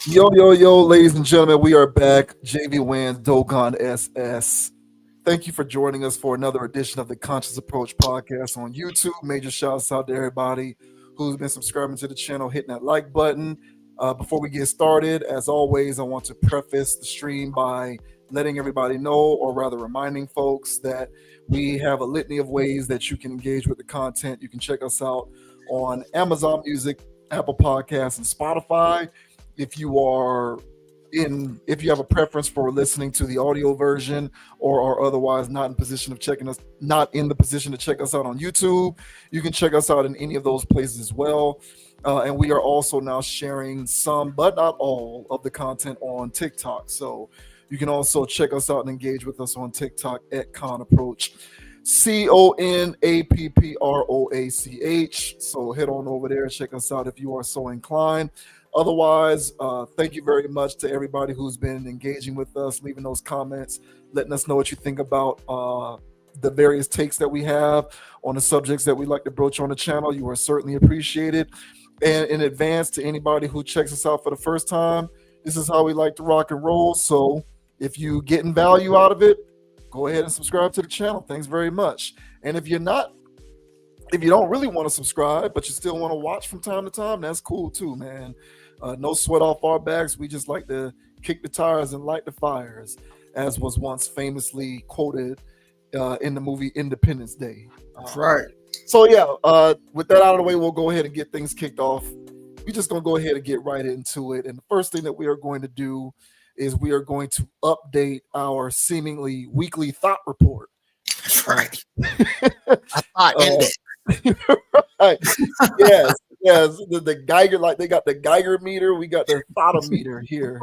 Yo, ladies and gentlemen, we are back. JV Wans, Dogon SS. Thank you for joining us for another edition of the Conscious Approach podcast on YouTube. Major shouts out to everybody who's been subscribing to the channel, hitting that like button. Before we get started, as always, I want to preface the stream by letting everybody know, or rather reminding folks, that we have a litany of ways that you can engage with the content. You can check us out on Amazon Music, Apple Podcasts, and Spotify. If you are if you have a preference for listening to the audio version or are otherwise not in the position to check us out on YouTube, you can check us out in any of those places as well. And we are also now sharing some, but not all, of the content on TikTok. So you can also check us out and engage with us on TikTok at Con Approach. CONAPPROACH. So head on over there and check us out if you are so inclined. Otherwise, thank you very much to everybody who's been engaging with us, leaving those comments, letting us know what you think about the various takes that we have on the subjects that we like to broach on the channel. You are certainly appreciated. And in advance, to anybody who checks us out for the first time, this is how we like to rock and roll. So if you getting value out of it, go ahead and subscribe to the channel. Thanks very much. And if you don't really want to subscribe, but you still want to watch from time to time, that's cool too, man. No sweat off our backs. We just like to kick the tires and light the fires, as was once famously quoted in the movie Independence Day. That's right. So yeah, with that out of the way, we'll go ahead and get things kicked off. We're just going to go ahead and get right into it. And the first thing that we are going to do is we are going to update our seemingly weekly thought report. That's right. I thought ended. Right. Yes. The Geiger, like they got the Geiger meter, we got the photometer here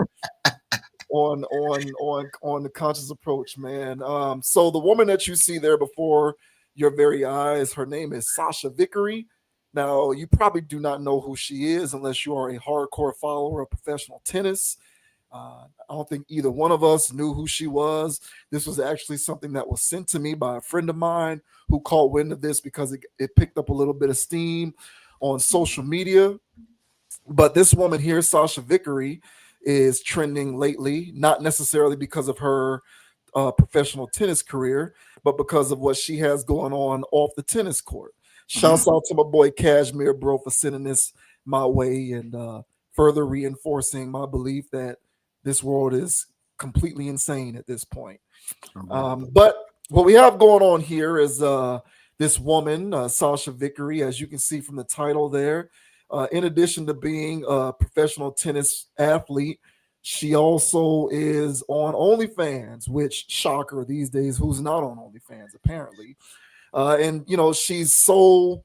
on the Conscious Approach, man. So the woman that you see there before your very eyes, her name is Sachia Vickery. Now, you probably do not know who she is unless you are a hardcore follower of professional tennis. I don't think either one of us knew who she was. This was actually something that was sent to me by a friend of mine who caught wind of this because it picked up a little bit of steam on social media. But this woman here, Sachia Vickery, is trending lately, not necessarily because of her professional tennis career, but because of what she has going on off the tennis court. Shouts out to my boy Cashmere, bro, for sending this my way and further reinforcing my belief that this world is completely insane at this point. But what we have going on here is this woman, Sachia Vickery, as you can see from the title there. In addition to being a professional tennis athlete, she also is on Onlyfans, which, shocker these days, who's not on Onlyfans apparently. And, she's so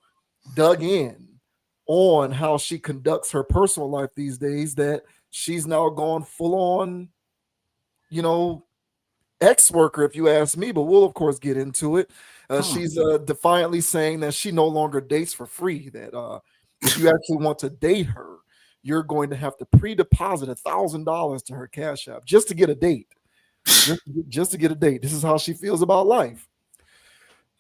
dug in on how she conducts her personal life these days that she's now gone full on, ex-worker, if you ask me, but we'll of course get into it. She's defiantly saying that she no longer dates for free, that if you actually want to date her, you're going to have to pre-deposit $1,000 to her Cash App just to get a date. Just to get a date. This is how she feels about life.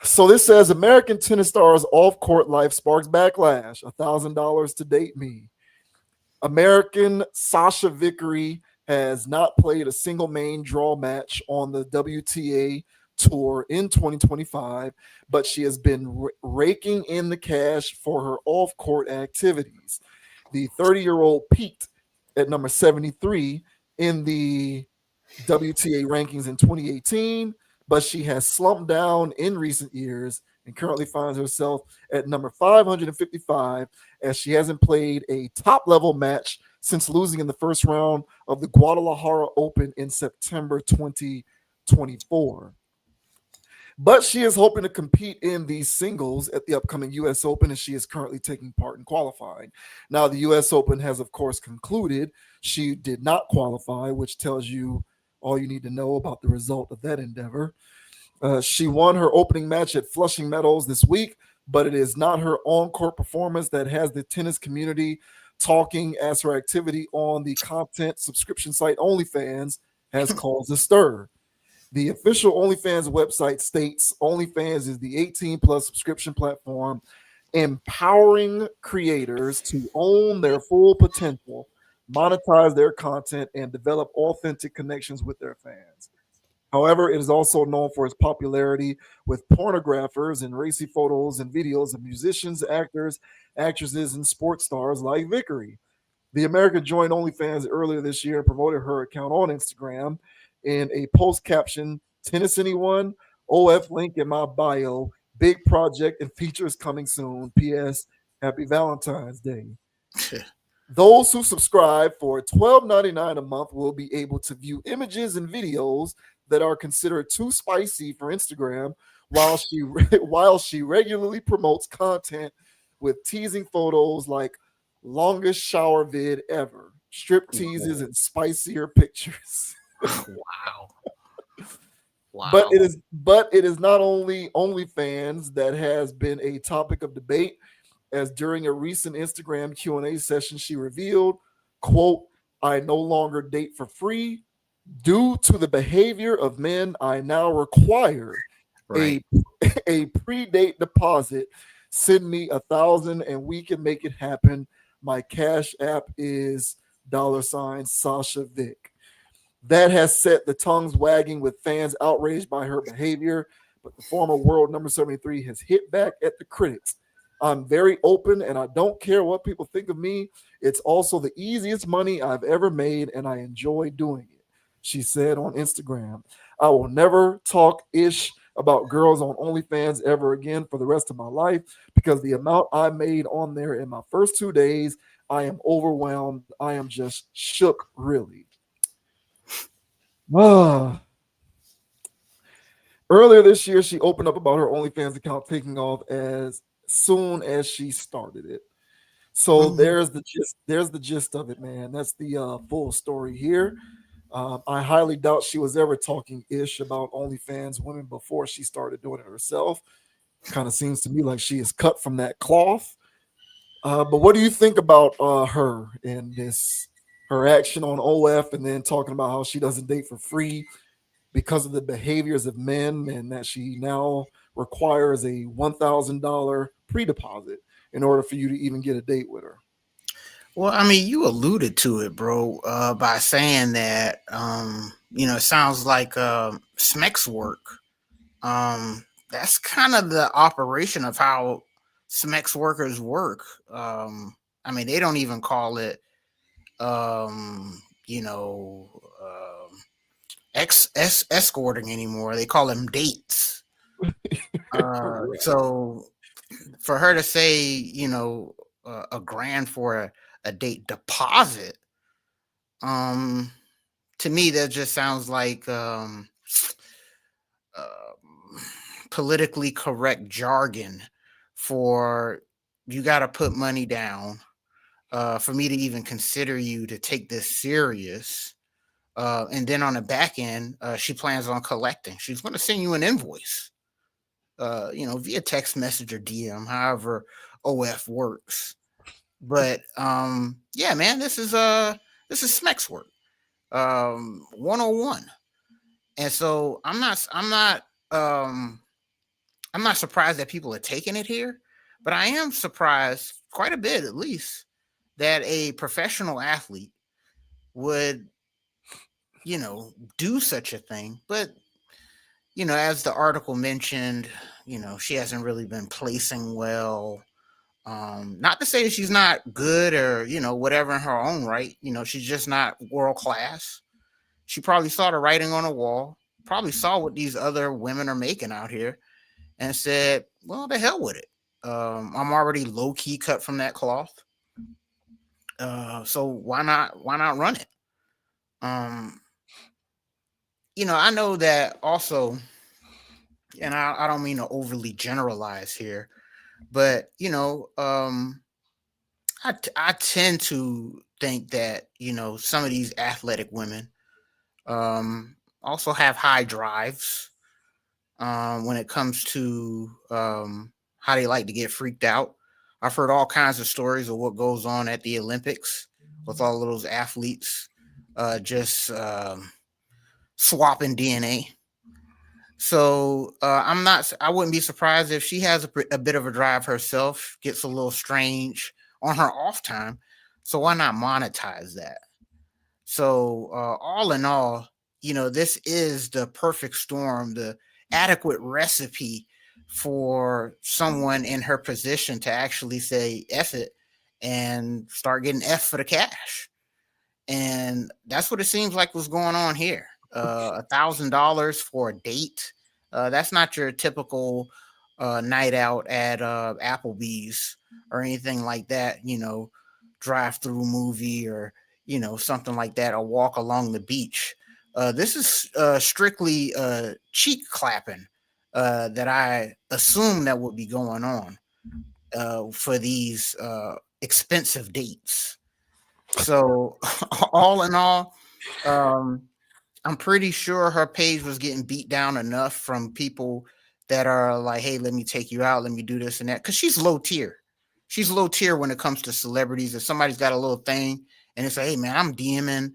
So this says American tennis stars off-court life sparks backlash. $1,000 to date me. American Sachia Vickery has not played a single main draw match on the WTA tour in 2025, but she has been raking in the cash for her off-court activities. The 30-year-old peaked at number 73 in the WTA rankings in 2018, but she has slumped down in recent years and currently finds herself at number 555 as she hasn't played a top-level match since losing in the first round of the Guadalajara Open in September 2024. But she is hoping to compete in these singles at the upcoming U.S. Open, and she is currently taking part in qualifying. Now, the U.S. Open has, of course, concluded. She did not qualify, which tells you all you need to know about the result of that endeavor. She won her opening match at Flushing Meadows this week, but it is not her on-court performance that has the tennis community talking, as her activity on the content subscription site OnlyFans has caused a stir. The official OnlyFans website states OnlyFans is the 18-plus subscription platform empowering creators to own their full potential, monetize their content, and develop authentic connections with their fans. However, it is also known for its popularity with pornographers and racy photos and videos of musicians, actors, actresses, and sports stars like Vickery. The American joined OnlyFans earlier this year and promoted her account on Instagram in a post caption, Tennis Anyone? OF link in my bio. Big project and features coming soon. P.S. Happy Valentine's Day. Those who subscribe for $12.99 a month will be able to view images and videos that are considered too spicy for Instagram, while she while she regularly promotes content with teasing photos like longest shower vid ever, strip teases, and spicier pictures. Wow. But it is not only OnlyFans that has been a topic of debate, as during a recent Instagram Q&A session she revealed, quote, I no longer date for free. Due to the behavior of men, I now require Right. a pre-date deposit. Send me 1,000 and we can make it happen. My cash app is $Sasha Vic. That has set the tongues wagging with fans outraged by her behavior. But the former world number 73 has hit back at the critics. I'm very open and I don't care what people think of me. It's also the easiest money I've ever made and I enjoy doing it, she said on Instagram. I will never talk ish about girls on OnlyFans ever again for the rest of my life because the amount I made on there in my first 2 days, I am overwhelmed. I am just shook, really. Ah. Earlier this year, she opened up about her OnlyFans account taking off as soon as she started it. So there's the gist. There's the gist of it, man. That's the full story here. I highly doubt she was ever talking ish about OnlyFans women before she started doing it herself. Kind of seems to me like she is cut from that cloth. But what do you think about her and this her action on OF, and then talking about how she doesn't date for free because of the behaviors of men, and that she now requires a $1,000 pre-deposit in order for you to even get a date with her? Well, I mean, you alluded to it, bro, by saying that, it sounds like Smex work. That's kind of the operation of how Smex workers work. I mean, they don't even call it, you know, escorting anymore. They call them dates. So for her to say, a grand for a date deposit, to me that just sounds like politically correct jargon for you got to put money down for me to even consider you to take this serious. And then on the back end, she plans on collecting. She's going to send you an invoice, via text message or DM, however OF works. But yeah, man, this is Smex work, 101. And so I'm not surprised that people are taking it here, but I am surprised quite a bit, at least, that a professional athlete would, do such a thing. But, as the article mentioned, she hasn't really been placing well. Not to say she's not good or, whatever in her own right. She's just not world class. She probably saw the writing on the wall, probably saw what these other women are making out here and said, well, the hell with it. I'm already low key cut from that cloth. So why not run it? I know that also, and I don't mean to overly generalize here, but I tend to think that some of these athletic women also have high drives when it comes to how they like to get freaked out. I've heard all kinds of stories of what goes on at the Olympics with all of those athletes just swapping DNA. So I wouldn't be surprised if she has a bit of a drive herself, gets a little strange on her off time. So why not monetize that? So all in all, this is the perfect storm, the adequate recipe for someone in her position to actually say F it and start getting F for the cash. And that's what it seems like was going on here. $1,000 for a date. That's not your typical night out at Applebee's or anything like that. Drive-through movie or something like that, or walk along the beach. This is strictly cheek clapping that I assume that would be going on for these expensive dates. So all in all, I'm pretty sure her page was getting beat down enough from people that are like, hey, let me take you out, let me do this and that. Because she's low tier. She's low tier when it comes to celebrities. If somebody's got a little thing and it's like, hey man, I'm DMing,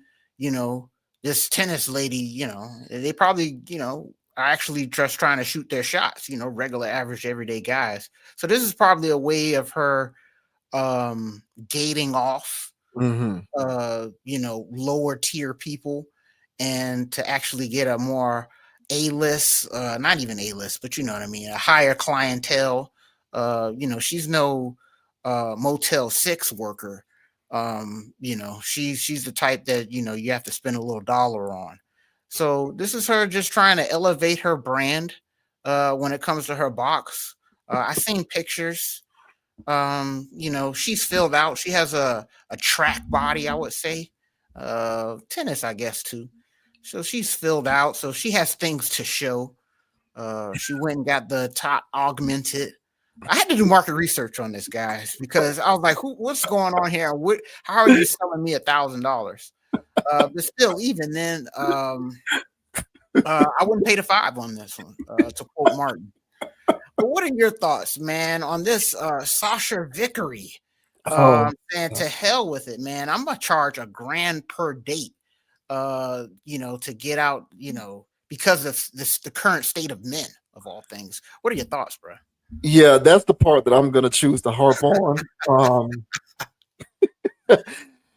this tennis lady, they probably, are actually just trying to shoot their shots, regular, average, everyday guys. So this is probably a way of her gating off lower tier people and to actually get a more A-list, not even A-list, but you know what I mean, a higher clientele. She's no Motel 6 worker. She's the type that, you have to spend a little dollar on. So this is her just trying to elevate her brand when it comes to her box. I seen pictures. She's filled out. She has a track body, I would say. Tennis, I guess, too. So she's filled out. So she has things to show. She went and got the top augmented. I had to do market research on this, guys, because I was like, what's going on here? How are you selling me $1,000? But still, even then, I wouldn't pay the $5 on this one, to quote Martin. But what are your thoughts, man, on this Sachia Vickery? And to hell with it, man. I'm gonna charge $1,000 per date, to get out, because of the current state of men of all things. What are your thoughts, bro? Yeah, that's the part that I'm gonna choose to harp on.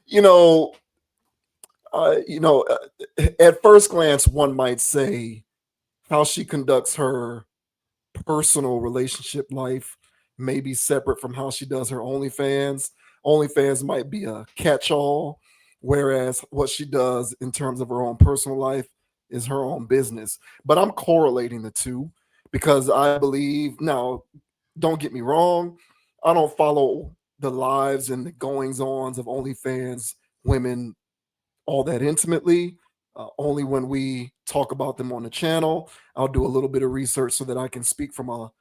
You know, at first glance, one might say how she conducts her personal relationship life may be separate from how she does her OnlyFans. OnlyFans might be a catch-all, whereas what she does in terms of her own personal life is her own business. But I'm correlating the two because I believe, now, don't get me wrong, I don't follow the lives and the goings-ons of OnlyFans women all that intimately. Only when we talk about them on the channel, I'll do a little bit of research so that I can speak from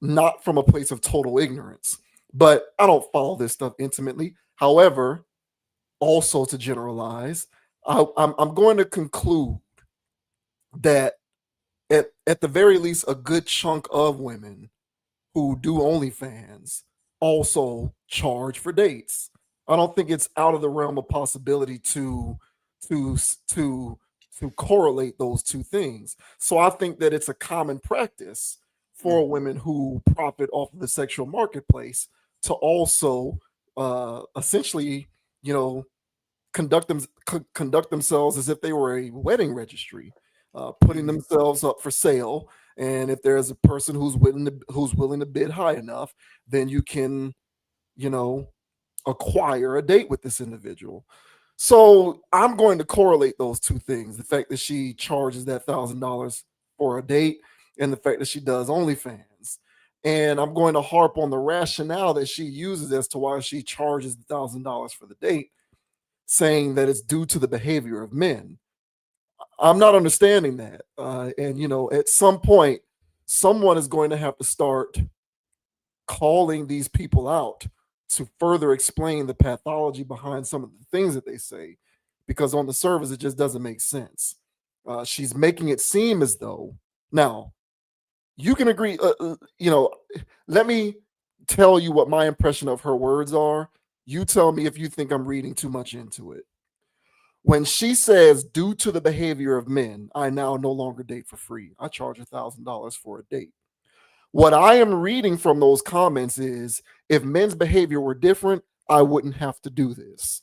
not from a place of total ignorance. But I don't follow this stuff intimately. However, also to generalize, I'm going to conclude that at the very least, a good chunk of women who do OnlyFans also charge for dates. I don't think it's out of the realm of possibility to to to correlate those two things. So I think that it's a common practice for women who profit off of the sexual marketplace to also essentially, you know, conduct themselves as if they were a wedding registry, putting themselves up for sale. And if there's a person who's willing to bid high enough, then you can, you know, acquire a date with this individual. So I'm going to correlate those two things: the fact that she charges that $1,000 for a date, and the fact that she does OnlyFans. And I'm going to harp on the rationale that she uses as to why she charges $1,000 for the date, saying that it's due to the behavior of men. I'm not understanding that. And, at some point, someone is going to have to start calling these people out to further explain the pathology behind some of the things that they say, because on the surface, it just doesn't make sense. She's making it seem as though, now, you can agree, let me tell you what my impression of her words are. You tell me if you think I'm reading too much into it. When she says, due to the behavior of men, I now no longer date for free. I charge $1,000 for a date. What I am reading from those comments is, if men's behavior were different, I wouldn't have to do this.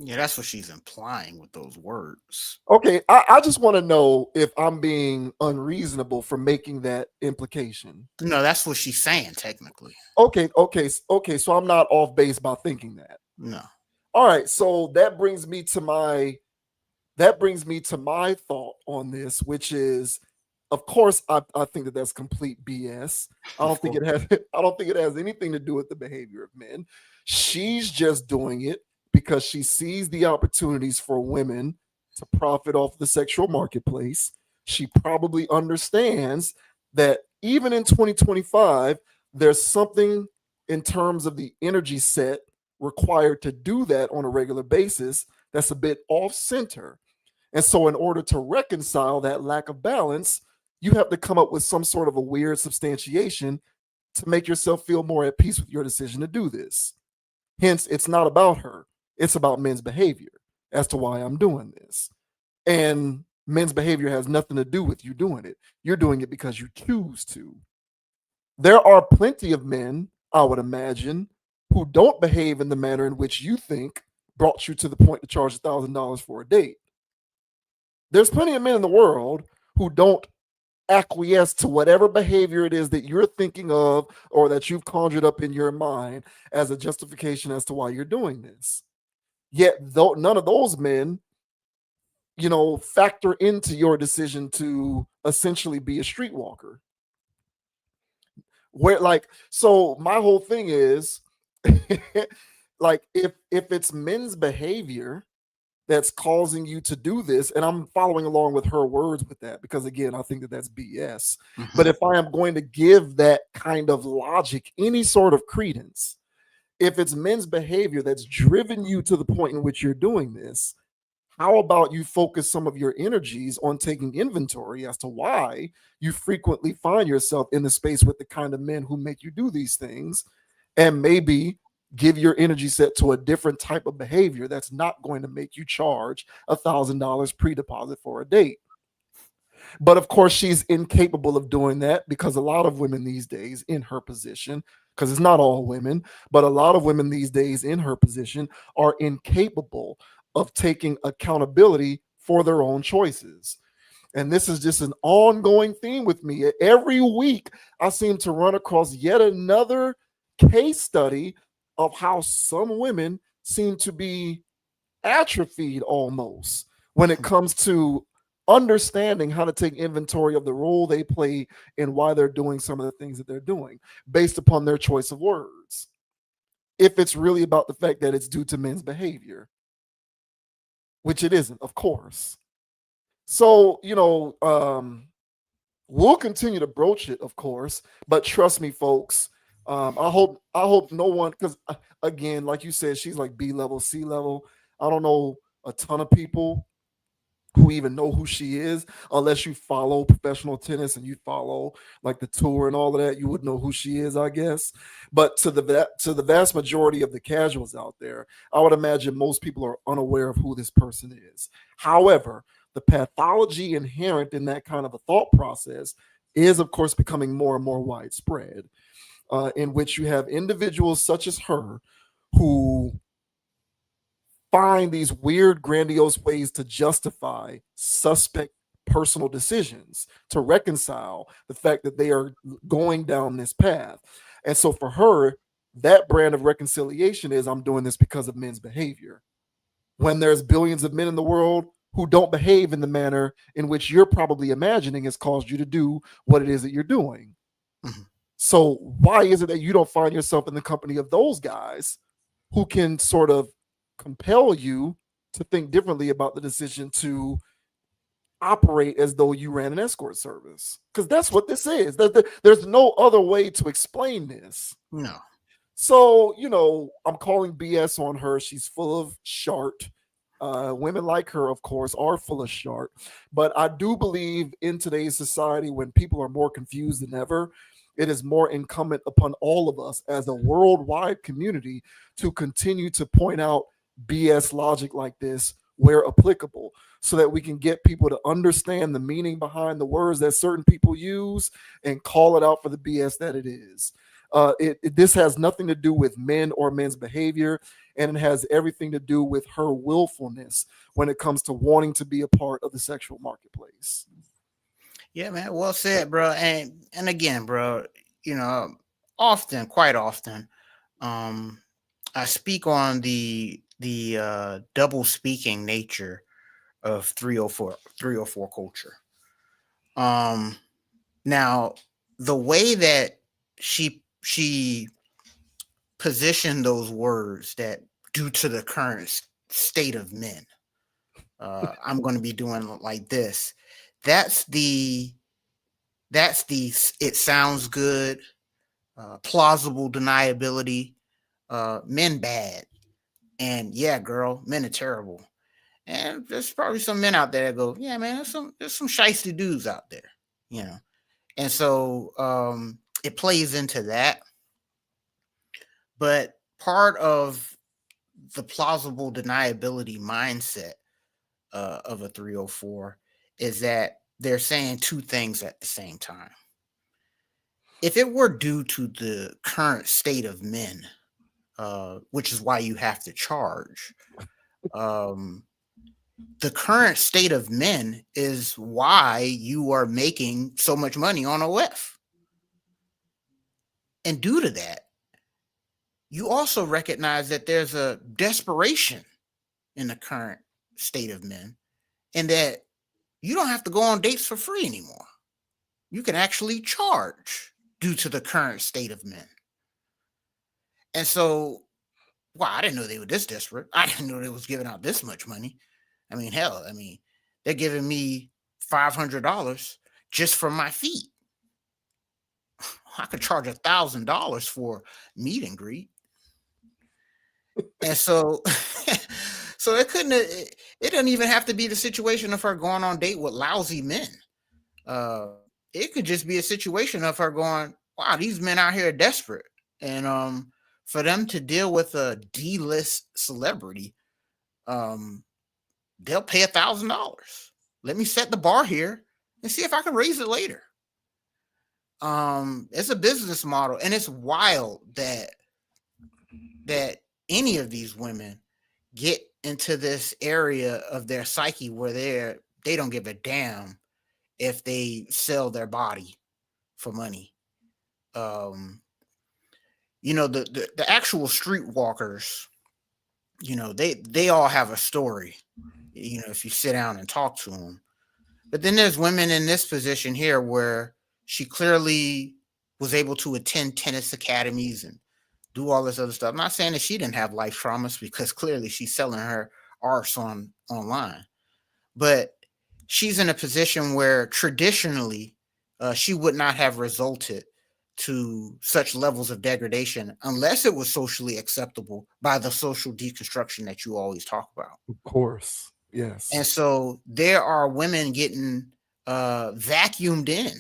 Yeah, that's what she's implying with those words. Okay, I just want to know if I'm being unreasonable for making that implication. No, that's what she's saying technically. Okay. So I'm not off base by thinking that. No. All right, so that brings me to my thought on this, which is, of course, I think that that's complete BS. I don't think it has I don't think it has anything to do with the behavior of men. She's just doing it because she sees the opportunities for women to profit off the sexual marketplace. She probably understands that even in 2025, there's something in terms of the energy set required to do that on a regular basis that's a bit off center. And so, in order to reconcile that lack of balance, you have to come up with some sort of a weird substantiation to make yourself feel more at peace with your decision to do this. Hence, it's not about her, it's about men's behavior as to why I'm doing this. And men's behavior has nothing to do with you doing it. You're doing it because you choose to. There are plenty of men, I would imagine, who don't behave in the manner in which you think brought you to the point to charge $1,000 for a date. There's plenty of men in the world who don't acquiesce to whatever behavior it is that you're thinking of or that you've conjured up in your mind as a justification as to why you're doing this. Yet, though none of those men, factor into your decision to essentially be a streetwalker. So my whole thing is, like, if it's men's behavior that's causing you to do this, and I'm following along with her words with that, because again, I think that that's BS. Mm-hmm. But if I am going to give that kind of logic any sort of credence, if it's men's behavior that's driven you to the point in which you're doing this, how about you focus some of your energies on taking inventory as to why you frequently find yourself in the space with the kind of men who make you do these things, and maybe give your energy set to a different type of behavior that's not going to make you charge $1,000 pre-deposit for a date. But of course, she's incapable of doing that because a lot of women these days in her position, because it's not all women, but a lot of women these days in her position are incapable of taking accountability for their own choices. And this is just an ongoing theme with me. Every week, I seem to run across yet another case study of how some women seem to be atrophied almost when it comes to understanding how to take inventory of the role they play and why they're doing some of the things that they're doing based upon their choice of words. If it's really about the fact that it's due to men's behavior, which it isn't, of course. So, we'll continue to broach it, of course, but trust me, folks, I hope no one, because again, like you said, she's like B level, C level. I don't know a ton of people who even know who she is, unless you follow professional tennis and you follow like the tour and all of that. You would know who she is, I guess. But to the vast majority of the casuals out there, I would imagine most people are unaware of who this person is. However, the pathology inherent in that kind of a thought process is, of course, becoming more and more widespread, in which you have individuals such as her who find these weird, grandiose ways to justify suspect personal decisions, to reconcile the fact that they are going down this path. And so for her, that brand of reconciliation is, I'm doing this because of men's behavior. When there's billions of men in the world who don't behave in the manner in which you're probably imagining has caused you to do what it is that you're doing. Mm-hmm. So why is it that you don't find yourself in the company of those guys who can sort of compel you to think differently about the decision to operate as though you ran an escort service? Because that's what this is. There's no other way to explain this. No. So, I'm calling BS on her. She's full of shart. Women like her, of course, are full of shart. But I do believe in today's society, when people are more confused than ever, it is more incumbent upon all of us as a worldwide community to continue to point out BS logic like this where applicable, so that we can get people to understand the meaning behind the words that certain people use and call it out for the BS that it is. This has nothing to do with men or men's behavior, and it has everything to do with her willfulness when it comes to wanting to be a part of the sexual marketplace. Yeah, man. Well said, bro. And again, bro, often, quite often, I speak on the double speaking nature of 304 culture. Now the way that she positioned those words, that due to the current state of men, I'm going to be doing like this. That's the it sounds good, plausible deniability. Men bad, and yeah, girl, men are terrible. And there's probably some men out there that go, yeah, man, there's some shiesty dudes out there, you know. And so it plays into that. But part of the plausible deniability mindset of a 304 is that they're saying two things at the same time. If it were due to the current state of men, which is why you have to charge, the current state of men is why you are making so much money on OF. And due to that, you also recognize that there's a desperation in the current state of men, and that you don't have to go on dates for free anymore. You can actually charge due to the current state of men. And so, wow, I didn't know they were this desperate. I didn't know they was giving out this much money. I mean, hell, they're giving me $500 just for my feet. I could charge $1,000 for meet and greet. And so, so it doesn't even have to be the situation of her going on date with lousy men. It could just be a situation of her going, wow, these men out here are desperate. And for them to deal with a D-list celebrity, they'll pay $1,000. Let me set the bar here and see if I can raise it later. It's a business model, and it's wild that any of these women get into this area of their psyche where they don't give a damn if they sell their body for money. The actual streetwalkers, they all have a story, if you sit down and talk to them. But then there's women in this position here where she clearly was able to attend tennis academies and do all this other stuff. I'm not saying that she didn't have life traumas, because clearly she's selling her arse online. But she's in a position where traditionally she would not have resulted to such levels of degradation unless it was socially acceptable by the social deconstruction that you always talk about. Of course. Yes. And so there are women getting vacuumed in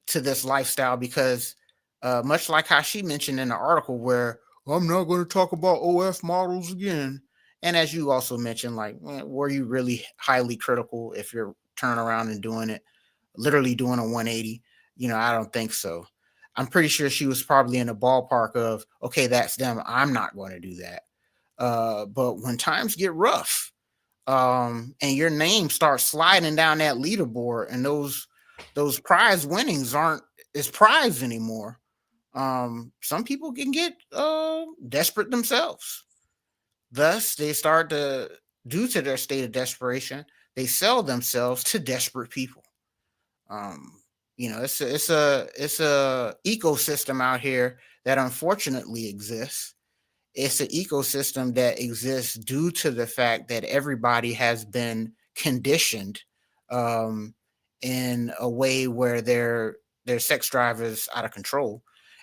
to this lifestyle because much like how she mentioned in the article where I'm not going to talk about OF models again. And as you also mentioned, like, were you really highly critical if you're turning around and doing it, literally doing a 180? I don't think so. I'm pretty sure she was probably in the ballpark of, okay, that's them. I'm not going to do that. But when times get rough and your name starts sliding down that leaderboard and those prize winnings aren't as prized anymore, some people can get desperate themselves. Thus, they start to, due to their state of desperation, they sell themselves to desperate people. It's a ecosystem out here that unfortunately exists. It's an ecosystem that exists due to the fact that everybody has been conditioned in a way where their sex drive is out of control.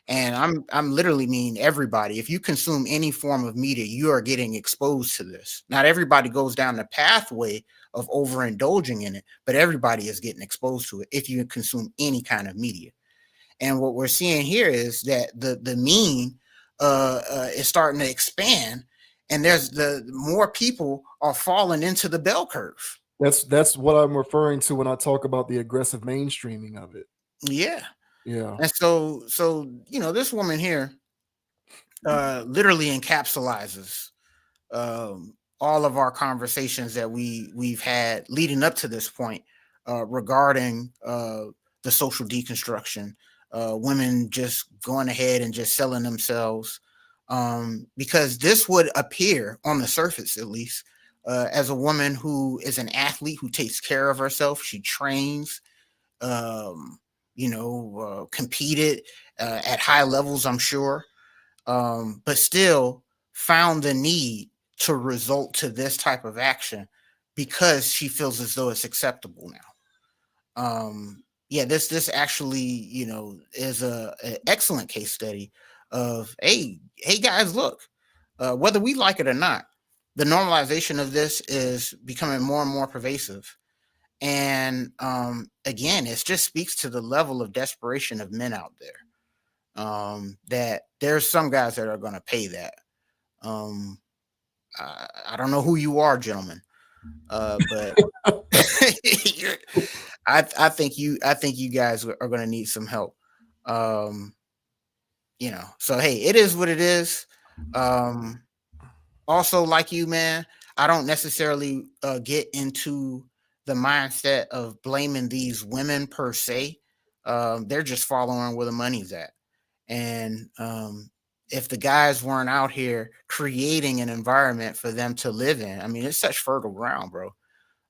And I'm literally mean everybody. If you consume any form of media, you are getting exposed to this. Not everybody goes down the pathway of overindulging in it, but everybody is getting exposed to it if you consume any kind of media. And what we're seeing here is that the mean is starting to expand, and there's the more people are falling into the bell curve. That's what I'm referring to when I talk about the aggressive mainstreaming of it. Yeah. Yeah. And so this woman here literally encapsulizes all of our conversations that we've had leading up to this point regarding the social deconstruction, women just going ahead and just selling themselves, because this would appear on the surface, at least, as a woman who is an athlete who takes care of herself. She trains, competed at high levels, I'm sure, but still found the need to result to this type of action because she feels as though it's acceptable now. Yeah, this actually, is an excellent case study of, hey guys, look, whether we like it or not, the normalization of this is becoming more and more pervasive. And again, it just speaks to the level of desperation of men out there, that there's some guys that are going to pay that. I don't know who you are, gentlemen, but I think you guys are going to need some help. So hey, it is what it is. Also, like you, man, I don't necessarily get into the mindset of blaming these women per se. They're just following where the money's at. And if the guys weren't out here creating an environment for them to live in, I mean, it's such fertile ground, bro.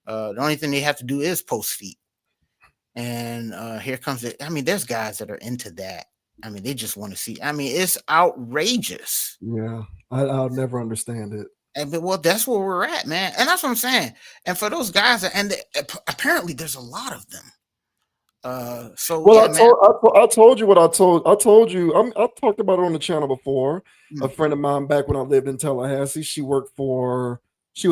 The only thing they have to do is post feet. And here comes it. I mean, there's guys that are into that. I mean, they just want to see. I mean, it's outrageous. Yeah. I'll never understand it. But well, that's where we're at, man. And that's what I'm saying. And for those guys, apparently there's a lot of them. So Well, yeah, man. I told you what I told you. I talked about it on the channel before. A friend of mine back when I lived in Tallahassee, she was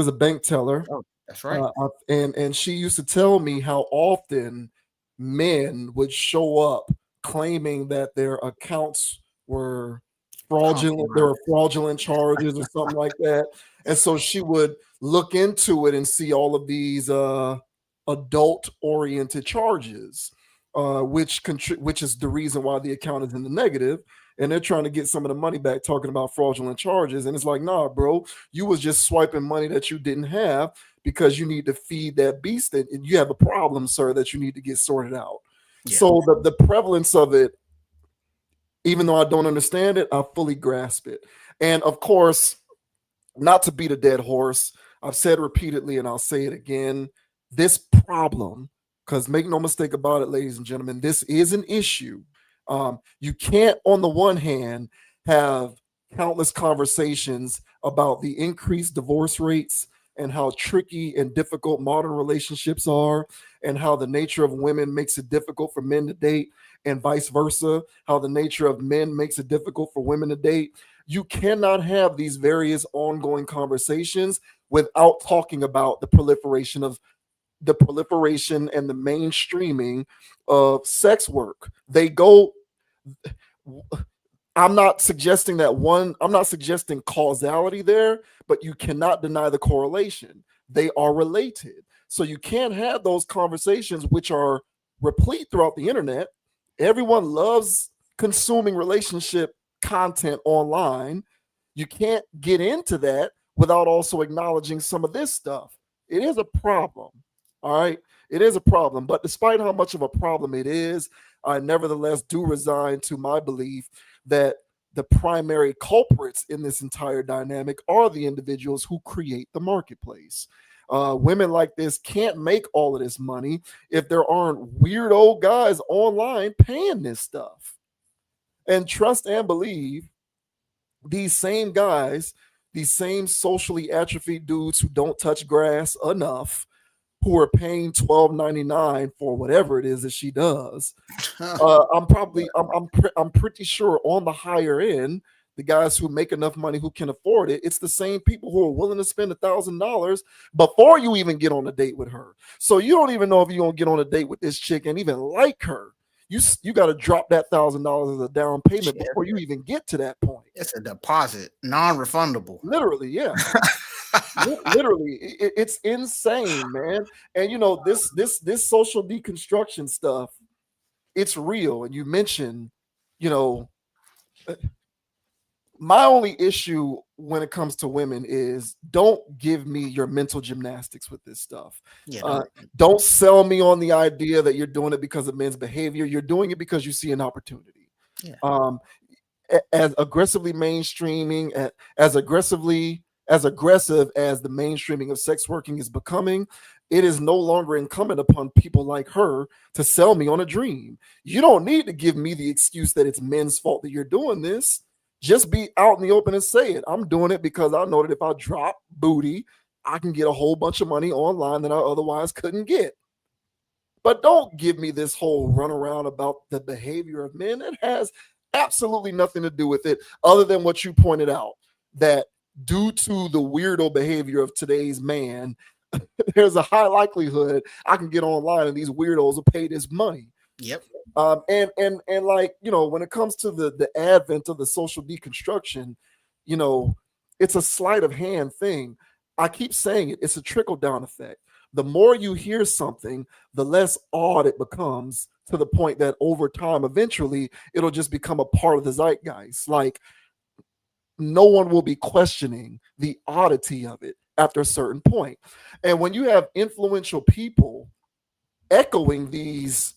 a bank teller. Oh, that's right. And she used to tell me how often men would show up claiming that their accounts were fraudulent. There were fraudulent charges or something like that. And so she would look into it and see all of these adult-oriented charges, which is the reason why the account is in the negative. And they're trying to get some of the money back, talking about fraudulent charges. And it's like, nah, bro, you was just swiping money that you didn't have because you need to feed that beast, and you have a problem, sir, that you need to get sorted out. Yeah. So the prevalence of it, even though I don't understand it, I fully grasp it. And of course, not to beat a dead horse, I've said repeatedly, and I'll say it again, this problem, because make no mistake about it, ladies and gentlemen, this is an issue. You can't, on the one hand, have countless conversations about the increased divorce rates and how tricky and difficult modern relationships are, and how the nature of women makes it difficult for men to date, and vice versa, how the nature of men makes it difficult for women to date. You cannot have these various ongoing conversations without talking about the proliferation and the mainstreaming of sex work. I'm not suggesting causality there, but you cannot deny the correlation. They are related. So you can't have those conversations, which are replete throughout the internet. Everyone loves consuming relationship content online. You can't get into that without also acknowledging some of this stuff. It is a problem. All right. It is a problem. But despite how much of a problem it is, I nevertheless do resign to my belief that the primary culprits in this entire dynamic are the individuals who create the marketplace. Women like this can't make all of this money if there aren't weird old guys online paying this stuff. And trust and believe, these same guys, these same socially atrophied dudes who don't touch grass enough, who are paying $12.99 for whatever it is that she does. I'm pretty sure on the higher end, the guys who make enough money who can afford it, it's the same people who are willing to spend $1,000 before you even get on a date with her. So you don't even know if you're gonna get on a date with this chick and even like her. You got to drop that $1,000 as a down payment before you even get to that point. It's a deposit, non-refundable. Literally, yeah. Literally, it's insane, man. And this social deconstruction stuff, it's real. And you mentioned, you know, my only issue when it comes to women is don't give me your mental gymnastics with this stuff. Yeah, Uh, don't. don't sell me on the idea that you're doing it because of men's behavior. You're doing it because you see an opportunity. Yeah. Um, as aggressively mainstreaming, as aggressive as the mainstreaming of sex working is becoming, it is no longer incumbent upon people like her to sell me on a dream. You don't need to give me the excuse that it's men's fault that you're doing this. Just be out in the open and say it. I'm doing it because I know that if I drop booty, I can get a whole bunch of money online that I otherwise couldn't get. But don't give me this whole runaround about the behavior of men. It has absolutely nothing to do with it, other than what you pointed out, that due to the weirdo behavior of today's man, there's a high likelihood I can get online and these weirdos will pay this money. Yep. And like, when it comes to the advent of the social deconstruction, you know, it's a sleight of hand thing. I keep saying it, it's a trickle down effect. The more you hear something, the less odd it becomes, to the point that over time, eventually, it'll just become a part of the zeitgeist. Like, no one will be questioning the oddity of it after a certain point. And when you have influential people echoing these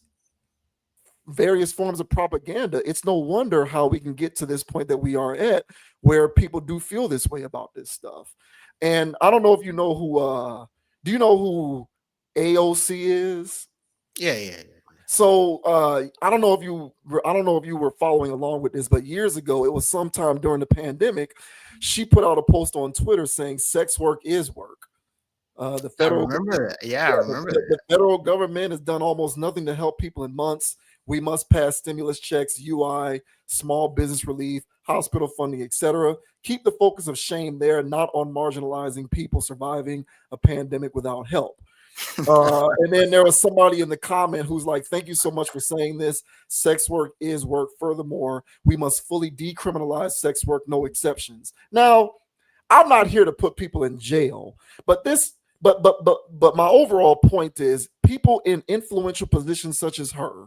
various forms of propaganda, it's no wonder how we can get to this point that we are at, where people do feel this way about this stuff. And I don't know if you know who do you know who AOC is? Yeah. So I don't know if you were following along with this, but years ago, it was sometime during the pandemic, she put out a post on Twitter saying sex work is work. The I federal remember that. Yeah, I remember the that. federal government has done almost nothing to help people in months. We must pass stimulus checks, UI, small business relief, hospital funding, etc. Keep the focus of shame there, not on marginalizing people surviving a pandemic without help. And then there was somebody in the comment who's like, thank you so much for saying this. Sex work is work. Furthermore, we must fully decriminalize sex work, no exceptions. Now, I'm not here to put people in jail, but my overall point is people in influential positions such as her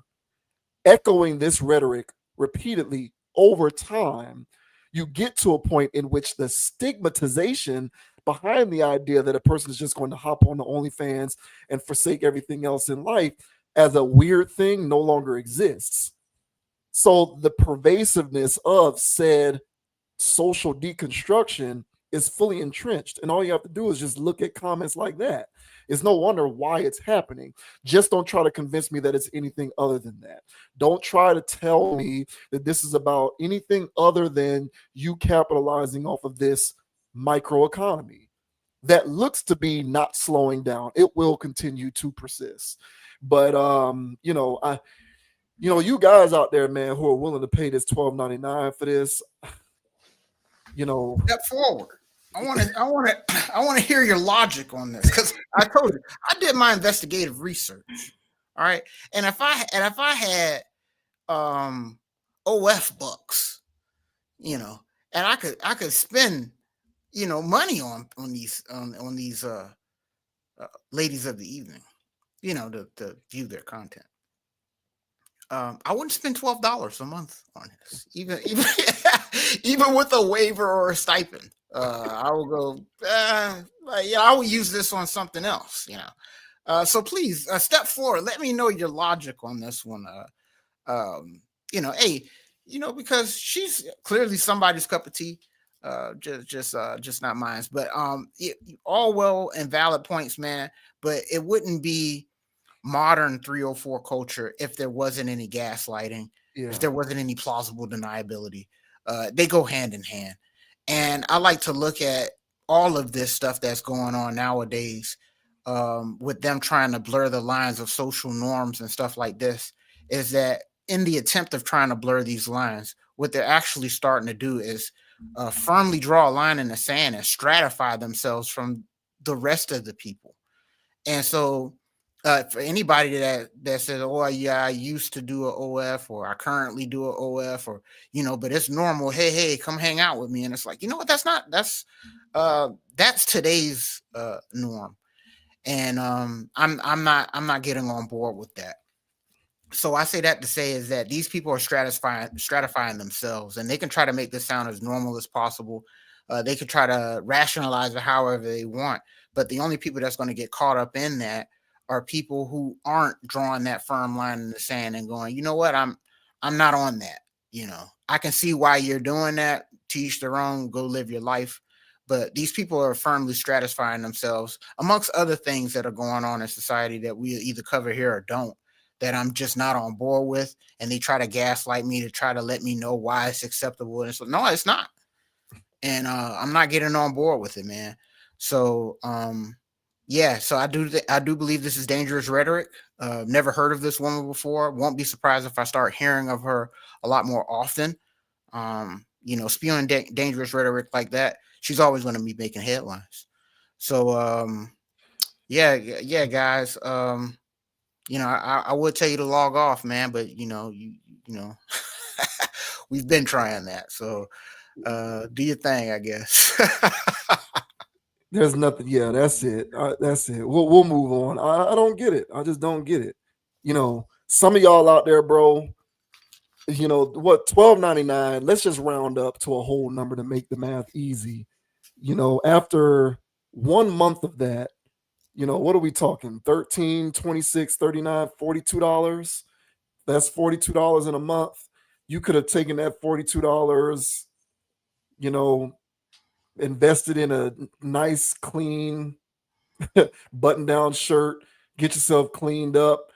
echoing this rhetoric repeatedly over time, you get to a point in which the stigmatization behind the idea that a person is just going to hop on the OnlyFans and forsake everything else in life as a weird thing no longer exists. So the pervasiveness of said social deconstruction is fully entrenched. And all you have to do is just look at comments like that. It's no wonder why it's happening. Just don't try to convince me that it's anything other than that. Don't try to tell me that this is about anything other than you capitalizing off of this microeconomy that looks to be not slowing down. It will continue to persist. But you guys out there, man, who are willing to pay this $12.99 for this, Step forward. I want to hear your logic on this, because I told you I did my investigative research. All right, and if I had OF bucks, and I could spend money on these ladies of the evening, to view their content. I wouldn't spend $12 a month on this, even even with a waiver or a stipend. I will go. I will use this on something else. So please step forward. Let me know your logic on this one. Hey, because she's clearly somebody's cup of tea. Just not mine. But all well and valid points, man. But it wouldn't be modern 304 culture if there wasn't any gaslighting, if there wasn't any plausible deniability. They go hand in hand. And I like to look at all of this stuff that's going on nowadays, with them trying to blur the lines of social norms and stuff like this, is that in the attempt of trying to blur these lines, what they're actually starting to do is firmly draw a line in the sand and stratify themselves from the rest of the people. And so for anybody that says, oh yeah, I used to do an OF, or I currently do an OF, or but it's normal. Hey, come hang out with me. And it's like, what? That's today's norm. And I'm not getting on board with that. So I say that to say is that these people are stratifying themselves, and they can try to make this sound as normal as possible. They could try to rationalize it however they want, but the only people that's going to get caught up in that are people who aren't drawing that firm line in the sand and going, you know what, I'm not on that. You know, I can see why you're doing that. To each their own. Go live your life. But these people are firmly stratifying themselves amongst other things that are going on in society that we either cover here or don't, that I'm just not on board with. And they try to gaslight me to try to let me know why it's acceptable. And so, no, it's not. And I'm not getting on board with it, man. So, yeah, so I do believe this is dangerous rhetoric. Never heard of this woman before. Won't be surprised if I start hearing of her a lot more often. You know, spewing dangerous rhetoric like that, she's always going to be making headlines. So, yeah, guys. You know, I would tell you to log off, man, but you know, we've been trying that. So, do your thing, I guess. There's nothing. Yeah, that's it. That's it. We'll move on. I don't get it. I just don't get it. You know, some of y'all out there, bro. You know what? $12.99. Let's just round up to a whole number to make the math easy. You know, after 1 month of that, you know, what are we talking? 13, 26, 39, $42. That's $42 in a month. You could have taken that $42, you know, invested in a nice, clean, button down shirt, get yourself cleaned up,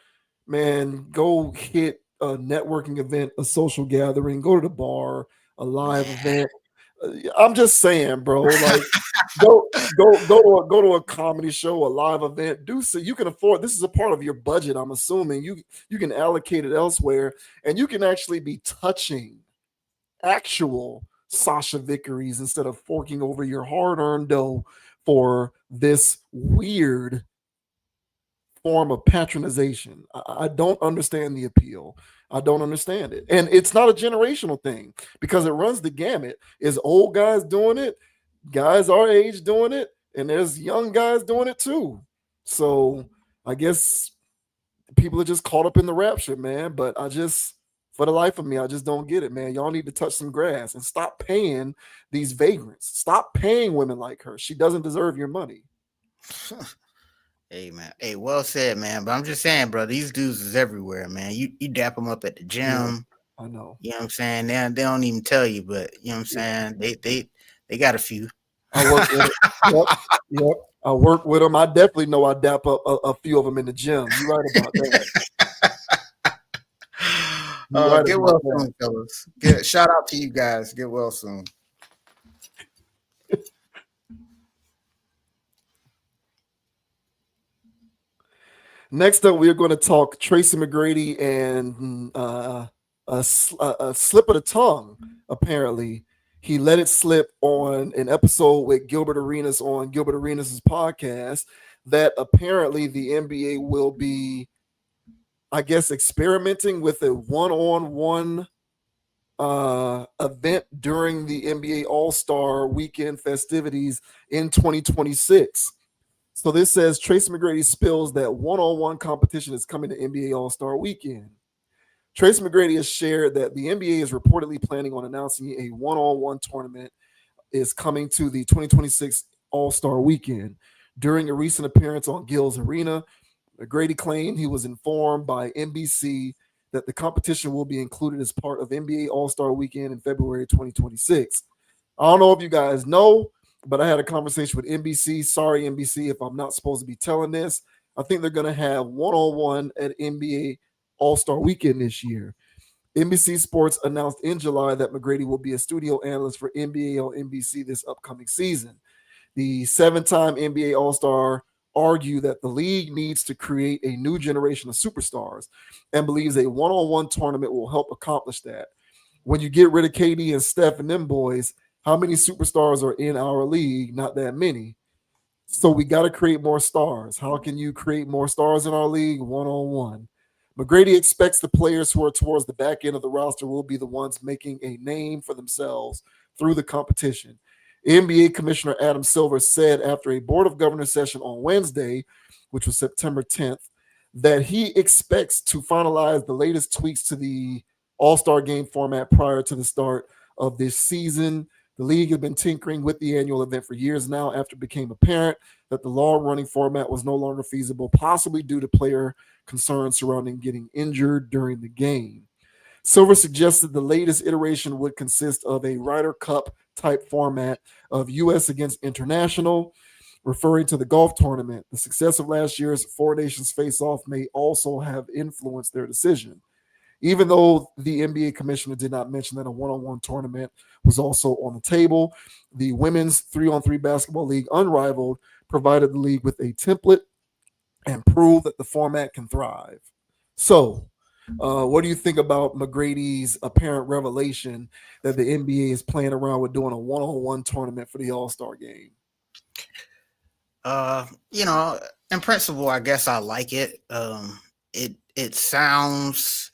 man. Go hit a networking event, a social gathering, go to the bar, a live event. I'm just saying, bro, like go to a comedy show, a live event. Do so you can afford. This is a part of your budget. I'm assuming you can allocate it elsewhere, and you can actually be touching actual Sachia Vickeries instead of forking over your hard-earned dough for this weird form of patronization. I don't understand the appeal. I don't understand it. And it's not a generational thing because it runs the gamut. Is old guys doing it, guys our age doing it, and there's young guys doing it too. So I guess people are just caught up in the rapture, man. But for the life of me, I just don't get it, man. Y'all need to touch some grass and stop paying these vagrants. Stop paying women like her. She doesn't deserve your money. Hey, man. Hey, well said, man. But I'm just saying, bro, these dudes is everywhere, man. You dap them up at the gym. Yeah, I know. You know what I'm saying? They don't even tell you, but you know what I'm saying? They got a few. I work with it. Yep. I work with them. I definitely know I dap up a few of them in the gym. You're right about that. Get well soon, fellas. Shout out to you guys. Get well soon. Next up, we are going to talk Tracy McGrady and a slip of the tongue. Apparently, he let it slip on an episode with Gilbert Arenas on Gilbert Arenas' podcast that apparently the NBA will be, I guess, experimenting with a one-on-one event during the NBA All-Star Weekend festivities in 2026. So this says Tracy McGrady spills that one-on-one competition is coming to NBA All-Star Weekend. Tracy McGrady has shared that the NBA is reportedly planning on announcing a one-on-one tournament is coming to the 2026 All-Star Weekend. During a recent appearance on Gil's Arena, McGrady claimed he was informed by NBC that the competition will be included as part of NBA All-Star Weekend in February 2026. I don't know if you guys know, but I had a conversation with NBC. Sorry, NBC, if I'm not supposed to be telling this. I think they're going to have one-on-one at NBA All-Star Weekend this year. NBC Sports announced in July that McGrady will be a studio analyst for NBA on NBC this upcoming season. The 7-time NBA All-Star argued that the league needs to create a new generation of superstars and believes a one-on-one tournament will help accomplish that. When you get rid of KD and Steph and them boys, how many superstars are in our league? Not that many. So we got to create more stars. How can you create more stars in our league? One-on-one. McGrady expects the players who are towards the back end of the roster will be the ones making a name for themselves through the competition. NBA Commissioner Adam Silver said after a Board of Governors session on Wednesday, which was September 10th, that he expects to finalize the latest tweaks to the All-Star game format prior to the start of this season. The league has been tinkering with the annual event for years now after it became apparent that the long-running format was no longer feasible, possibly due to player concerns surrounding getting injured during the game. Silver suggested the latest iteration would consist of a Ryder Cup type format of U.S. against international, referring to the golf tournament. The success of last year's Four Nations face-off may also have influenced their decision. Even though the NBA commissioner did not mention that a one-on-one tournament was also on the table, the Women's 3-on-3 Basketball League, Unrivaled, provided the league with a template and proved that the format can thrive. So, what do you think about McGrady's apparent revelation that the NBA is playing around with doing a one-on-one tournament for the All-Star game? You know, in principle, I guess I like it. It sounds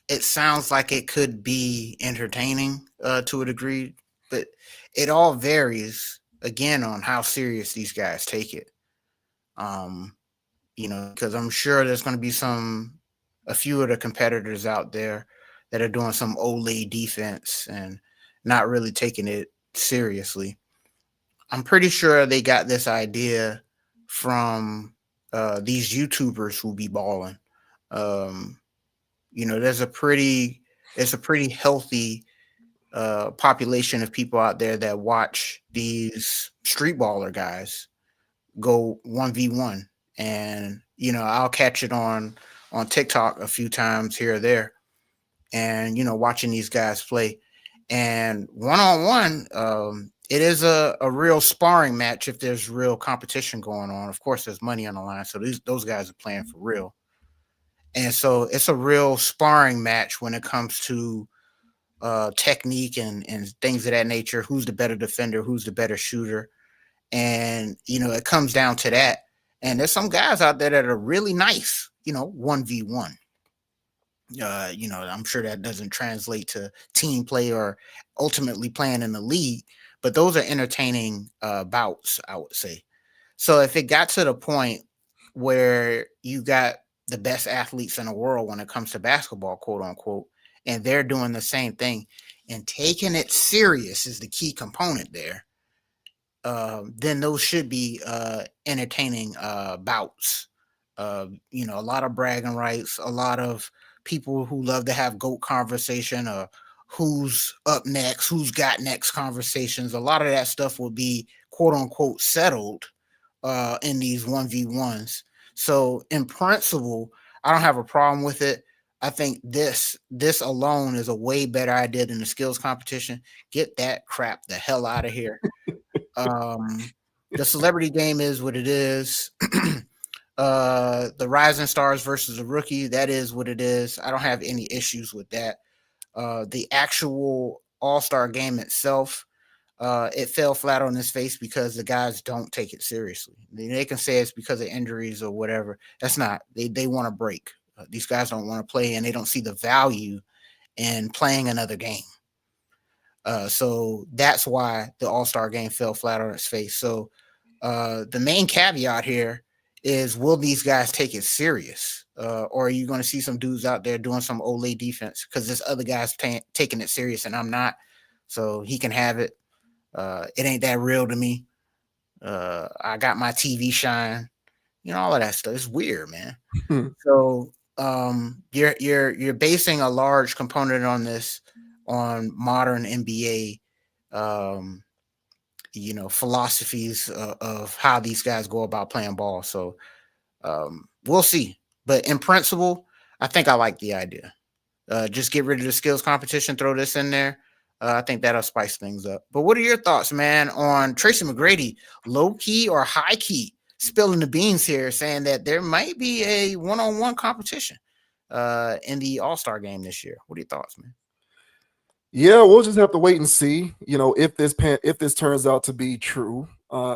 like it could be entertaining to a degree, but it all varies again on how serious these guys take it. You know, because I'm sure there's going to be a few of the competitors out there that are doing some Olay defense and not really taking it seriously. I'm pretty sure they got this idea from these YouTubers who be balling. You know, it's a pretty healthy population of people out there that watch these street baller guys go 1v1. And, you know, I'll catch it on TikTok a few times here or there. And, you know, watching these guys play. And one-on-one, it is a real sparring match if there's real competition going on. Of course, there's money on the line, so those guys are playing for real. And so it's a real sparring match when it comes to technique and things of that nature. Who's the better defender? Who's the better shooter? And, you know, it comes down to that. And there's some guys out there that are really nice, you know, 1v1. You know, I'm sure that doesn't translate to team play or ultimately playing in the league, but those are entertaining bouts, I would say. So if it got to the point where you got the best athletes in the world when it comes to basketball, quote unquote, and they're doing the same thing and taking it serious is the key component there, then those should be entertaining bouts. You know, a lot of bragging rights, a lot of people who love to have GOAT conversation or who's up next, who's got next conversations. A lot of that stuff will be quote unquote settled in these 1v1s. So in principle, I don't have a problem with it. I think this alone is a way better idea than the skills competition. Get that crap the hell out of here. The celebrity game is what it is. The rising stars versus the rookie, that is what it is. I don't have any issues with that. The actual all-star game itself, it fell flat on its face because the guys don't take it seriously. They can say it's because of injuries or whatever. That's not. They want to break. These guys don't want to play, and they don't see the value in playing another game. So that's why the all-star game fell flat on its face. So the main caveat here is, will these guys take it serious? Or are you going to see some dudes out there doing some Olay defense because this other guy's taking it serious and I'm not? So he can have it. It ain't that real to me. I got my TV shine, you know, all of that stuff. It's weird, man. So you're basing a large component on this on modern NBA you know, philosophies of how these guys go about playing ball. So we'll see. But in principle, I think I like the idea. Just get rid of the skills competition, throw this in there. I think that'll spice things up. But what are your thoughts, man, on Tracy McGrady, low key or high key, spilling the beans here, saying that there might be a one-on-one competition in the All-Star game this year? What are your thoughts, man? Yeah, we'll just have to wait and see. You know, if this turns out to be true.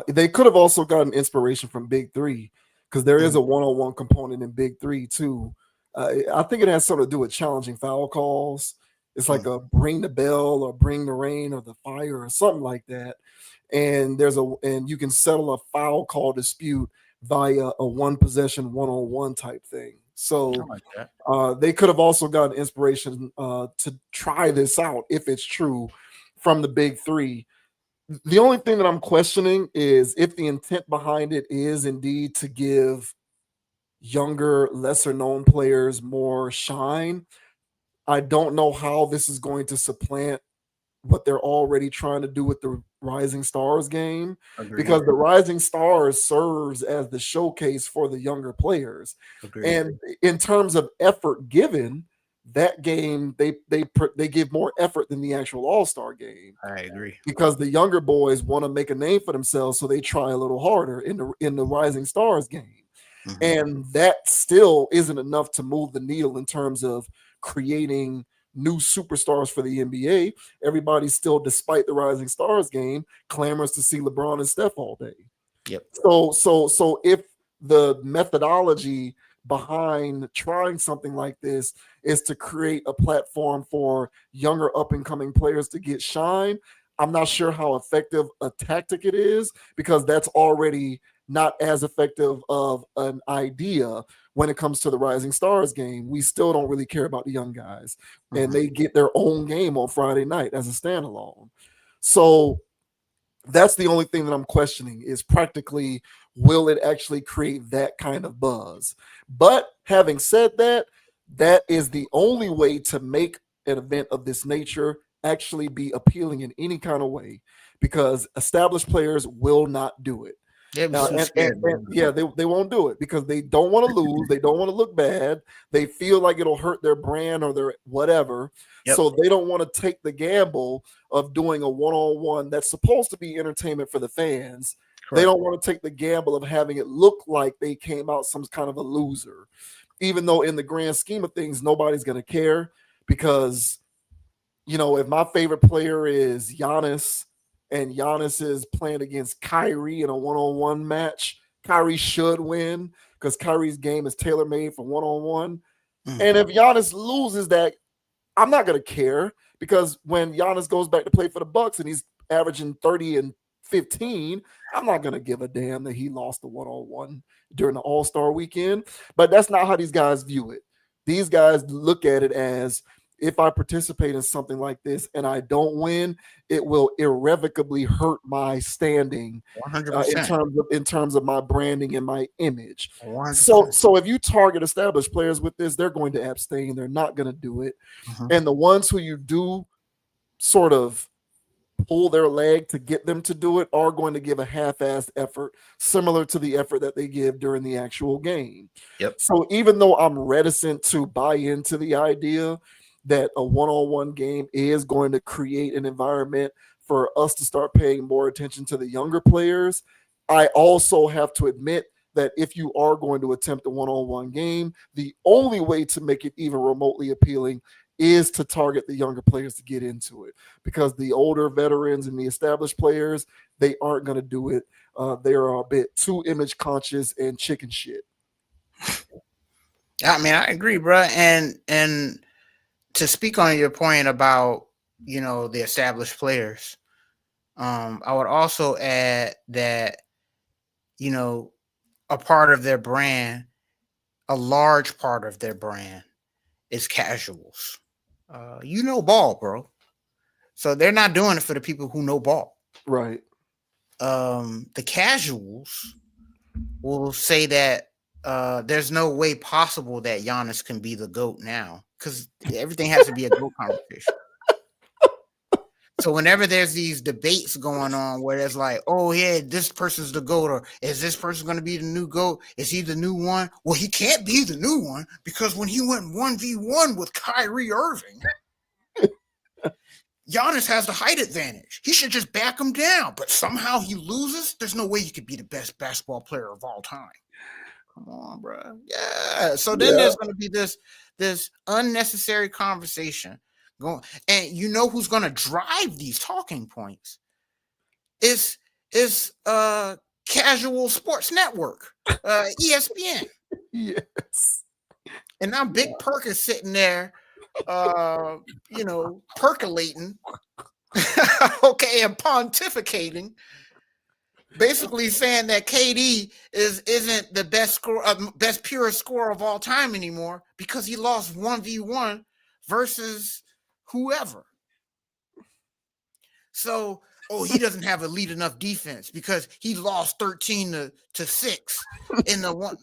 They could have also gotten inspiration from Big Three because there is a one-on-one component in Big Three too. I think it has something to do with challenging foul calls. It's like a bring the bell or bring the rain or the fire or something like that. And and you can settle a foul call dispute via a one possession one-on-one type thing. So like that. they could have also gotten inspiration to try this out if it's true from the big three. The only thing that I'm questioning is if the intent behind it is indeed to give younger, lesser known players more shine. I don't know how this is going to supplant what they're already trying to do with the Rising Stars game, Agreed. because the Rising Stars serves as the showcase for the younger players. Agreed. And in terms of effort given, that game they give more effort than the actual All-Star game, I agree. because the younger boys want to make a name for themselves, so they try a little harder in the Rising Stars game. Mhm. And that still isn't enough to move the needle in terms of creating new superstars for the NBA. Everybody's still, despite the Rising Stars game, clamors to see LeBron and Steph all day. Yep. So if the methodology behind trying something like this is to create a platform for younger up and coming players to get shine, I'm not sure how effective a tactic it is, because that's already not as effective of an idea when it comes to the Rising Stars game. We still don't really care about the young guys, and they get their own game on Friday night as a standalone. So that's the only thing that I'm questioning, is practically, will it actually create that kind of buzz? But having said that, that is the only way to make an event of this nature actually be appealing in any kind of way, because established players will not do it. They were too scared. Yeah, they won't do it because they don't want to lose. They don't want to look bad. They feel like it'll hurt their brand or their whatever. Yep. So they don't want to take the gamble of doing a one-on-one that's supposed to be entertainment for the fans. Correct. They don't want to take the gamble of having it look like they came out some kind of a loser, even though in the grand scheme of things, nobody's going to care, because, you know, if my favorite player is Giannis and Giannis is playing against Kyrie in a one-on-one match, Kyrie should win because Kyrie's game is tailor-made for one-on-one. And if Giannis loses that, I'm not going to care, because when Giannis goes back to play for the Bucks and he's averaging 30 and 15, I'm not going to give a damn that he lost the one-on-one during the All-Star weekend. But that's not how these guys view it. These guys look at it as, if I participate in something like this and I don't win, it will irrevocably hurt my standing 100%. in terms of my branding and my image. 100%. So if you target established players with this, they're going to abstain. They're not going to do it. Mhm. And the ones who you do sort of pull their leg to get them to do it are going to give a half-assed effort, similar to the effort that they give during the actual game. Yep. So even though I'm reticent to buy into the idea that a one-on-one game is going to create an environment for us to start paying more attention to the younger players, I also have to admit that if you are going to attempt a one-on-one game, the only way to make it even remotely appealing is to target the younger players to get into it, because the older veterans and the established players, they aren't going to do it. They're a bit too image conscious and chicken shit. I mean, I agree, bro. And to speak on your point about, you know, the established players, I would also add that, you know, a part of their brand, a large part of their brand, is casuals. You know ball, bro. So they're not doing it for the people who know ball. Right. The casuals will say that there's no way possible that Giannis can be the GOAT now, because everything has to be a GOAT conversation. So whenever there's these debates going on where there's like, oh yeah, this person's the GOAT, or is this person going to be the new GOAT? Is he the new one? Well, he can't be the new one because when he went 1v1 with Kyrie Irving, Giannis has the height advantage. He should just back him down, but somehow he loses. There's no way he could be the best basketball player of all time. Come on, bro. Yeah. So then there's going to be this unnecessary conversation going, and you know who's going to drive these talking points is Casual Sports Network, ESPN. Yes. And now Big Perk is sitting there, you know, percolating, okay, and pontificating basically saying that KD isn't the best score, best pure scorer of all time anymore because he lost 1v1 versus whoever. So, he doesn't have elite enough defense because he lost 13 to 6 in the one.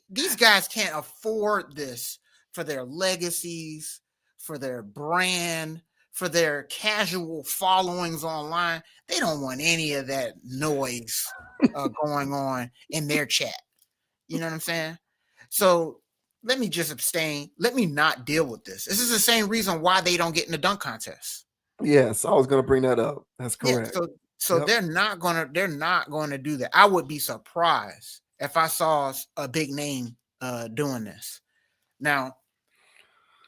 These guys can't afford this for their legacies, for their brand, for their casual followings online. They don't want any of that noise going on in their chat. You know what I'm saying? So let me just abstain. Let me not deal with this. This is the same reason why they don't get in the dunk contest. Yes, I was going to bring that up. That's correct. Yeah, so yep. they're not gonna do that. I would be surprised if I saw a big name doing this. Now,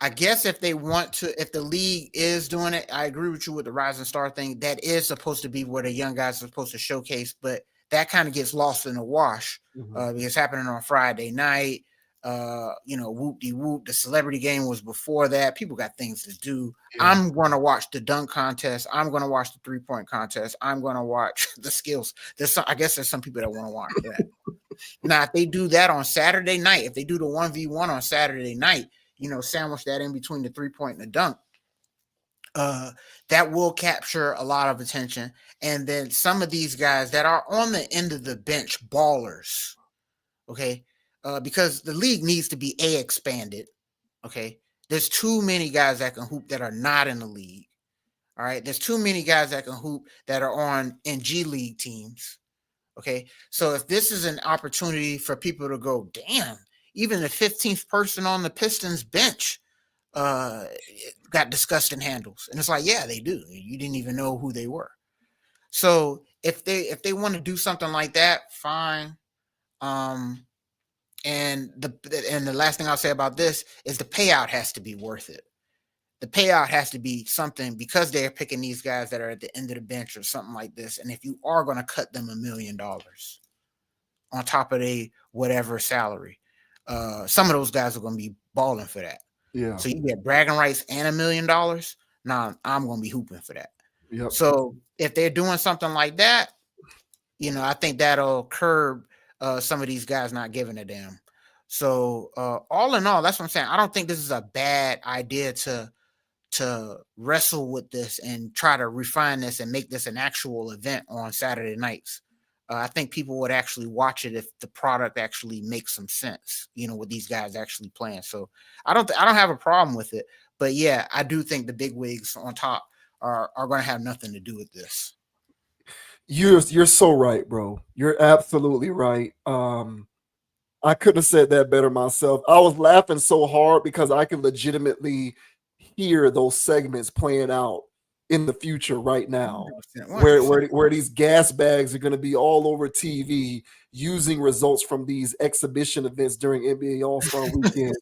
I guess if they want to, if the league is doing it, I agree with you with the Rising Star thing. That is supposed to be where the young guys are supposed to showcase, but that kind of gets lost in the wash because it's happening on Friday night. Whoop-de-whoop. The celebrity game was before that. People got things to do. Yeah. I'm going to watch the dunk contest. I'm going to watch the 3-point contest. I'm going to watch the skills. I guess there's some people that want to watch that. Now, if they do that on Saturday night, if they do the 1v1 on Saturday night, sandwich that in between the 3-point and the dunk, that will capture a lot of attention. And then some of these guys that are on the end of the bench, ballers, okay, because the league needs to be expanded. Okay, there's too many guys that can hoop that are not in the league. All right, there's too many guys that can hoop that are on G League teams. Okay, so if this is an opportunity for people to go, damn, even the 15th person on the Pistons bench got disgusting handles, and it's like, yeah, they do. You didn't even know who they were. So if they want to do something like that, fine. And the last thing I'll say about this is the payout has to be worth it. The payout has to be something because they're picking these guys that are at the end of the bench or something like this. And if you are going to cut them $1 million on top of a whatever salary, some of those guys are going to be balling for that. Yeah. So you get bragging rights and $1 million. Now I'm going to be hooping for that. Yep. So if they're doing something like that, I think that'll curb some of these guys not giving a damn. So all in all, that's what I'm saying. I don't think this is a bad idea to wrestle with this and try to refine this and make this an actual event on Saturday nights. I think people would actually watch it if the product actually makes some sense, with these guys actually playing. So I don't have a problem with it. But yeah, I do think the big wigs on top are going to have nothing to do with this. You're so right, bro. You're absolutely right. I couldn't have said that better myself. I was laughing so hard because I can legitimately hear those segments playing out in the future right now, 100%. where these gas bags are going to be all over TV using results from these exhibition events during NBA All-Star Weekend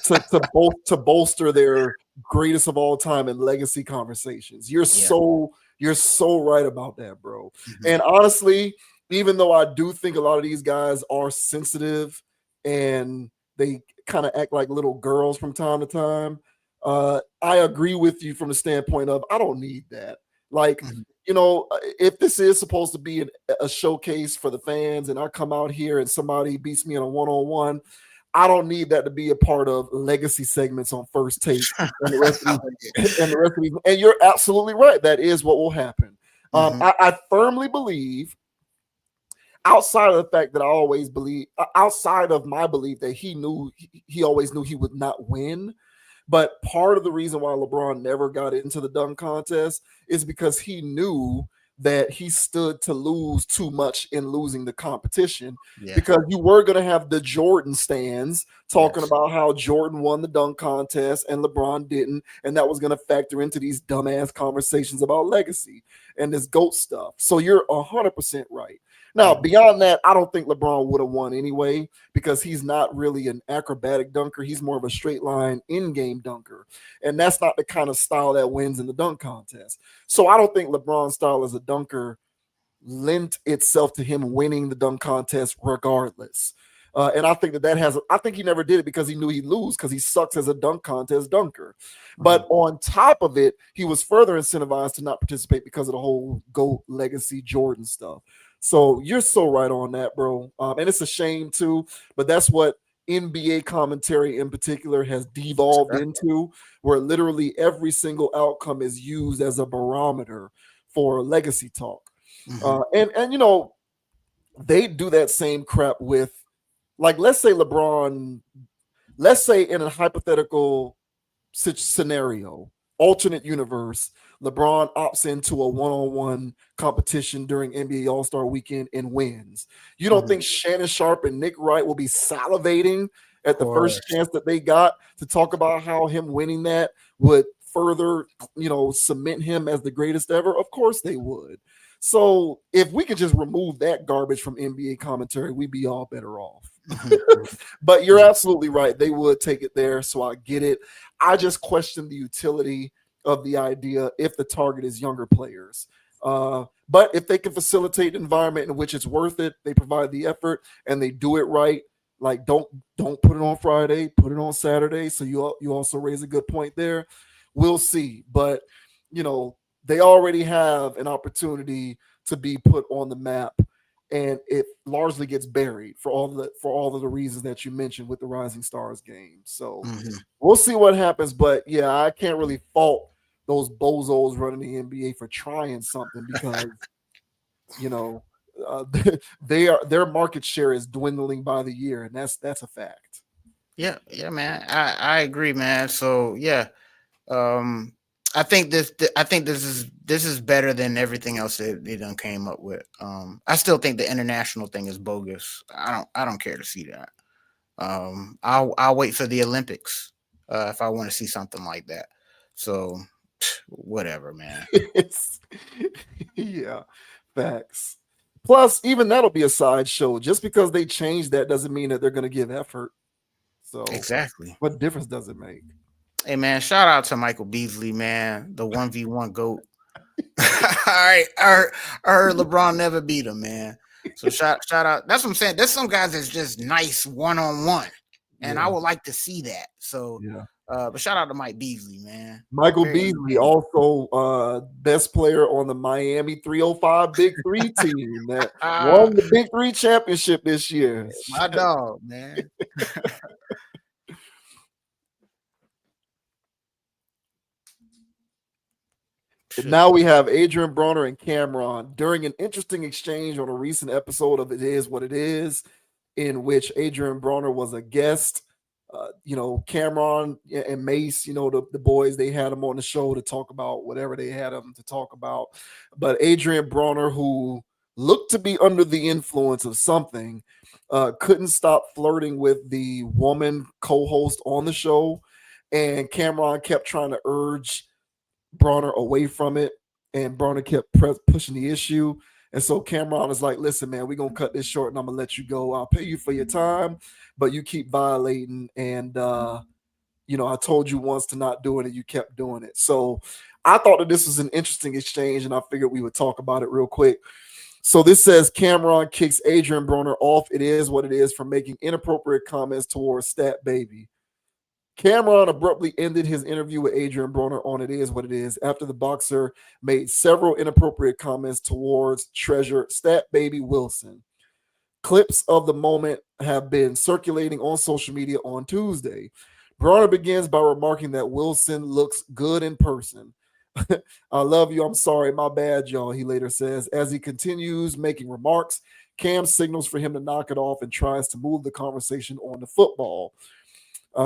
to bolster their greatest of all time and legacy conversations. You're so right about that, bro. Mm-hmm. And honestly, even though I do think a lot of these guys are sensitive and they kind of act like little girls from time to time, I agree with you from the standpoint of I don't need that. Like, if this is supposed to be a showcase for the fans and I come out here and somebody beats me in a one-on-one, I don't need that to be a part of legacy segments on First Take and the rest of these. And you're absolutely right. That is what will happen. I firmly believe, outside of the fact that I always believe, outside of my belief that he always knew he would not win. But part of the reason why LeBron never got into the dunk contest is because he knew that he stood to lose too much in losing the competition, because you were going to have the Jordan stands talking about how Jordan won the dunk contest and LeBron didn't, and that was going to factor into these dumbass conversations about legacy and this GOAT stuff. So you're 100% right. Now, beyond that, I don't think LeBron would have won anyway because he's not really an acrobatic dunker. He's more of a straight line in-game dunker. And that's not the kind of style that wins in the dunk contest. So I don't think LeBron's style as a dunker lent itself to him winning the dunk contest regardless. And I think I think he never did it because he knew he'd lose because he sucks as a dunk contest dunker. But on top of it, he was further incentivized to not participate because of the whole GOAT legacy Jordan stuff. So you're so right on that, bro. And it's a shame too, but that's what NBA commentary in particular has devolved into, where literally every single outcome is used as a barometer for legacy talk. And you know, they do that same crap with, like, let's say LeBron, let's say in a hypothetical scenario, alternate universe, LeBron opts into a one-on-one competition during NBA All-Star Weekend and wins. You don't think Shannon Sharp and Nick Wright will be salivating at the first chance that they got to talk about how him winning that would further, you know, cement him as the greatest ever? Of course they would. So if we could just remove that garbage from NBA commentary, we'd be all better off. But you're absolutely right. They would take it there. So I get it. I just question the utility of the idea if the target is younger players. But if they can facilitate an environment in which it's worth it, they provide the effort and they do it right. Like, don't put it on Friday, put it on Saturday. So you also raise a good point there. We'll see. But, you know, they already have an opportunity to be put on the map, and it largely gets buried for all of the reasons that you mentioned with the Rising Stars game. So we'll see what happens. But yeah, I can't really fault those bozos running the NBA for trying something because you know their market share is dwindling by the year, and that's a fact. Yeah, man. I agree, man. So yeah, I think this is better than everything else that they done came up with. I still think the international thing is bogus. I don't care to see that. I'll wait for the Olympics if I want to see something like that. So whatever, man. Yeah, facts. Plus, even that'll be a sideshow. Just because they changed that doesn't mean that they're going to give effort. So exactly, what difference does it make? Hey man, shout out to Michael Beasley, man, the 1v1 GOAT. All right, I heard LeBron never beat him, man. So shout out. That's what I'm saying. There's some guys that's just nice one-on-one, and I would like to see that. So but shout out to Mike Beasley, man. Michael Beasley, also best player on the Miami 305 Big Three team that won the Big Three championship this year. My dog, man. Now we have Adrien Broner and Cameron during an interesting exchange on a recent episode of It Is What It Is, in which Adrien Broner was a guest. You know, Cameron and Mace, you know, the boys, they had him on the show to talk about whatever they had him to talk about. But Adrien Broner, who looked to be under the influence of something, couldn't stop flirting with the woman co-host on the show. And Cameron kept trying to urge Broner away from it, and Broner kept pushing the issue. And so Cameron is like, listen, man, we're going to cut this short and I'm going to let you go. I'll pay you for your time, but you keep violating. And, you know, I told you once to not do it and you kept doing it. So I thought that this was an interesting exchange, and I figured we would talk about it real quick. So this says Cameron kicks Adrien Broner off It Is What It Is for making inappropriate comments towards Stat Baby. Cameron abruptly ended his interview with Adrien Broner on It Is What It Is after the boxer made several inappropriate comments towards treasure Stat Baby Wilson. Clips of the moment have been circulating on social media on Tuesday. Broner begins by remarking that Wilson looks good in person. I love you. I'm sorry. My bad, y'all, he later says. As he continues making remarks, Cam signals for him to knock it off and tries to move the conversation on to football.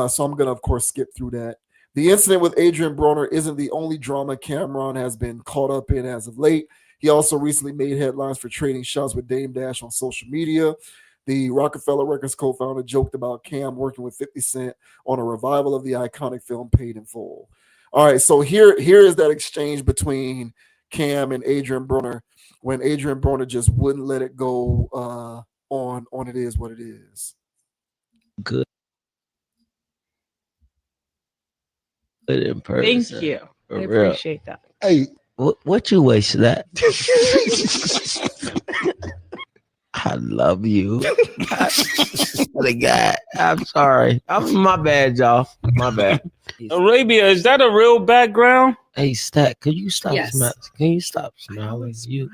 So I'm going to, of course, skip through that. The incident with Adrien Broner isn't the only drama Cameron has been caught up in as of late. He also recently made headlines for trading shots with Dame Dash on social media. The Rockefeller Records co-founder joked about Cam working with 50 Cent on a revival of the iconic film Paid in Full. All right, so here is that exchange between Cam and Adrien Broner when Adrien Broner just wouldn't let it go on It Is What It Is. Good. In person. Thank you. For I real. appreciate that. Hey, what you waste that? I love you. The guy. I'm sorry. My bad, y'all. My bad. Arabia, is that a real background? Hey, Stat, could you stop Yes. smiling? Can you stop smiling? You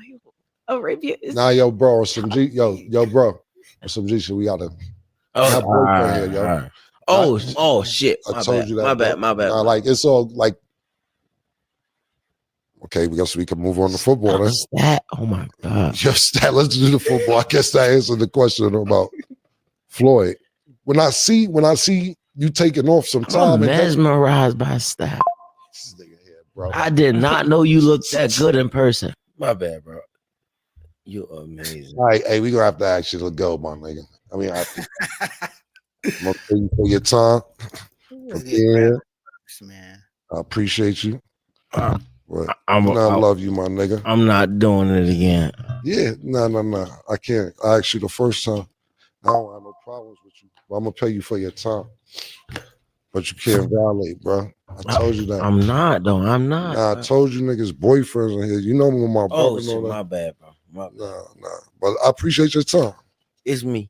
Arabia is. Nah, yo, bro, some G, yo, bro, some G shit. We gotta. My boyfriend here, yo. Right. Oh, shit. I told you that. My bad. Nah, like it's all like. Okay, we can move on to football then. Stat. Oh my god. Yo, Stat, let's do the football. I guess that answered the question about Floyd. When I see you taking off some time, I'm mesmerized by Stat. This nigga here, bro. I did not know you looked that good in person. My bad, bro. You're amazing. All right, hey, we gonna have to actually go, my nigga. I mean, I'm gonna pay you for your time. Yeah, man. I appreciate you. But I love you, my nigga. I'm not doing it again. Yeah, no. I can't. I asked you the first time. I don't have no problems with you. But I'm gonna pay you for your time. But you can't violate, bro. I told you that. I'm not, though. I'm not. Nah, I told you niggas boyfriends in here. You know me with my brother. Oh, shit, my bad, bro. My bad. Nah. But I appreciate your time. It's me.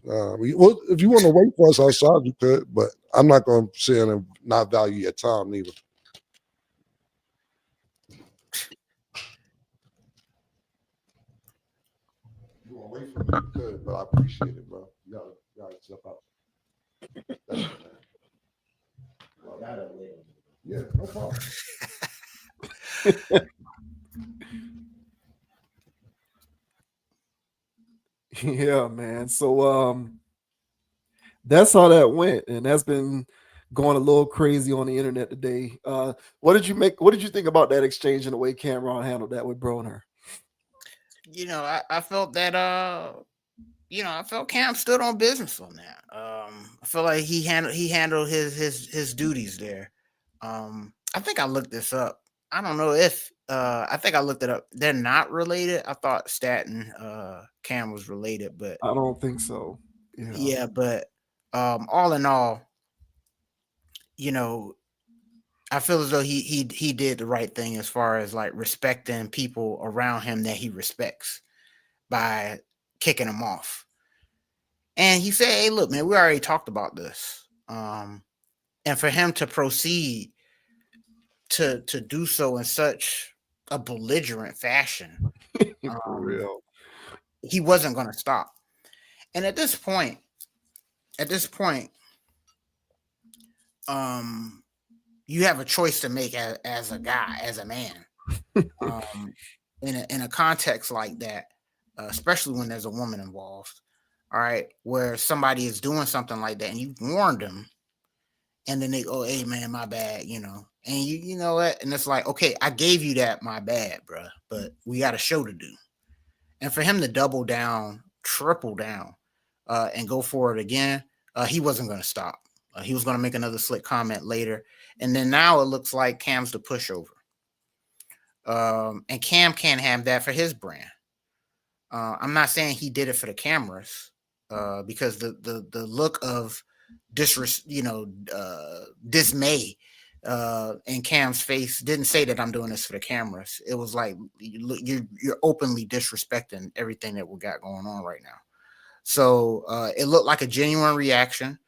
Well, if you want to wait for us outside, you could. But I'm not gonna sit in and not value your time neither. You want to wait for me? You could, but I appreciate it, bro. You gotta step out. Yeah, no problem. Yeah, man. So that's how that went, and that's been going a little crazy on the internet today. What did you think about that exchange and the way Cameron handled that with Broner? I felt that I felt Cam stood on business on that. I feel like he handled his duties there. I think I looked this up. I don't know if I think I looked it up. They're not related. I thought Stat and Cam was related, but I don't think so. Yeah, but all in all, I feel as though he did the right thing as far as like respecting people around him that he respects by kicking them off. And he said, "Hey, look, man, we already talked about this." And for him to proceed to do so in such a belligerent fashion, for real, he wasn't going to stop. And at this point, you have a choice to make as a guy, as a man, in a context like that, especially when there's a woman involved. All right, where somebody is doing something like that, and you warned them, and then they go, "Hey, man, my bad," and you know what? And it's like, okay, I gave you that, my bad, bro, but we got a show to do. And for him to double down, triple down, and go for it again, he wasn't going to stop. He was going to make another slick comment later. And then now it looks like Cam's the pushover. And Cam can't have that for his brand. I'm not saying he did it for the cameras, because the look of dismay in Cam's face didn't say that I'm doing this for the cameras. It was like, you're openly disrespecting everything that we got going on right now. So it looked like a genuine reaction.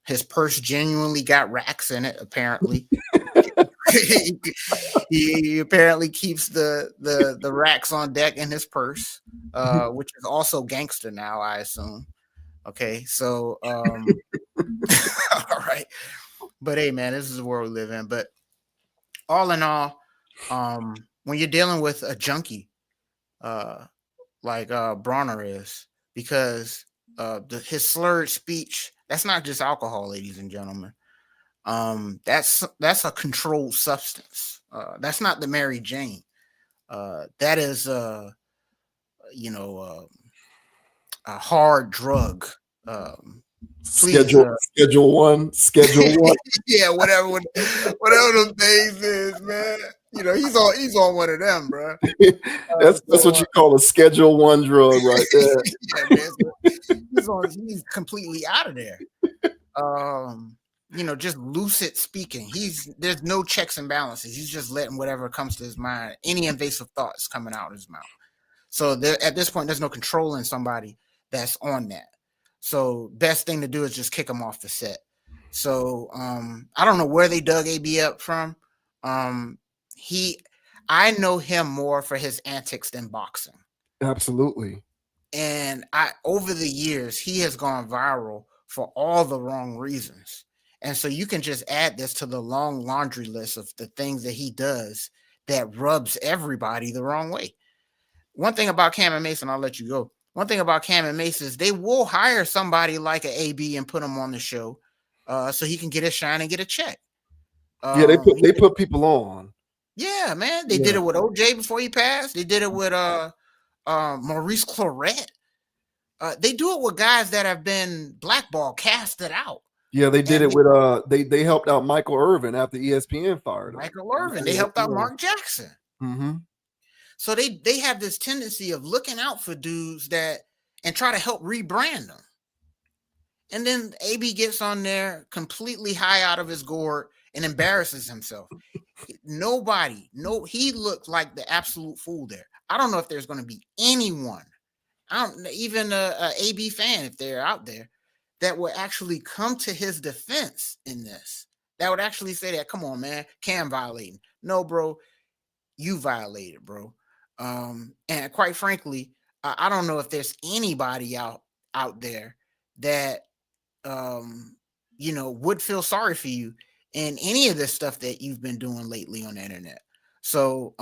His purse genuinely got racks in it, apparently. he apparently keeps the racks on deck in his purse, which is also gangster now, I assume. Okay, so all right. But hey, man, this is the world we live in. But all in all, when you're dealing with a junkie like Broner is, because his slurred speech, that's not just alcohol, ladies and gentlemen. That's a controlled substance. That's not the Mary Jane. That is a hard drug. Schedule one. Yeah, whatever those things is, man. He's on one of them, bro. That's what you call a Schedule 1 drug, right there. Yeah, man. He's completely out of there. Just lucid speaking. There's no checks and balances. He's just letting whatever comes to his mind, any invasive thoughts coming out of his mouth. So at this point, there's no controlling somebody that's on that. So best thing to do is just kick him off the set. So I don't know where they dug AB up from. I know him more for his antics than boxing. Absolutely. And over the years, he has gone viral for all the wrong reasons. And so you can just add this to the long laundry list of the things that he does that rubs everybody the wrong way. One thing about Cam and Mason, I'll let you go. One thing about Cam and Mason is they will hire somebody like an AB and put him on the show so he can get a shine and get a check. Yeah, they put people on. Yeah, man. They did it with OJ before he passed. They did it with Maurice Claret. They do it with guys that have been blackballed, casted out. Yeah, they did it with they helped out Michael Irvin after ESPN fired him. Michael Irvin. They helped out Mark Jackson. Mm-hmm. So they have this tendency of looking out for dudes and try to help rebrand them. And then AB gets on there completely high out of his gourd and embarrasses himself. He looked like the absolute fool there. I don't know if there's going to be anyone, even a AB fan, if they're out there, that will actually come to his defense in this. That would actually say that, come on, man, Cam violating. No, bro, you violated, bro. And quite frankly, I don't know if there's anybody out there that would feel sorry for you in any of this stuff that you've been doing lately on the internet. So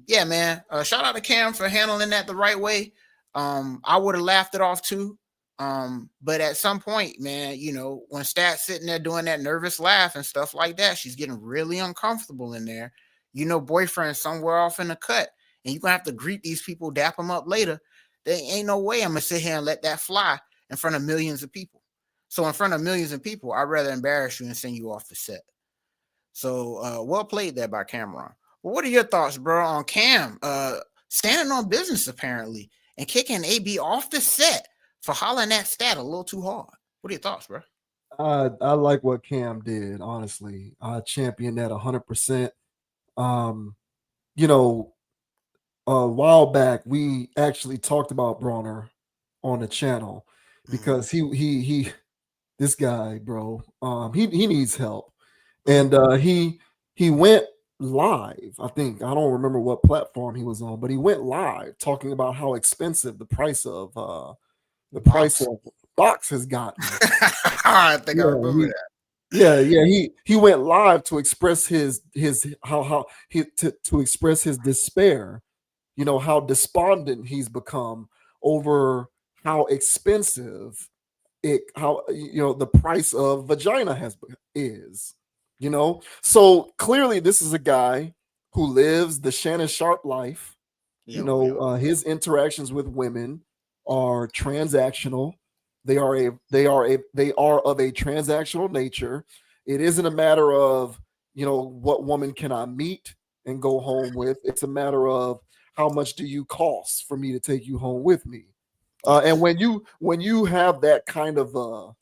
yeah, man, shout out to Cam for handling that the right way. I would have laughed it off too. But at some point, man, when Stat's sitting there doing that nervous laugh and stuff like that, she's getting really uncomfortable in there. Boyfriend somewhere off in the cut, and you're gonna have to greet these people, dap them up later. There ain't no way I'm gonna sit here and let that fly in front of millions of people. So in front of millions of people, I'd rather embarrass you and send you off the set. So well played there by Cameron. Well, what are your thoughts, bro, on Cam standing on business apparently and kicking AB off the set for hollering at Stat a little too hard? What are your thoughts, bro? I like what Cam did, honestly. I champion that 100%. A while back we actually talked about Broner on the channel because he this guy, bro, he needs help. And he went live. I don't remember what platform he was on, but he went live talking about how expensive the price of box has gotten. I think I remember that. Yeah. He went live to express his to express his despair. How despondent he's become over how expensive the price of vagina is. So clearly this is a guy who lives the Shannon Sharp life. His interactions with women are transactional. They are of a transactional nature. It isn't a matter of what woman can I meet and go home with. It's a matter of how much do you cost for me to take you home with me. And when you have that kind of a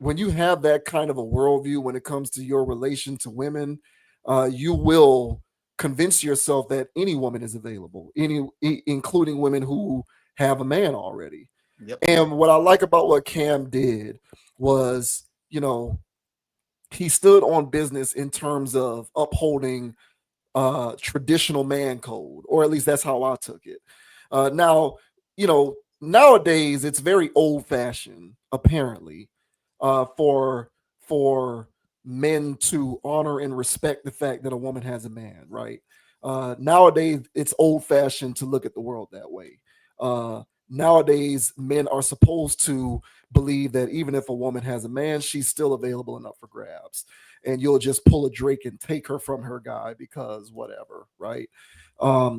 worldview when it comes to your relation to women, you will convince yourself that any woman is available, including women who have a man already. Yep. And what I like about what Cam did was, he stood on business in terms of upholding traditional man code, or at least that's how I took it. Now, nowadays it's very old fashioned, apparently, for men to honor and respect the fact that a woman has a man, right? Nowadays it's old fashioned to look at the world that way. Nowadays men are supposed to believe that even if a woman has a man, she's still available and up for grabs, and you'll just pull a Drake and take her from her guy because whatever, right? Are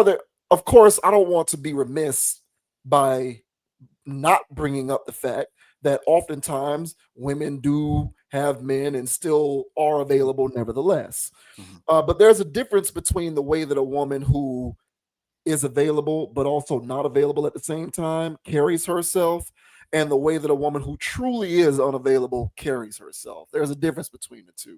there, of course, I don't want to be remiss by not bringing up the fact that oftentimes women do have men and still are available nevertheless. But there's a difference between the way that a woman who is available but also not available at the same time carries herself, and the way that a woman who truly is unavailable carries herself. There's a difference between the two.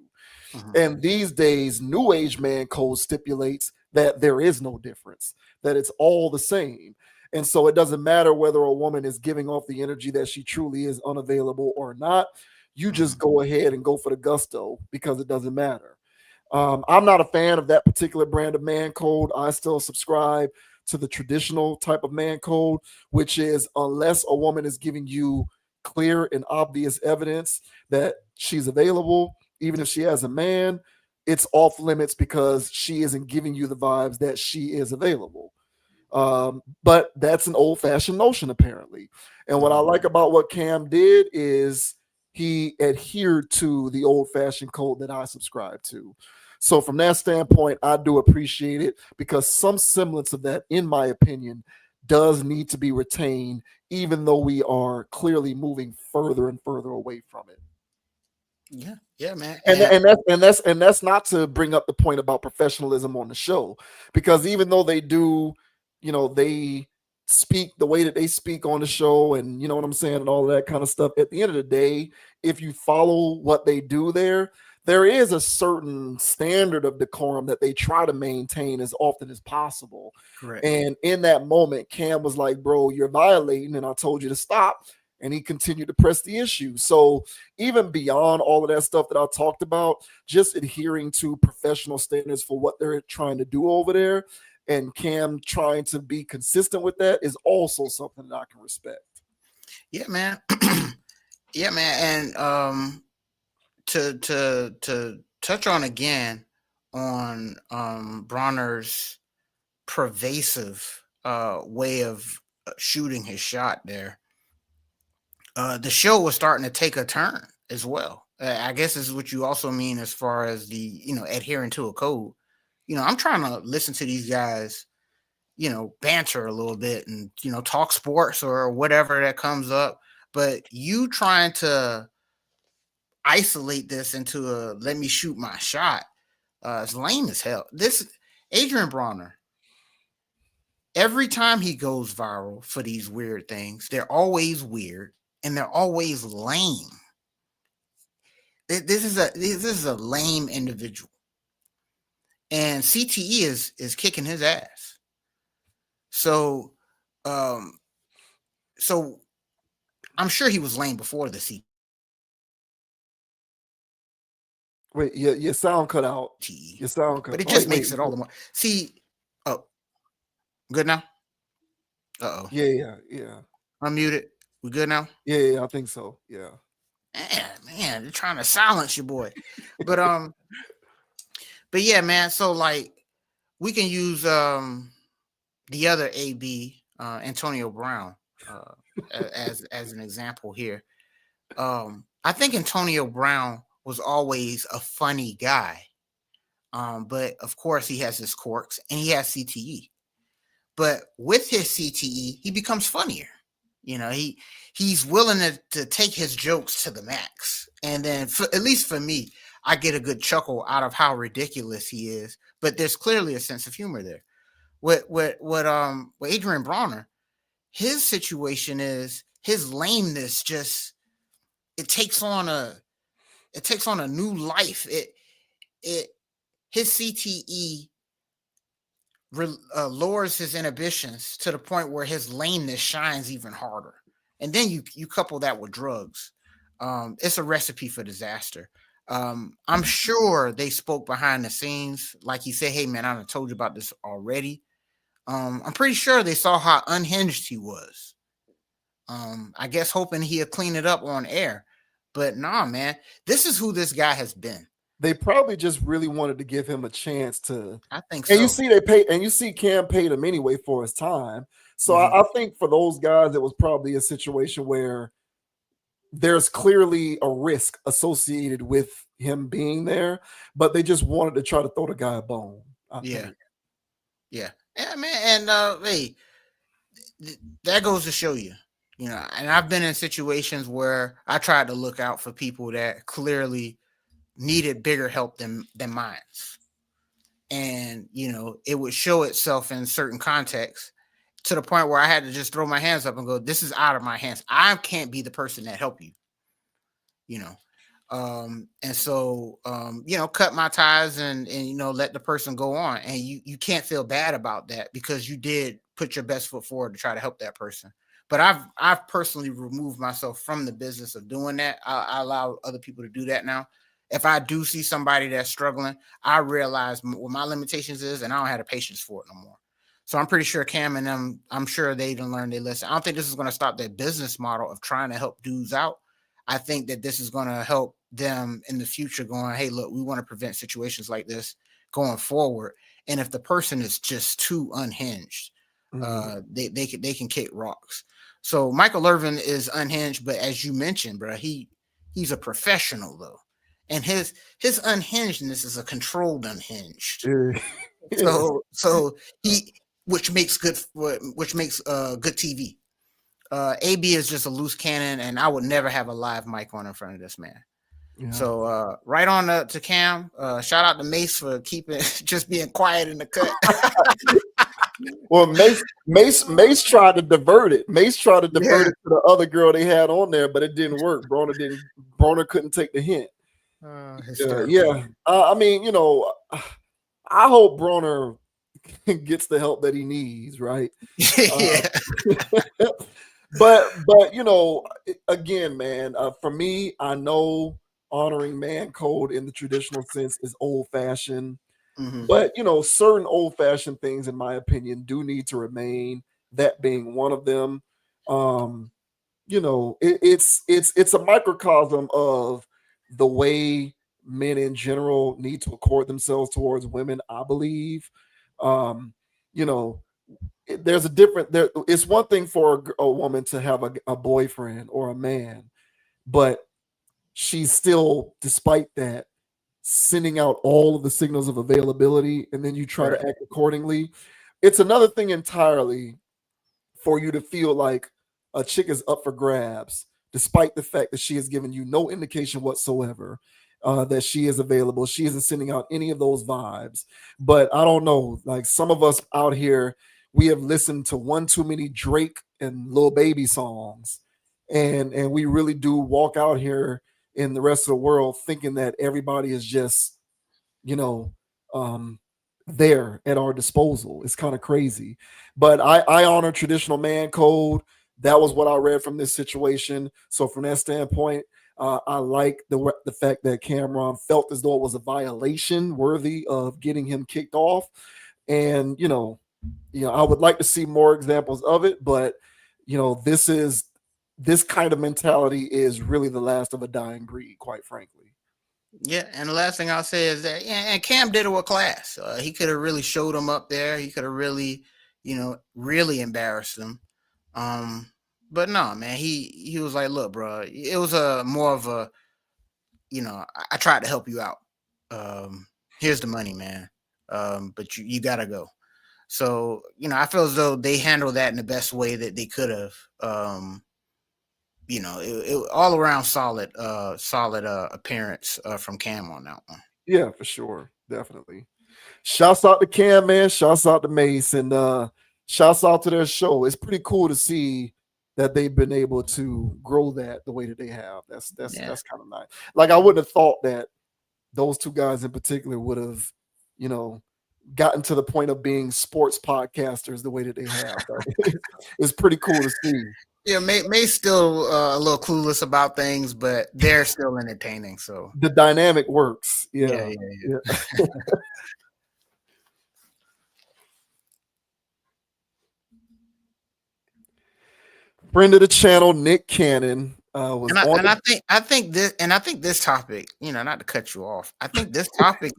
And these days, New Age man code stipulates that there is no difference, that it's all the same. And so it doesn't matter whether a woman is giving off the energy that she truly is unavailable or not. You just go ahead and go for the gusto because it doesn't matter. I'm not a fan of that particular brand of man code. I still subscribe to the traditional type of man code, which is unless a woman is giving you clear and obvious evidence that she's available, even if she has a man, it's off limits because she isn't giving you the vibes that she is available. But that's an old-fashioned notion, apparently. And what I like about what Cam did is he adhered to the old-fashioned code that I subscribe to. So from that standpoint, I do appreciate it because some semblance of that, in my opinion, does need to be retained, even though we are clearly moving further and further away from it. Yeah, man. And that's not to bring up the point about professionalism on the show, because even though they do, they speak the way that they speak on the show, and you know what I'm saying, and all of that kind of stuff. At the end of the day, if you follow what they do there is a certain standard of decorum that they try to maintain as often as possible. Correct. And in that moment, Cam was like, bro, you're violating, and I told you to stop. And he continued to press the issue. So even beyond all of that stuff that I talked about, just adhering to professional standards for what they're trying to do over there, and Cam trying to be consistent with that, is also something that I can respect. Yeah, man. Yeah, man. And to touch on again on Broner's pervasive way of shooting his shot there, the show was starting to take a turn as well. I guess this is what you also mean as far as the, adhering to a code. I'm trying to listen to these guys, banter a little bit and, talk sports or whatever that comes up. But you trying to isolate this into a let me shoot my shot, it's lame as hell. This Adrien Broner, every time he goes viral for these weird things, they're always weird and they're always lame. This is a lame individual, and CTE is kicking his ass. So I'm sure he was lame before the CTE. Wait, your sound cut out. Your sound cut. But it just makes it all the more. See, good now? Uh-oh. Yeah. Unmuted. We good now? Yeah, I think so. Yeah. Man, they're trying to silence your boy. But yeah, man. So like we can use the other AB, Antonio Brown, as an example here. I think Antonio Brown was always a funny guy. But of course he has his quirks and he has CTE. But with his CTE, he becomes funnier. He's willing to take his jokes to the max. And then at least for me, I get a good chuckle out of how ridiculous he is. But there's clearly a sense of humor there. With Adrien Broner, his situation is his lameness it takes on a new life. His CTE lowers his inhibitions to the point where his lameness shines even harder. And then you couple that with drugs. It's a recipe for disaster. I'm sure they spoke behind the scenes. Like he said, hey, man, I done told you about this already. I'm pretty sure they saw how unhinged he was. I guess hoping he'll clean it up on air. But nah, man, this is who this guy has been. They probably just really wanted to give him a chance to. I think so. And you see Cam paid him anyway for his time. So I think for those guys, it was probably a situation where there's clearly a risk associated with him being there, but they just wanted to try to throw the guy a bone. Yeah, man. And hey, that goes to show you, and I've been in situations where I tried to look out for people that clearly needed bigger help than mine. And, it would show itself in certain contexts to the point where I had to just throw my hands up and go, this is out of my hands. I can't be the person that help you, and so, cut my ties and let the person go on. And you can't feel bad about that because you did put your best foot forward to try to help that person. But I've personally removed myself from the business of doing that. I allow other people to do that now. if I do see somebody that's struggling, I realize what my limitations is, and I don't have the patience for it no more. So I'm pretty sure Cam and them, I'm sure they didn't learn their lesson. I don't think this is going to stop their business model of trying to help dudes out. I think that this is going to help them in the future going, hey, look, we want to prevent situations like this going forward. And if the person is just too unhinged, they can kick rocks. So Michael Irvin is unhinged, but as you mentioned, bro, he's a professional though. And his unhingedness is a controlled unhinged. So he, which makes good TV. AB is just a loose cannon, and I would never have a live mic on in front of this man. Yeah. So right on to Cam. Shout out to Mace for just being quiet in the cut. Well, Mace tried to divert it. Mace tried to divert it to the other girl they had on there, but it didn't work. Broner couldn't take the hint. I mean, I hope Broner gets the help that he needs, right? But again, man, for me, I know honoring man code in the traditional sense is old-fashioned. Mm-hmm. But certain old-fashioned things, in my opinion, do need to remain. That being one of them. It's a microcosm of the way men in general need to accord themselves towards women, I believe. There's a different. It's one thing for a woman to have a boyfriend or a man, but she's still, despite that, sending out all of the signals of availability, and then you try to act accordingly. It's another thing entirely for you to feel like a chick is up for grabs, despite the fact that she has given you no indication whatsoever that she is available. She isn't sending out any of those vibes. But I don't know, like some of us out here, we have listened to one too many Drake and Lil Baby songs, and we really do walk out here in the rest of the world thinking that everybody is just, there at our disposal. It's kind of crazy. But I honor traditional man code. That was what I read from this situation. So from that standpoint, I like the fact that Cameron felt as though it was a violation worthy of getting him kicked off. And, I would like to see more examples of it, but, this kind of mentality is really the last of a dying breed, quite frankly. Yeah, and the last thing I'll say is that, and Cam did it with class. He could have really showed him up there. He could have really, really embarrassed him. But no, man, he was like, look, bro, it was more of a, I tried to help you out. Here's the money, man. But you gotta go. So, I feel as though they handled that in the best way that they could have. It all around solid appearance from Cam on that one. Yeah, for sure. Definitely. Shouts out to Cam, man. Shouts out to Mace, and shouts out to their show. It's pretty cool to see that they've been able to grow that the way that they have. That's kind of nice. Like, I wouldn't have thought that those two guys in particular would have, gotten to the point of being sports podcasters the way that they have. It's pretty cool to see. Yeah, May's still a little clueless about things, but they're still entertaining. So the dynamic works. Yeah. Friend of the channel, Nick Cannon, was I think this topic, not to cut you off, I think this topic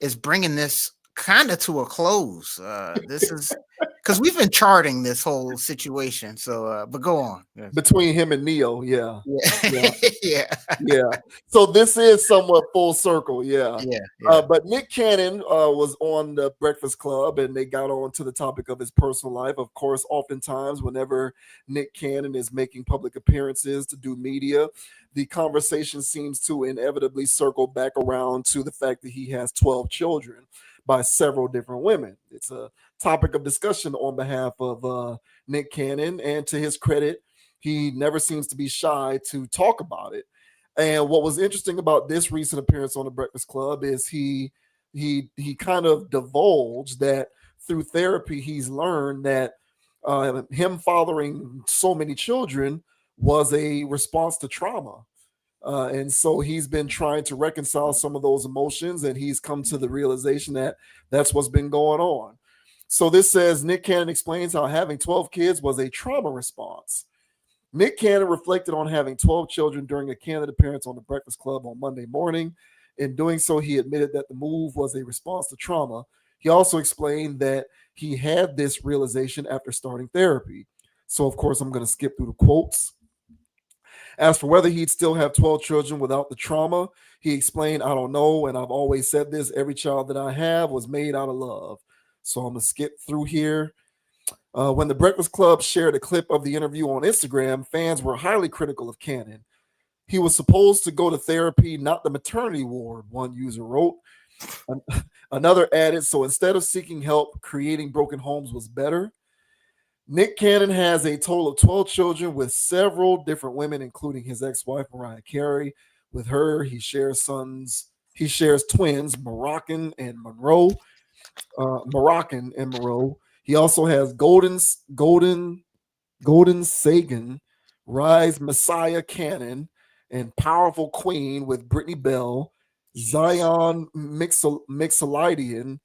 is bringing this kind of to a close. This is because we've been charting this whole situation. So, but go on. Between him and Neo, yeah. Yeah. So this is somewhat full circle, yeah. But Nick Cannon was on the Breakfast Club, and they got on to the topic of his personal life. Of course, oftentimes, whenever Nick Cannon is making public appearances to do media, the conversation seems to inevitably circle back around to the fact that he has 12 children by several different women. It's a topic of discussion on behalf of Nick Cannon, and to his credit, he never seems to be shy to talk about it. And what was interesting about this recent appearance on the Breakfast Club is he kind of divulged that through therapy he's learned that him fathering so many children was a response to trauma. And so he's been trying to reconcile some of those emotions, and he's come to the realization that that's what's been going on. So this says Nick Cannon explains how having 12 kids was a trauma response. Nick Cannon reflected on having 12 children during a candid appearance on The Breakfast Club on Monday morning. In doing so, he admitted that the move was a response to trauma. He also explained that he had this realization after starting therapy. So, of course, I'm going to skip through the quotes. As for whether he'd still have 12 children without the trauma, he explained, I don't know. And I've always said this, every child that I have was made out of love. So I'm going to skip through here. When The Breakfast Club shared a clip of the interview on Instagram, fans were highly critical of Cannon. He was supposed to go to therapy, not the maternity ward, one user wrote. Another added, so instead of seeking help, creating broken homes was better. Nick Cannon has a total of 12 children with several different women, including his ex-wife, Mariah Carey. With her, he shares twins, Moroccan and Monroe. He also has Golden Sagan, Rise Messiah Cannon, and Powerful Queen with Brittany Bell, Zion Mixolydian,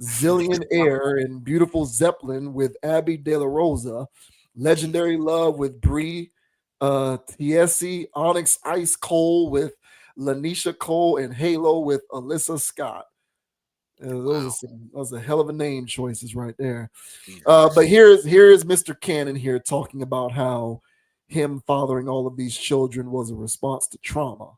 Zillion Air, and Beautiful Zeppelin with Abby De La Rosa, Legendary Love with Brie Tiesi, Onyx Ice Cole with Lanisha Cole, and Halo with Alyssa Scott. Those are a hell of a name choices right there. But here is Mr. Cannon here talking about how him fathering all of these children was a response to trauma.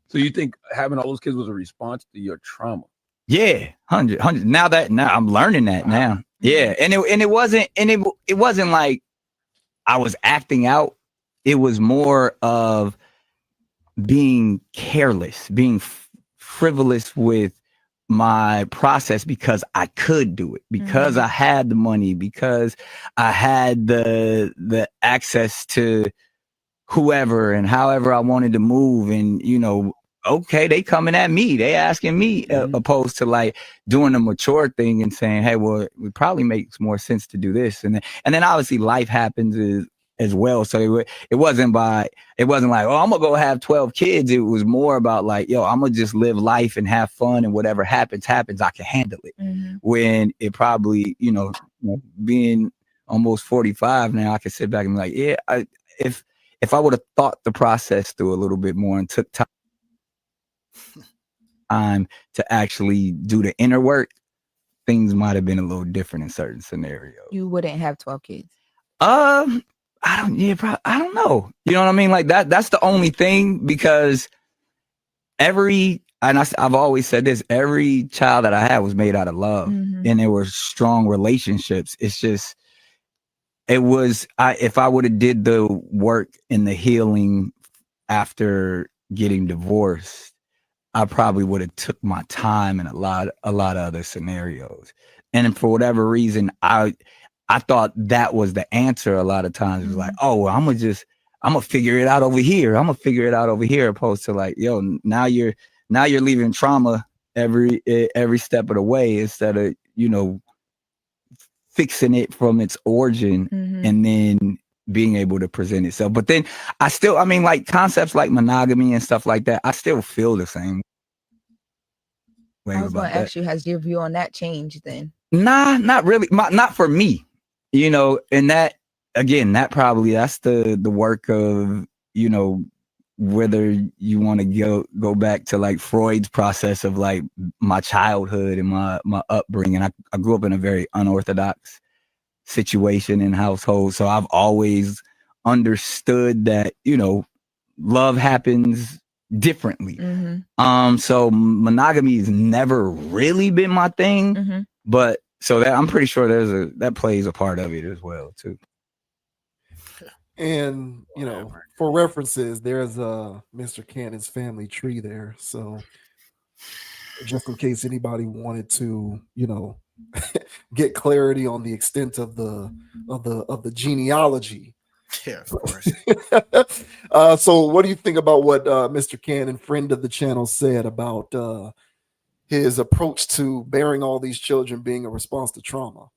So you think having all those kids was a response to your trauma? Yeah, 100. Now I'm learning that now. Yeah, and it wasn't like I was acting out. It was more of being careless, being frivolous with my process because I could do it, because I had the money, because I had the access to whoever and however I wanted to move. And, okay, they coming at me, they asking me, opposed to like doing a mature thing and saying, hey, well, it probably makes more sense to do this. And then obviously life happens as well. So it wasn't like, oh, I'm gonna go have 12 kids. It was more about like, yo, I'm gonna just live life and have fun, and whatever happens, I can handle it. When it probably, being almost 45 now, I can sit back and be like, yeah, if I would have thought the process through a little bit more and took time to actually do the inner work, things might have been a little different in certain scenarios. You wouldn't have 12 kids. I don't know. You know what I mean? Like that's the only thing, because I've always said this, every child that I had was made out of love, and there were strong relationships. It's just, if I would have did the work and the healing after getting divorced, I probably would have took my time in a lot of other scenarios. And for whatever reason, I thought that was the answer. A lot of times it was like, oh, well, I'm gonna figure it out over here. Opposed to like, yo, now you're leaving trauma every step of the way, instead of, fixing it from its origin and then being able to present itself. But then like concepts like monogamy and stuff like that, I still feel the same way. I was going to ask you, has your view on that changed then? Nah, not really. Not for me, and that, again, that's the work of, whether you want to go back to like Freud's process of like my childhood and my upbringing. I grew up in a very unorthodox situation and household. So I've always understood that, love happens differently. So monogamy has never really been my thing, but so that I'm pretty sure that plays a part of it as well too. And, for references, there's Mr. Cannon's family tree there. So just in case anybody wanted to, get clarity on the extent of the genealogy. Yeah, of course. So what do you think about what Mr. Cannon, friend of the channel, said about his approach to bearing all these children being a response to trauma?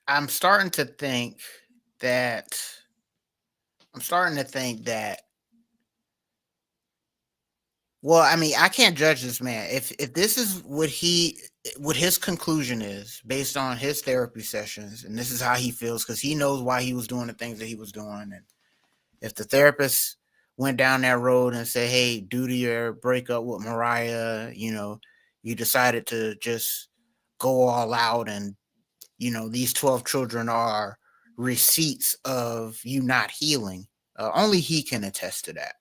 I'm starting to think that well, I mean, I can't judge this man. If this is what his conclusion is based on his therapy sessions, and this is how he feels, because he knows why he was doing the things that he was doing. And if the therapist went down that road and said, hey, due to your breakup with Mariah, you decided to just go all out, and these 12 children are receipts of you not healing. Only he can attest to that.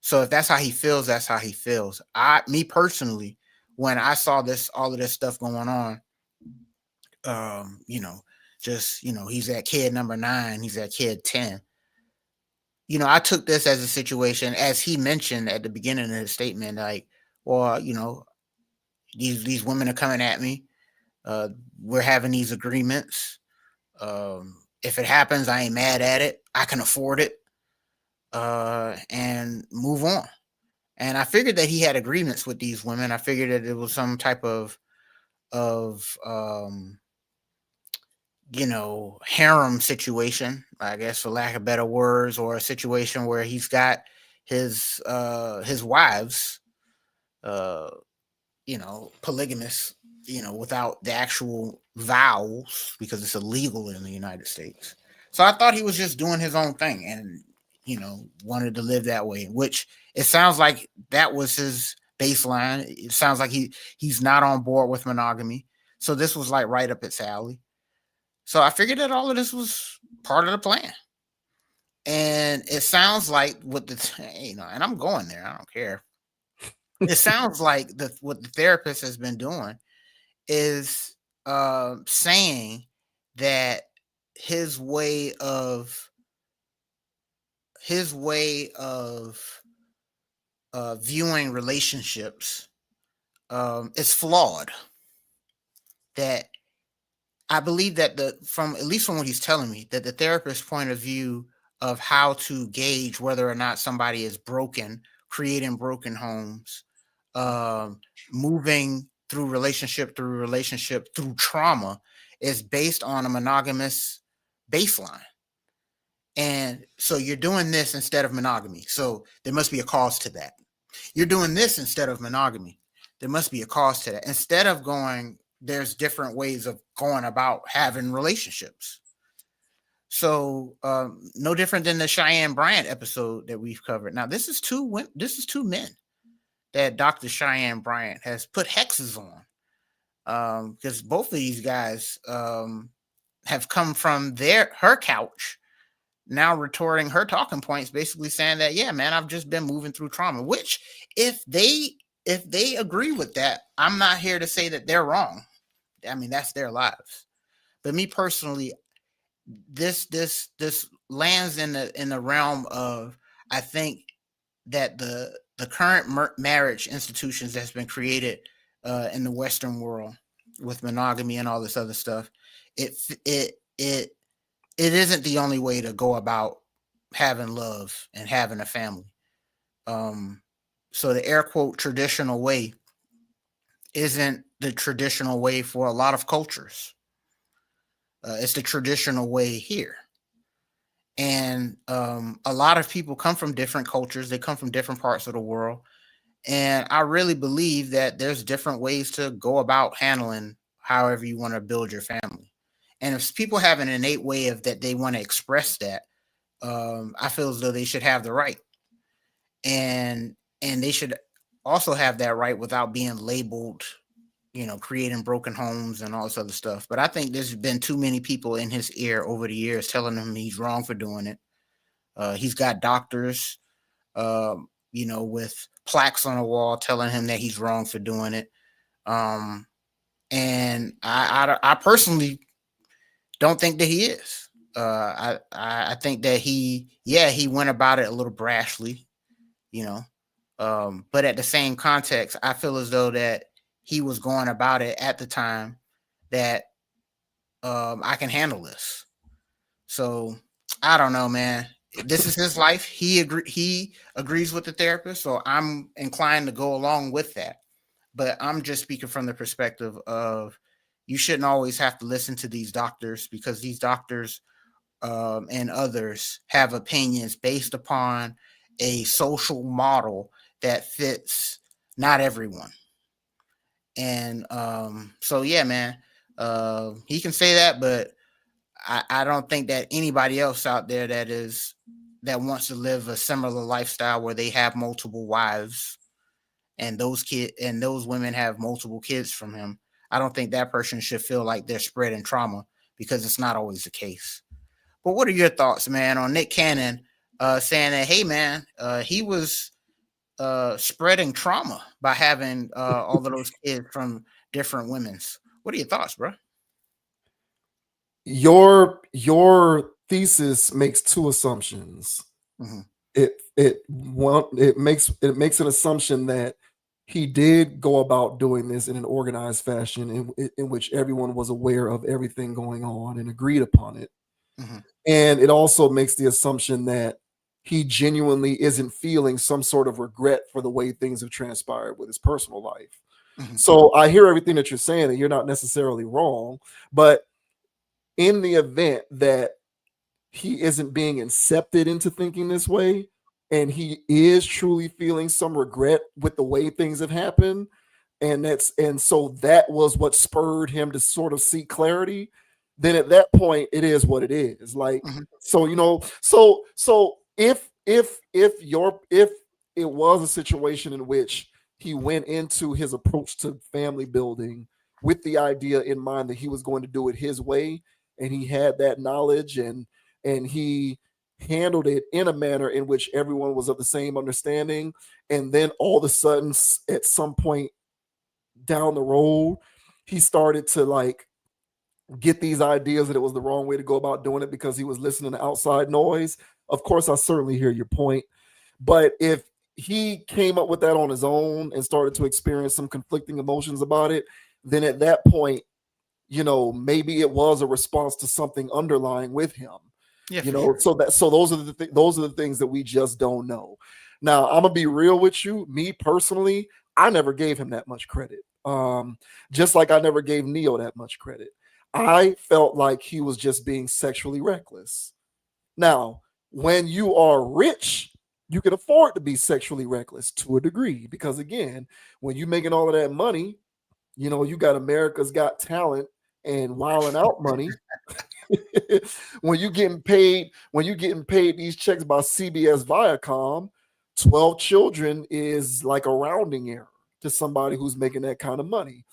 So if that's how he feels, that's how he feels. Me personally, when I saw all of this stuff going on, he's at kid number 9, he's at kid 10. I took this as a situation, as he mentioned at the beginning of his statement, like, well, these women are coming at me. We're having these agreements. If it happens, I ain't mad at it. I can afford it. And move on. And I figured that he had agreements with these women. I figured that it was some type of harem situation, I guess, for lack of better words, or a situation where he's got his wives, polygamous, without the actual vows, because it's illegal in the United States. So I thought he was just doing his own thing and, wanted to live that way, which it sounds like that was his baseline. It sounds like he's not on board with monogamy. So this was like right up its alley. So I figured that all of this was part of the plan. And it sounds like and I'm going there, I don't care. It sounds like what the therapist has been doing is saying that his way of viewing relationships is flawed. That I believe that from what he's telling me, that the therapist's point of view of how to gauge whether or not somebody is broken, creating broken homes, moving through relationship through trauma, is based on a monogamous baseline. And so you're doing this instead of monogamy. So there must be a cause to that. You're doing this instead of monogamy. There must be a cause to that. Instead of there's different ways of going about having relationships. So no different than the Cheyenne Bryant episode that we've covered. Now, this is two men that Dr. Cheyenne Bryant has put hexes on. Because both of these guys have come from her couch, now retorting her talking points, basically saying that, yeah, man, I've just been moving through trauma, which if they agree with that, I'm not here to say that they're wrong. I mean, that's their lives. But me personally, this lands in the realm of, I think that the current marriage institutions that's been created in the Western world with monogamy and all this other stuff, it isn't the only way to go about having love and having a family. So the air quote traditional way isn't the traditional way for a lot of cultures. It's the traditional way here. And a lot of people come from different cultures. They come from different parts of the world. And I really believe that there's different ways to go about handling however you want to build your family. And if people have an innate way of that they want to express that, I feel as though they should have the right. And they should also have that right without being labeled, creating broken homes and all this other stuff. But I think there's been too many people in his ear over the years telling him he's wrong for doing it. He's got doctors, with plaques on the wall telling him that he's wrong for doing it. And I personally don't think that he is. I think that he went about it a little brashly, but at the same context, I feel as though that he was going about it at the time that I can handle this. So I don't know, man. This is his life. He agrees with the therapist, so I'm inclined to go along with that. But I'm just speaking from the perspective of, you shouldn't always have to listen to these doctors, because these doctors and others have opinions based upon a social model that fits not everyone. And so yeah, man, he can say that, but I don't think that anybody else out there that wants to live a similar lifestyle where they have multiple wives and those women have multiple kids from him, I don't think that person should feel like they're spreading trauma, because it's not always the case. But what are your thoughts, man, on Nick Cannon saying that, hey, man, he was spreading trauma by having all of those kids from different women's? What are your thoughts, bro? Your thesis makes two assumptions. Mhm. It makes an assumption that he did go about doing this in an organized fashion in which everyone was aware of everything going on and agreed upon it. Mhm. And it also makes the assumption that he genuinely isn't feeling some sort of regret for the way things have transpired with his personal life. Mhm. So I hear everything that you're saying, and you're not necessarily wrong, but in the event that he isn't being incepted into thinking this way, and he is truly feeling some regret with the way things have happened, and so that was what spurred him to sort of seek clarity, then at that point it is what it is. Like, Mhm. so so if it was a situation in which he went into his approach to family building with the idea in mind that he was going to do it his way, and he had that knowledge, and he handled it in a manner in which everyone was of the same understanding, and then all of a sudden at some point down the road he started to like get these ideas that it was the wrong way to go about doing it because he was listening to outside noise. Of course, I certainly hear your point, but if he came up with that on his own and started to experience some conflicting emotions about it, then at that point, maybe it was a response to something underlying with him. Yeah, Sure. So those are the things that we just don't know. Now, I'm gonna be real with you. Me personally, I never gave him that much credit. Just like I never gave Neo that much credit. I felt like he was just being sexually reckless. Now, when you are rich, you can afford to be sexually reckless to a degree, because again, when you're making all of that money, you got America's Got Talent and Wildin' Out money. when you're getting paid these checks by CBS Viacom, 12 children is like a rounding error to somebody who's making that kind of money.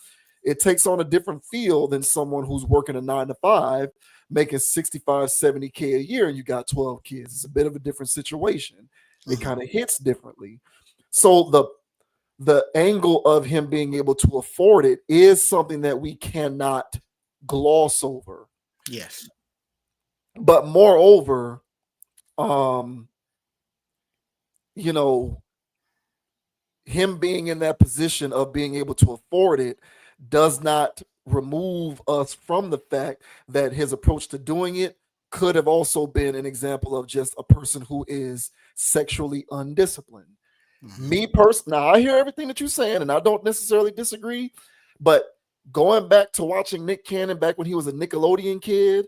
It takes on a different feel than someone who's working a 9 to 5, making 65, 70K a year, and you got 12 kids. It's a bit of a different situation. It kind of hits differently. So the angle of him being able to afford it is something that we cannot gloss over. Yes. But moreover, him being in that position of being able to afford it does not remove us from the fact that his approach to doing it could have also been an example of just a person who is sexually undisciplined. Mhm. Me personally, now I hear everything that you're saying, and I don't necessarily disagree, but going back to watching Nick Cannon back when he was a Nickelodeon kid,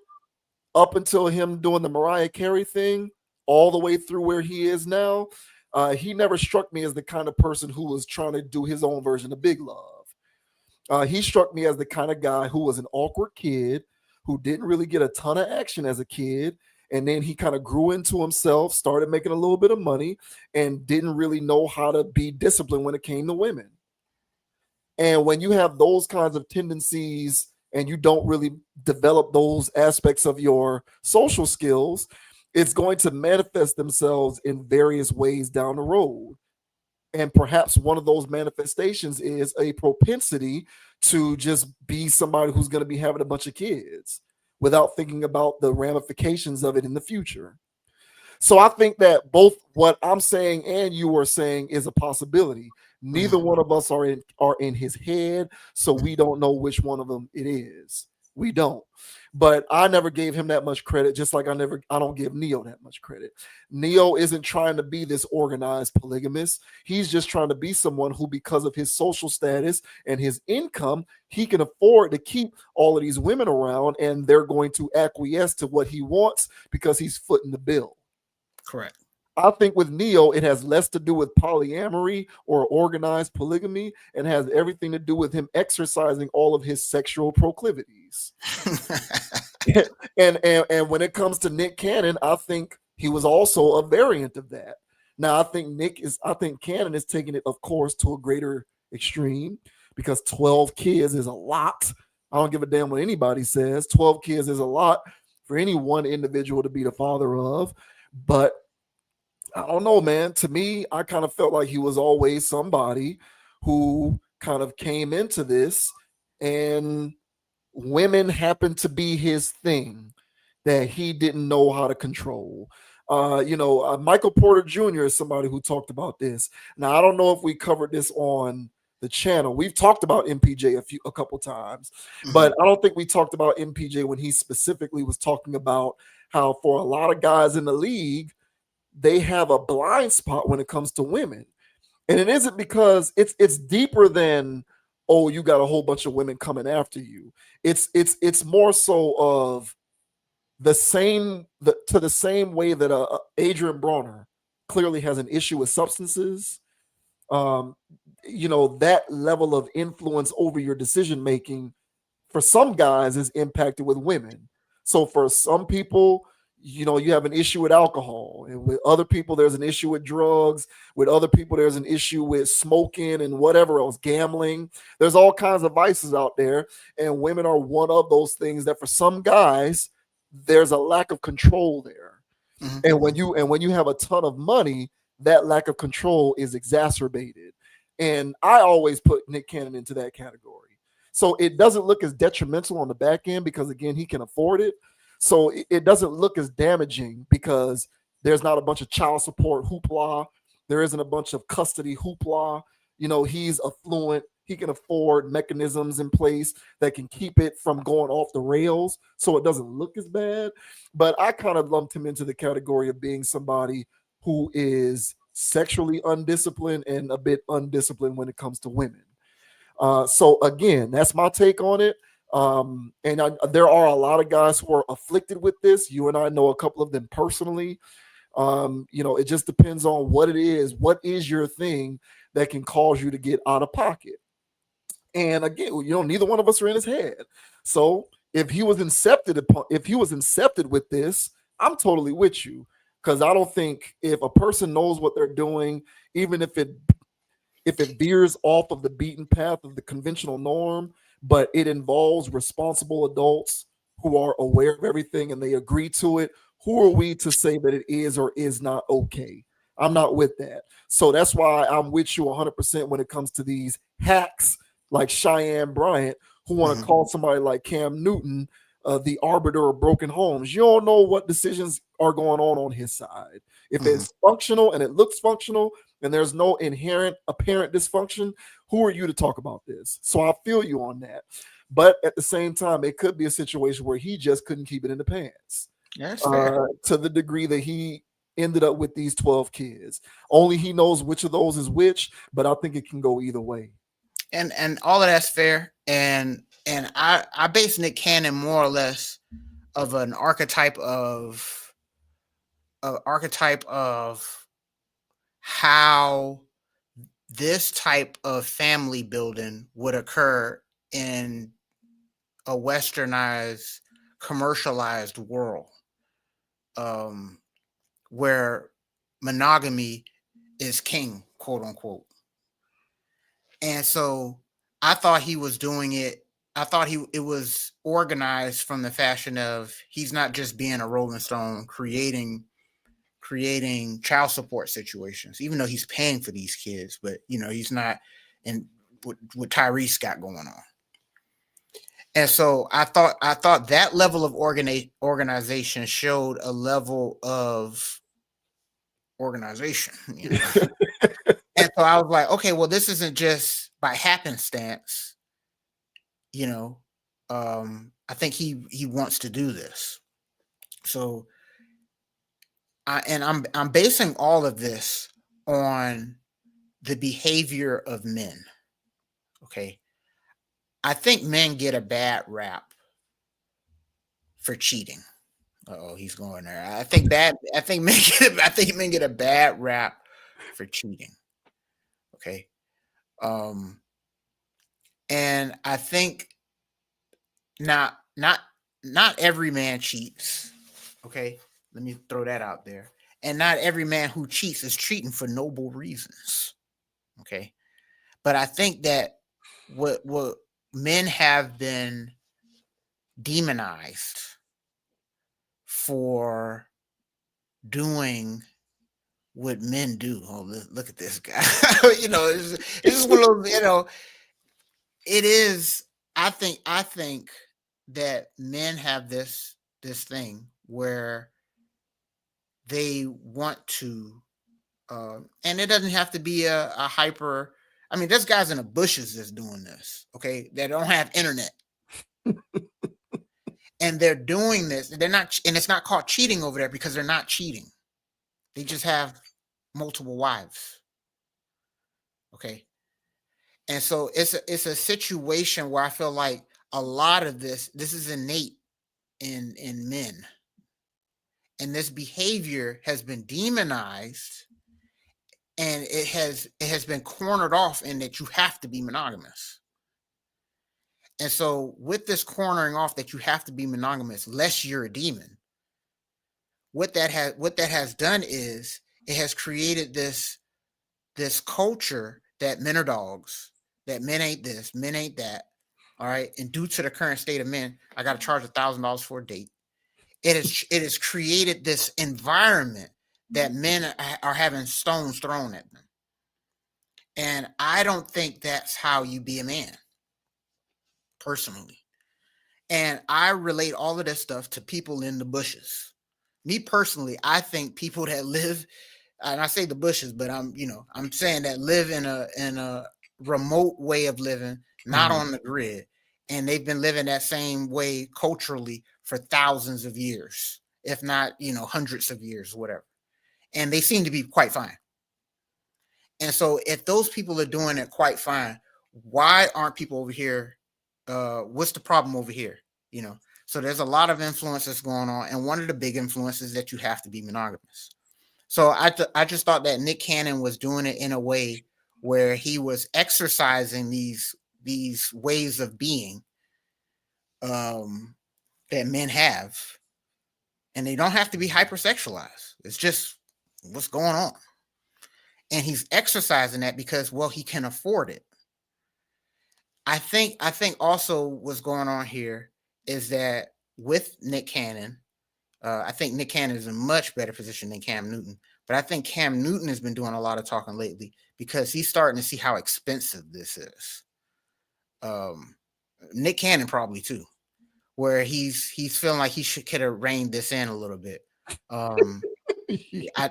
up until him doing the Mariah Carey thing, all the way through where he is now, he never struck me as the kind of person who was trying to do his own version of Big Love. He struck me as the kind of guy who was an awkward kid who didn't really get a ton of action as a kid. And then he kind of grew into himself, started making a little bit of money, and didn't really know how to be disciplined when it came to women. And when you have those kinds of tendencies and you don't really develop those aspects of your social skills, it's going to manifest themselves in various ways down the road. And perhaps one of those manifestations is a propensity to just be somebody who's going to be having a bunch of kids without thinking about the ramifications of it in the future. So I think that both what I'm saying and you are saying is a possibility. Neither one of us are in his head, so we don't know which one of them it is. We don't. But I never gave him that much credit, just like I don't give Neo that much credit. Neo isn't trying to be this organized polygamist. He's just trying to be someone who, because of his social status and his income, he can afford to keep all of these women around, and they're going to acquiesce to what he wants because he's footing the bill. Correct. I think with Neo, it has less to do with polyamory or organized polygamy and has everything to do with him exercising all of his sexual proclivities. and when it comes to Nick Cannon, I think he was also a variant of that. Now, I think Cannon is taking it, of course, to a greater extreme because 12 kids is a lot. I don't give a damn what anybody says. 12 kids is a lot for any one individual to be the father of. But I don't know, man. To me, I kind of felt like he was always somebody who kind of came into this and women happened to be his thing that he didn't know how to control. Michael Porter Jr. is somebody who talked about this. Now, I don't know if we covered this on the channel. We've talked about MPJ a couple times, but I don't think we talked about MPJ when he specifically was talking about how for a lot of guys in the league, they have a blind spot when it comes to women. And it isn't because it's deeper than, oh, you got a whole bunch of women coming after you. It's more so of the same way that Adrien Broner clearly has an issue with substances. That level of influence over your decision making for some guys is impacted with women. So for some people, you have an issue with alcohol, and with other people, there's an issue with drugs. With other people, there's an issue with smoking and whatever else, gambling. There's all kinds of vices out there, and women are one of those things that for some guys, there's a lack of control there. And when you have a ton of money, that lack of control is exacerbated. And I always put Nick Cannon into that category. So it doesn't look as detrimental on the back end because, again, he can afford it. So it doesn't look as damaging because there's not a bunch of child support hoopla. There isn't a bunch of custody hoopla. He's affluent. He can afford mechanisms in place that can keep it from going off the rails. So it doesn't look as bad. But I kind of lumped him into the category of being somebody who is sexually undisciplined and a bit undisciplined when it comes to women. So again, that's my take on it. There are a lot of guys who are afflicted with this. You and I know a couple of them personally. It just depends on what it is. What is your thing that can cause you to get out of pocket? And again, neither one of us are in his head. So if he was incepted with this, I'm totally with you, because I don't think if a person knows what they're doing, even if it veers off of the beaten path of the conventional norm, but it involves responsible adults who are aware of everything and they agree to it, who are we to say that it is or is not okay? I'm not with that. So that's why I'm with you 100% when it comes to these hacks like Cheyenne Bryant, who want to call somebody like Cam Newton the arbiter of broken homes. You don't know what decisions are going on his side. If it's functional and it looks functional and there's no inherent apparent dysfunction, who are you to talk about this? So I feel you on that. But at the same time, it could be a situation where he just couldn't keep it in the pants. That's fair. To the degree that he ended up with these 12 kids. Only he knows which of those is which, but I think it can go either way. And all of that's fair. And I base Nick Cannon more or less of an archetype of how this type of family building would occur in a westernized, commercialized world, where monogamy is king, quote unquote. And so I thought he was doing it. I thought it was organized from the fashion of he's not just being a Rolling Stone creating child support situations, even though he's paying for these kids, but he's not in what Tyrese got going on. And so I thought that level of organization showed a level of organization. And so I was like, okay, well, this isn't just by happenstance. I think he wants to do this. So I'm basing all of this on the behavior of men. Okay. I think men get a bad rap for cheating. Oh, he's going there. I think men get a bad rap for cheating. Okay. And I think not every man cheats. Okay. Let me throw that out there. And not every man who cheats is cheating for noble reasons. Okay. But I think that what men have been demonized for doing what men do. Oh, look at this guy. It's just one of those, it is. I think that men have this thing where they want to, and it doesn't have to be a hyper. I mean, there's guys in the bushes that's doing this. Okay, that don't have internet. And they're doing this. They're not, and it's not called cheating over there because they're not cheating. They just have multiple wives. Okay. And so it's a situation where I feel like a lot of this is innate in men. And this behavior has been demonized, and it has been cornered off in that you have to be monogamous. And so with this cornering off that you have to be monogamous, lest you're a demon, what that has done is it has created this culture that men are dogs, that men ain't this, men ain't that. All right. And due to the current state of men, I got to charge $1,000 for a date. It has created this environment that men are having stones thrown at them. And I don't think that's how you be a man, personally. And I relate all of this stuff to people in the bushes. Me personally, I think people that live, and I say the bushes, but I'm saying that live in a remote way of living, not on the grid. And they've been living that same way culturally for thousands of years, if not, hundreds of years, whatever. And they seem to be quite fine. And so if those people are doing it quite fine, why aren't people over here? What's the problem over here? So there's a lot of influences going on. And one of the big influences is that you have to be monogamous. So I just thought that Nick Cannon was doing it in a way where he was exercising these ways of being that men have, and they don't have to be hypersexualized. It's just what's going on. And he's exercising that because, well, he can afford it. I think also what's going on here is that with Nick Cannon, I think Nick Cannon is in a much better position than Cam Newton. But I think Cam Newton has been doing a lot of talking lately because he's starting to see how expensive this is. Nick Cannon probably too, where he's feeling like he could have reined this in a little bit. I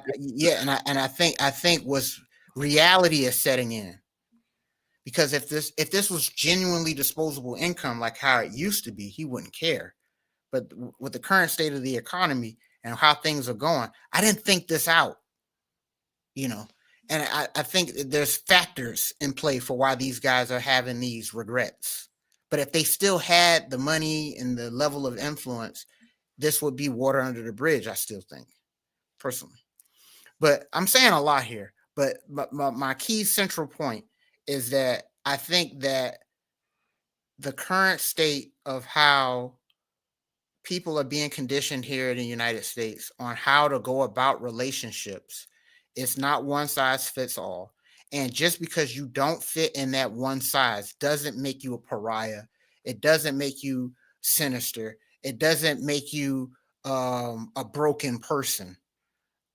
think was reality is setting in, because if this was genuinely disposable income like how it used to be, he wouldn't care. But with the current state of the economy and how things are going, I didn't think this out, and I think there's factors in play for why these guys are having these regrets. But if they still had the money and the level of influence, this would be water under the bridge, I still think, personally. But I'm saying a lot here. But my key central point is that I think that the current state of how people are being conditioned here in the United States on how to go about relationships, it's not one size fits all. And just because you don't fit in that one size doesn't make you a pariah. It doesn't make you sinister. It doesn't make you a broken person.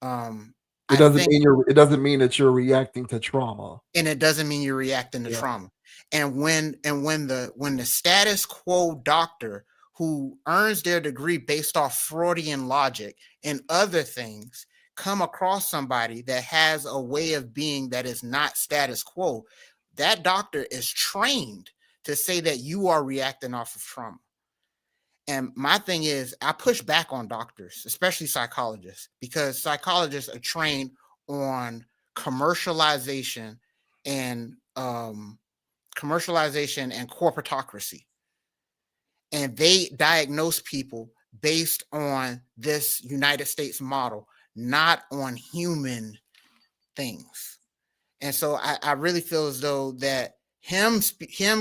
It doesn't mean that you're reacting to trauma. And it doesn't mean you're reacting to trauma. And when the status quo doctor who earns their degree based off Freudian logic and other things come across somebody that has a way of being that is not status quo, that doctor is trained to say that you are reacting off of trauma. And my thing is, I push back on doctors, especially psychologists, because psychologists are trained on commercialization and corporatocracy. And they diagnose people based on this United States model, not on human things. And so I really feel as though that him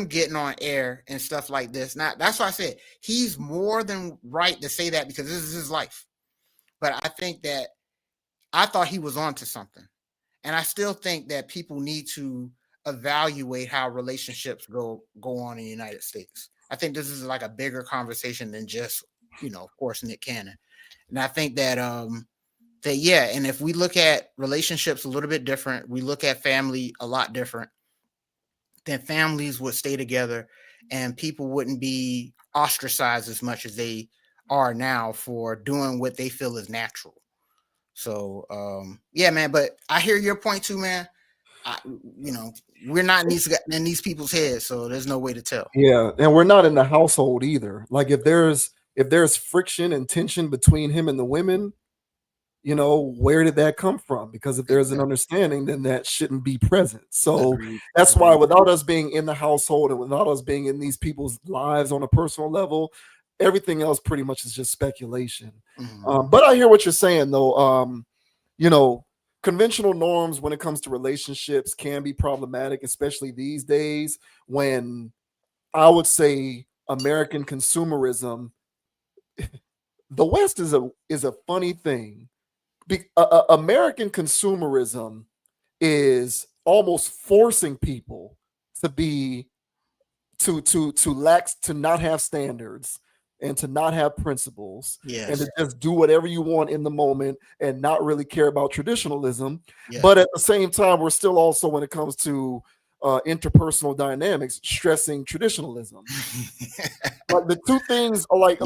getting on air and stuff like this, now that's why I said he's more than right to say that, because this is his life. But I think that I thought he was onto something. And I still think that people need to evaluate how relationships go on in the United States. I think this is like a bigger conversation than just, of course, Nick Cannon. And I think that yeah, and if we look at relationships a little bit different, we look at family a lot different, then families would stay together and people wouldn't be ostracized as much as they are now for doing what they feel is natural. So yeah, man, but I hear your point too, man. We're not in these people's heads, so there's no way to tell. Yeah, and we're not in the household either. Like if there's friction and tension between him and the women, where did that come from? Because if there's an understanding, then that shouldn't be present. So that's why, without us being in the household and without us being in these people's lives on a personal level, everything else pretty much is just speculation. But I hear what you're saying, though. Conventional norms when it comes to relationships can be problematic, especially these days when I would say American consumerism. The West is a funny thing. American consumerism is almost forcing people to be to not have standards and to not have principles, and to just do whatever you want in the moment and not really care about traditionalism. But at the same time, we're still also, when it comes to interpersonal dynamics, stressing traditionalism. Like the two things are like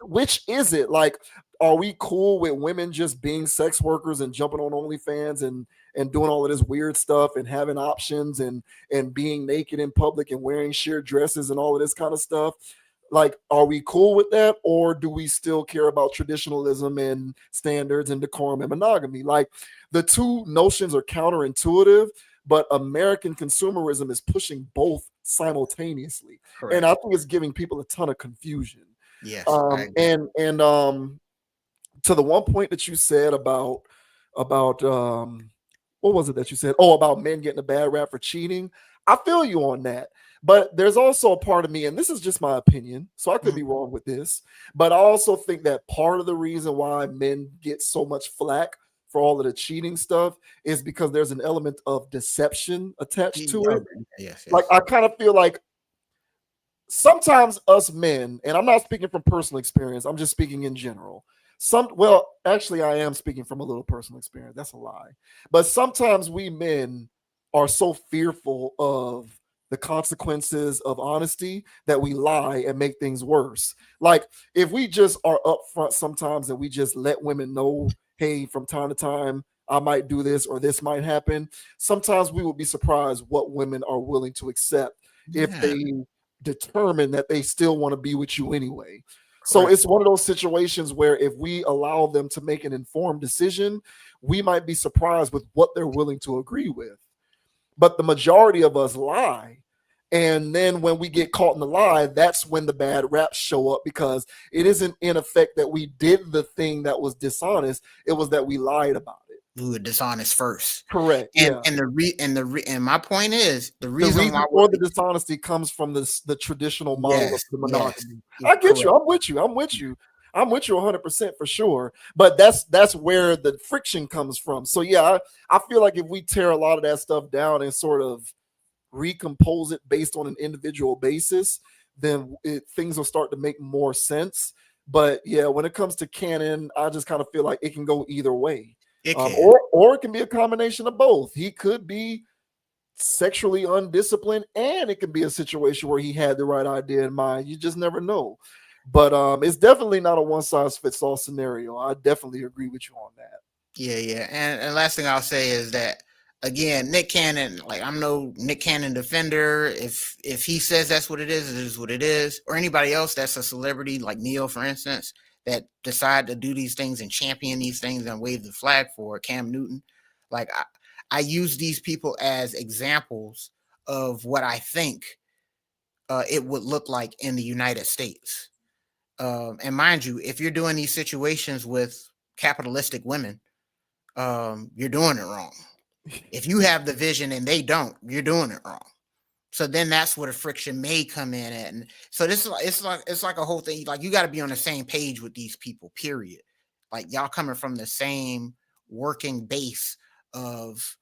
which is it? Like, are we cool with women just being sex workers and jumping on OnlyFans and doing all of this weird stuff and having options and being naked in public and wearing sheer dresses and all of this kind of stuff? Like, are we cool with that, or do we still care about traditionalism and standards and decorum and monogamy? Like, the two notions are counterintuitive, but American consumerism is pushing both simultaneously. Correct. And I think it's giving people a ton of confusion. Yes. And to the one point that you said about what was it that you said? Oh, about men getting a bad rap for cheating. I feel you on that. But there's also a part of me, and this is just my opinion, so I could be wrong with this, but I also think that part of the reason why men get so much flack for all of the cheating stuff is because there's an element of deception attached to it. Yes. Like, I kind of feel like sometimes us men, and I'm not speaking from personal experience, I'm just speaking in general. Actually, I am speaking from a little personal experience. That's a lie. But sometimes we men are so fearful of the consequences of honesty that we lie and make things worse. Like, if we just are upfront sometimes and we just let women know, hey, from time to time, I might do this or this might happen, sometimes we will be surprised what women are willing to accept if they determine that they still want to be with you anyway. So it's one of those situations where if we allow them to make an informed decision, we might be surprised with what they're willing to agree with. But the majority of us lie. And then when we get caught in the lie, that's when the bad raps show up, because it isn't in effect that we did the thing that was dishonest. It was that we lied about it. We were dishonest first. Correct. And my point is the reason why the dishonesty comes from the traditional model of the monogamy. Yes, I get you. I'm with you 100% for sure. But that's where the friction comes from. So yeah, I feel like if we tear a lot of that stuff down and sort of recompose it based on an individual basis, then things will start to make more sense. But yeah, when it comes to canon, I just kind of feel like it can go either way. Or it can be a combination of both. He could be sexually undisciplined, and it could be a situation where he had the right idea in mind. You just never know. But it's definitely not a one-size-fits-all scenario. I definitely agree with you on that. Yeah. And last thing I'll say is that again, Nick Cannon, like I'm no Nick Cannon defender. If he says that's what it is what it is. Or anybody else that's a celebrity, like Neil, for instance, that decide to do these things and champion these things and wave the flag for it, Cam Newton. Like I use these people as examples of what I think it would look like in the United States. And mind you, if you're doing these situations with capitalistic women, you're doing it wrong. If you have the vision and they don't, you're doing it wrong. So then that's where the friction may come in at. And so this is it's like a whole thing. Like you got to be on the same page with these people, period. Like y'all coming from the same working base of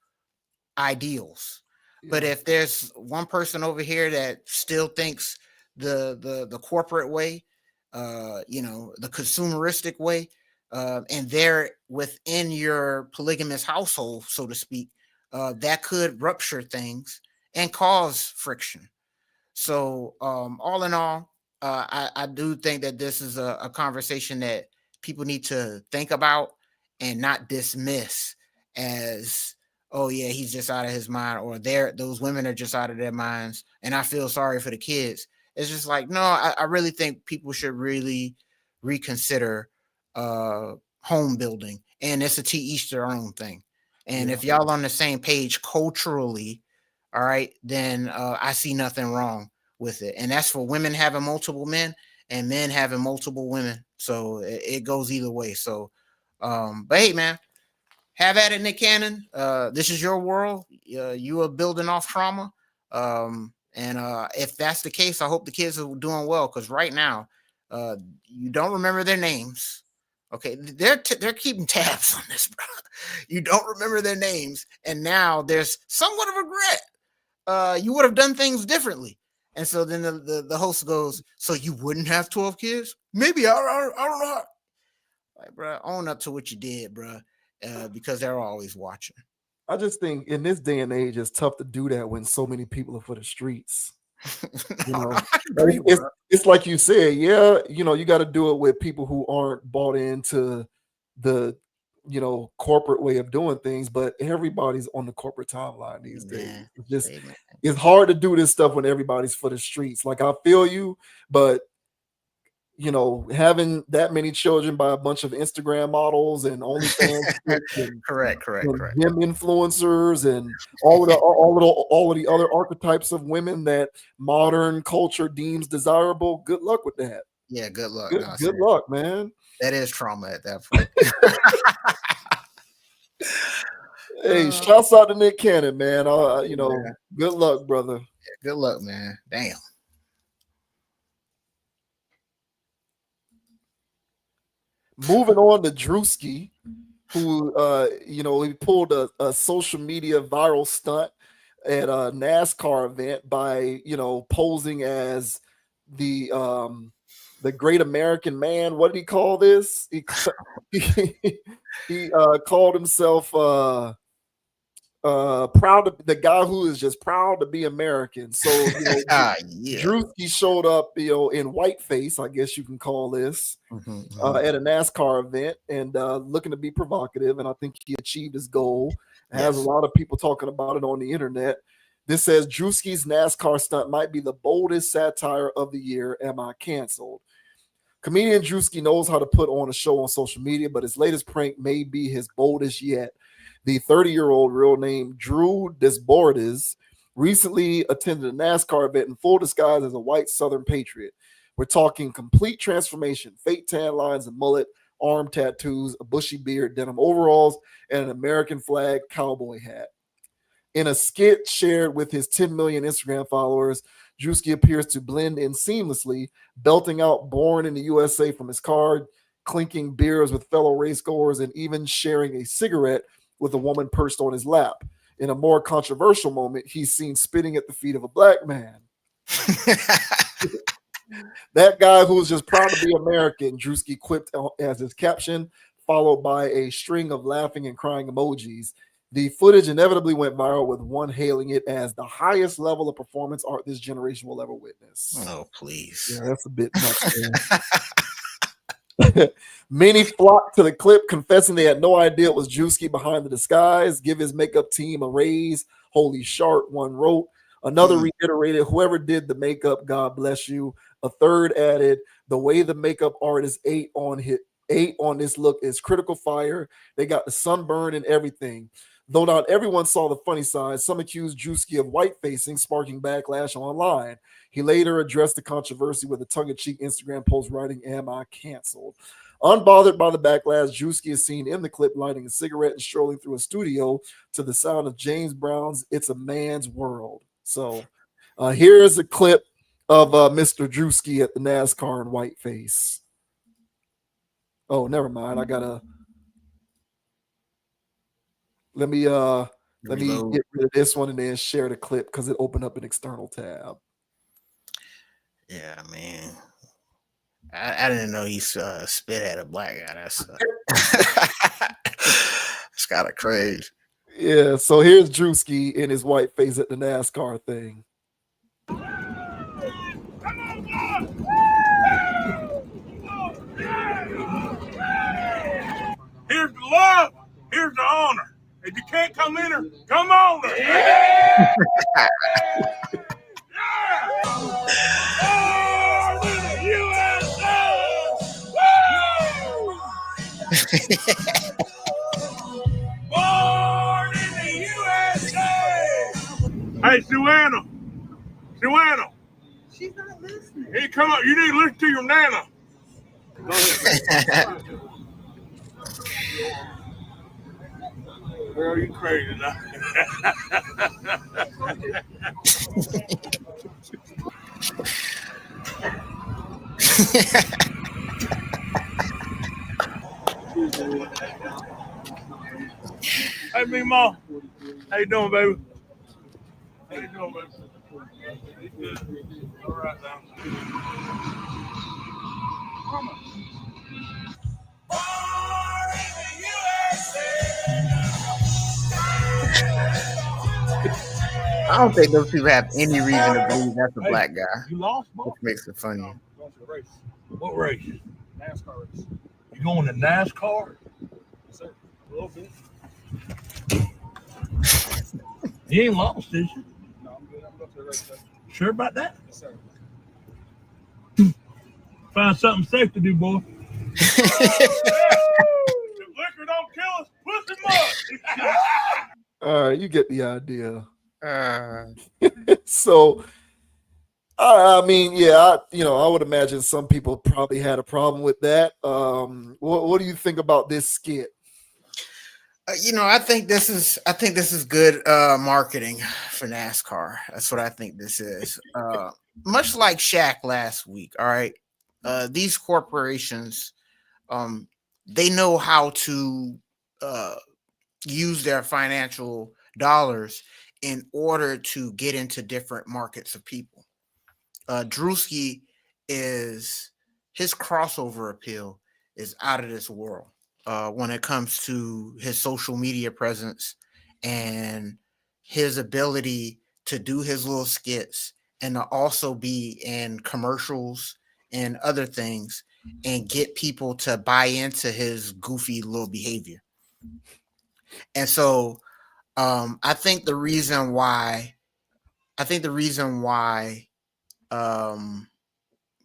ideals. Yeah. But if there's one person over here that still thinks the corporate way, the consumeristic way, and they're within your polygamous household, so to speak, that could rupture things and cause friction. So all in all, I do think that this is a conversation that people need to think about and not dismiss as, oh yeah, he's just out of his mind, or those women are just out of their minds, and I feel sorry for the kids. It's just like, no, I really think people should really reconsider home building, and it's to each their own thing. And if y'all on the same page culturally, all right, then I see nothing wrong with it. And that's for women having multiple men and men having multiple women. So it goes either way. So, but hey, man, have at it, Nick Cannon. This is your world. You are building off trauma. And if that's the case, I hope the kids are doing well, because right now, you don't remember their names. Okay, they're keeping tabs on this, bro. You don't remember their names, and now there's somewhat of regret. You would have done things differently. And so then the host goes, so you wouldn't have 12 kids? Maybe, I don't know. Like, bro, own up to what you did, bro, because they're always watching. I just think in this day and age, it's tough to do that when so many people are for the streets. You know, it's like you said, you got to do it with people who aren't bought into the corporate way of doing things, but everybody's on the corporate timeline these days. It's hard to do this stuff when everybody's for the streets. Like, I feel you, but having that many children by a bunch of Instagram models and Onlyfans and correct. Gym influencers and all of the other archetypes of women that modern culture deems desirable. Good luck with that. Yeah, good luck. Good luck, man. That is trauma at that point. Hey, shouts out to Nick Cannon, man. Good luck, brother. Yeah, good luck, man. Damn. Moving on to Druski, who he pulled a social media viral stunt at a NASCAR event by posing as the great American man. What did he call this? He called himself proud to, the guy who is just proud to be American. So Druski showed up in whiteface, I guess you can call this, at a NASCAR event, and looking to be provocative, and I think he achieved his goal. Has a lot of people talking about it on the internet. This says Druski's NASCAR stunt might be the boldest satire of the year. Am I canceled? Comedian Druski knows how to put on a show on social media, but his latest prank may be his boldest yet. The 30-year-old, real name Drew DeMaurice, recently attended a NASCAR event in full disguise as a white Southern patriot. We're talking complete transformation, fake tan lines and mullet, arm tattoos, a bushy beard, denim overalls, and an American flag cowboy hat. In a skit shared with his 10 million Instagram followers, Druski appears to blend in seamlessly, belting out "Born in the USA" from his car, clinking beers with fellow racegoers, and even sharing a cigarette with a woman perched on his lap. In a more controversial moment, he's seen spitting at the feet of a black man. That guy who was just proud to be American, Druski quipped as his caption, followed by a string of laughing and crying emojis. The footage inevitably went viral, with one hailing it as the highest level of performance art this generation will ever witness. Oh, please. Yeah, that's a bit much. Many flocked to the clip, confessing they had no idea it was Druski behind the disguise. Give his makeup team a raise. Holy sharp, one wrote. Another reiterated, whoever did the makeup, God bless you. A third added, the way the makeup artist ate on this look is critical fire. They got the sunburn and everything. Though not everyone saw the funny side, some accused Druski of white-facing, sparking backlash online. He later addressed the controversy with a tongue-in-cheek Instagram post writing, "Am I canceled?" Unbothered by the backlash, Druski is seen in the clip lighting a cigarette and strolling through a studio to the sound of James Brown's "It's a Man's World." So here is a clip of Mr. Druski at the NASCAR in whiteface. Oh, never mind. I gotta let me get rid of this one and then share the clip because it opened up an external tab. Yeah, man. I didn't know he spit at a black guy. That's it's kind of crazy. Yeah, so here's Druski in his white face at the NASCAR thing. Here's the love. Here's the honor. If you can't come in her, come on her. Yeah! Born in the USA! Born in the USA! Hey, Suanna. She's not listening. Hey, come up. You need to listen to your nana. Go ahead. Girl, you crazy now. Hey, me mom. How you doing, baby? How you doing, baby? Good. All right now. Mama. I don't think those people have any reason to believe that's a black guy. You lost, which makes it funny. What race? NASCAR race. You going to NASCAR? Yes, sir. A little bit. You ain't lost, did you? No, I'm good. I'm going to the race, sir. Sure about that? Yes, sir. Find something safe to do, boy. If liquor don't kill us, pussy mud. All right, you get the idea. So, I mean, yeah, I would imagine some people probably had a problem with that. What do you think about this skit? I think this is good marketing for NASCAR. That's what I think this is. Much like Shaq last week. All right, these corporations, they know how to use their financial dollars in order to get into different markets of people. Druski his crossover appeal is out of this world when it comes to his social media presence and his ability to do his little skits and to also be in commercials and other things and get people to buy into his goofy little behavior. And so I think the reason why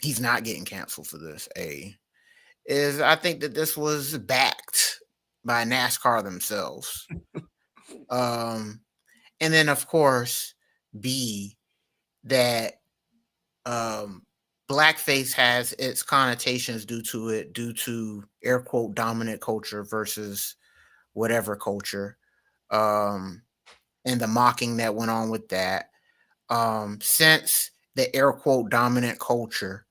he's not getting canceled for this, is I think that this was backed by NASCAR themselves. And then of course, B, that blackface has its connotations due to air quote dominant culture versus whatever culture. And the mocking that went on with that. Since the air quote dominant culture,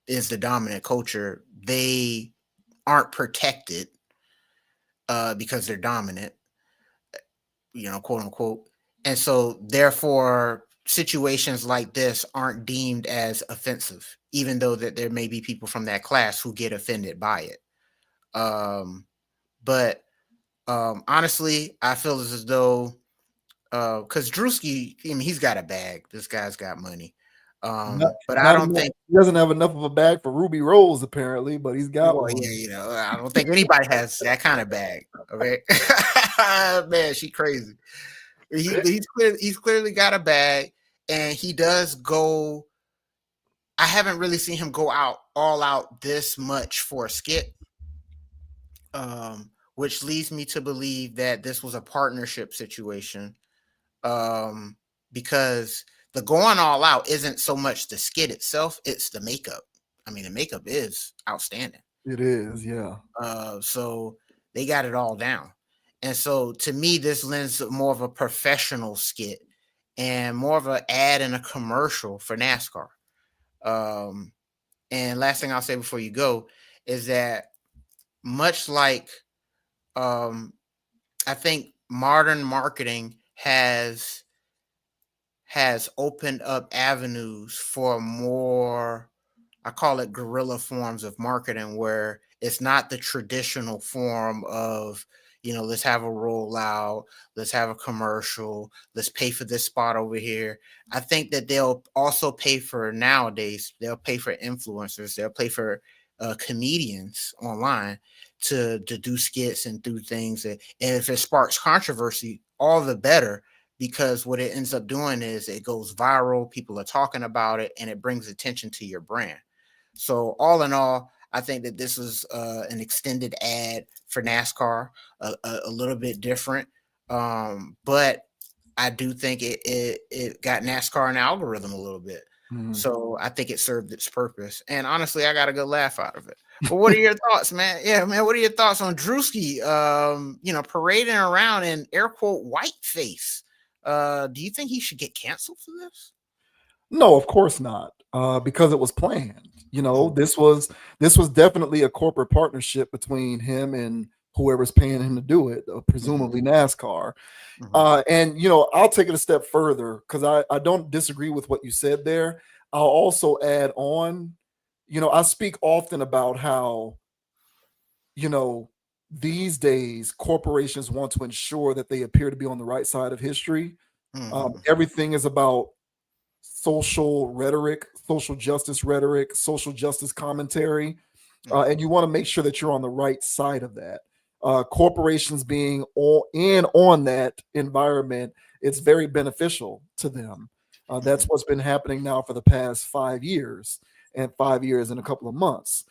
is the dominant culture, they aren't protected because they're dominant, quote unquote. And so therefore situations like this aren't deemed as offensive, even though that there may be people from that class who get offended by it. But honestly, I feel as though because Druski, he's got a bag. This guy's got money. But I don't think he doesn't have enough of a bag for Ruby Rose apparently, but he's got one. Yeah, I don't think anybody has that kind of bag. Okay, man, she crazy. He's clearly got a bag, and he does go. I haven't really seen him go all out this much for a skit, which leads me to believe that this was a partnership situation, because the going all out isn't so much the skit itself; it's the makeup. I mean, the makeup is outstanding. It is, yeah. So they got it all down, and so to me, this lends more of a professional skit and more of an ad and a commercial for NASCAR. And last thing I'll say before you go is that much like I think modern marketing has opened up avenues for more, I call it guerrilla forms of marketing, where it's not the traditional form of, let's have a rollout, let's have a commercial, let's pay for this spot over here. I think that they'll also pay for nowadays, they'll pay for influencers, they'll pay for comedians online to do skits and do things. And if it sparks controversy, all the better, because what it ends up doing is it goes viral, people are talking about it, and it brings attention to your brand. So all in all, I think that this was an extended ad for NASCAR, a little bit different. But I do think it got NASCAR in the algorithm a little bit. Mm-hmm. So I think it served its purpose. And honestly, I got a good laugh out of it. But what are your thoughts, man? Yeah, man, what are your thoughts on Druski, parading around in air quote whiteface? Do you think he should get canceled for this? No, of course not. Because it was planned. This was definitely a corporate partnership between him and whoever's paying him to do it, presumably NASCAR. And I'll take it a step further, because I don't disagree with what you said there. I'll also add on, I speak often about how, these days corporations want to ensure that they appear to be on the right side of history. Everything is about social rhetoric, social justice rhetoric, social justice commentary, and you want to make sure that you're on the right side of that. Corporations being on that environment, it's very beneficial to them. That's what's been happening now for the past 5 years, and 5 years and a couple of months.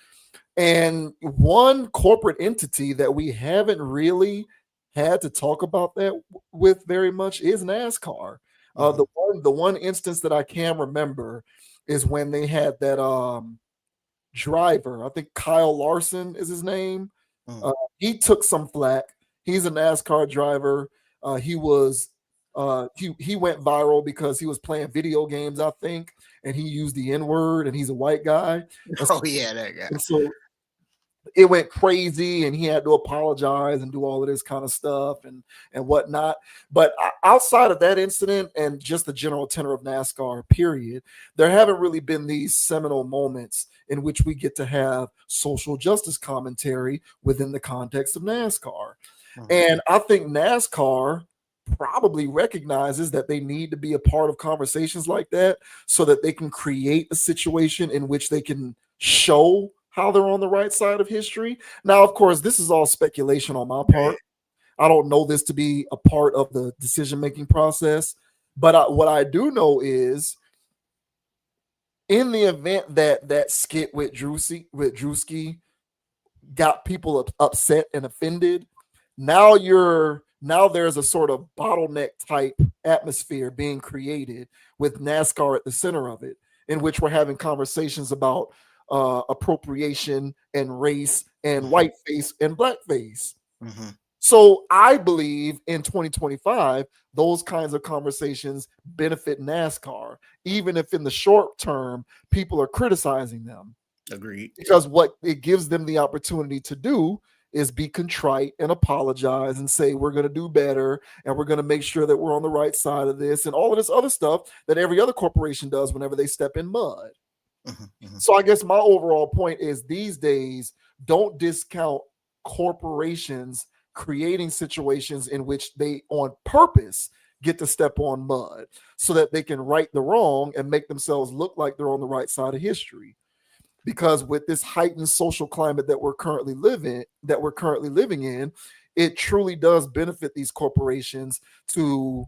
And one corporate entity that we haven't really had to talk about that with very much is NASCAR. The one instance that I can remember is when they had that driver, I think Kyle Larson is his name. He took some flack. He's a NASCAR driver. He went viral because he was playing video games, I think, and he used the N-word, and he's a white guy. Yeah, that guy. And so it went crazy, and he had to apologize and do all of this kind of stuff and whatnot. But outside of that incident and just the general tenor of NASCAR, period, there haven't really been these seminal moments in which we get to have social justice commentary within the context of NASCAR. And I think NASCAR probably recognizes that they need to be a part of conversations like that, so that they can create a situation in which they can show how they're on the right side of history. Now, of course, this is all speculation on my part. I don't know this to be a part of the decision-making process, but what I do know is, in the event that skit with Druski got people upset and offended, now there's a sort of bottleneck type atmosphere being created with NASCAR at the center of it, in which we're having conversations about appropriation and race and whiteface and blackface. So I believe in 2025, those kinds of conversations benefit NASCAR, even if in the short term people are criticizing them. Agreed. Because what it gives them the opportunity to do is be contrite and apologize and say, we're going to do better, and we're going to make sure that we're on the right side of this, and all of this other stuff that every other corporation does whenever they step in mud. So I guess my overall point is, these days, don't discount corporations creating situations in which they on purpose get to step on mud so that they can right the wrong and make themselves look like they're on the right side of history. Because with this heightened social climate that we're currently living in, it truly does benefit these corporations to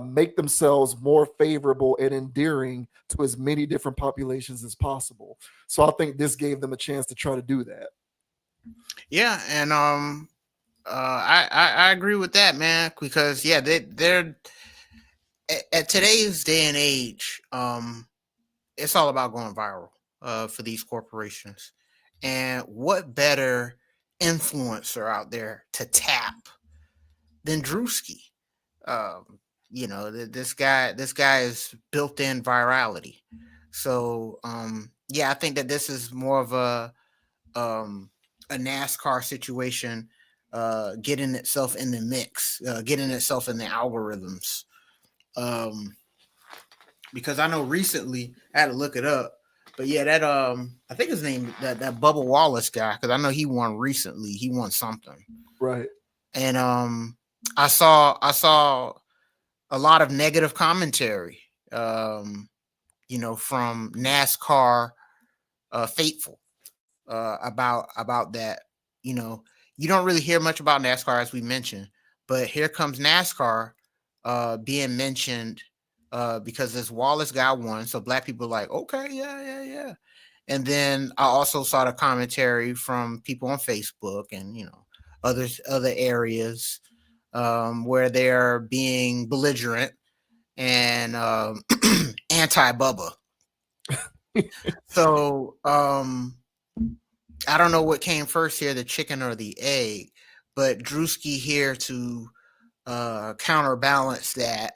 make themselves more favorable and endearing to as many different populations as possible. So I think this gave them a chance to try to do that. Yeah, and I agree with that, man. Because they're at today's day and age, it's all about going viral for these corporations. And what better influencer out there to tap than Druski? This guy is built-in virality. So I think that this is more of a NASCAR situation, getting itself in the mix, getting itself in the algorithms. Because I know recently I had to look it up, but that I think his name that Bubba Wallace guy, because I know he won recently. He won something, right? And I saw a lot of negative commentary, from NASCAR faithful about that. You don't really hear much about NASCAR, as we mentioned, but here comes NASCAR being mentioned because this Wallace guy won. So black people are like, okay, yeah. And then I also saw the commentary from people on Facebook and other areas where they're being belligerent and anti-Bubba. So I don't know what came first here, the chicken or the egg, but Druski here to counterbalance that,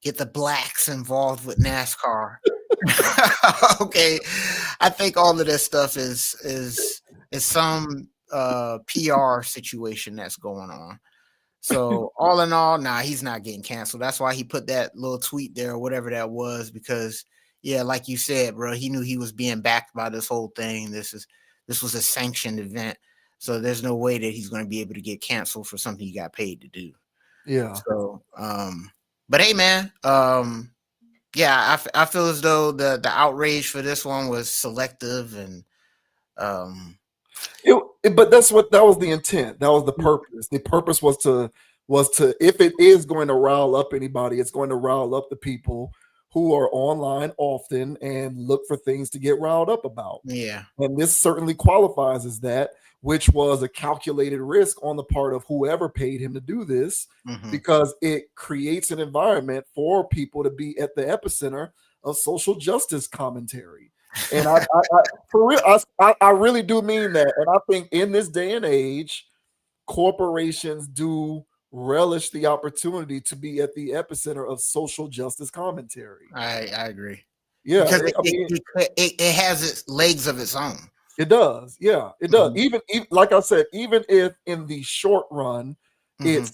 get the blacks involved with NASCAR. Okay, I think all of this stuff is some PR situation that's going on. So all in all, he's not getting canceled. That's why he put that little tweet there or whatever that was, because like you said, bro, he knew he was being backed by this whole thing. This was a sanctioned event, so there's no way that he's going to be able to get canceled for something he got paid to do. Yeah. So but hey, man, I feel as though the outrage for this one was selective, and but that was the intent. That was the purpose. The purpose was to if it is going to rile up anybody, it's going to rile up the people who are online often and look for things to get riled up about. Yeah. And this certainly qualifies as that, which was a calculated risk on the part of whoever paid him to do this, because it creates an environment for people to be at the epicenter of social justice commentary. And I for real, I really do mean that. And I think in this day and age, corporations do relish the opportunity to be at the epicenter of social justice commentary. I agree. Yeah, because it has its legs of its own. It does. Yeah, it does. Even like I said, even if in the short run it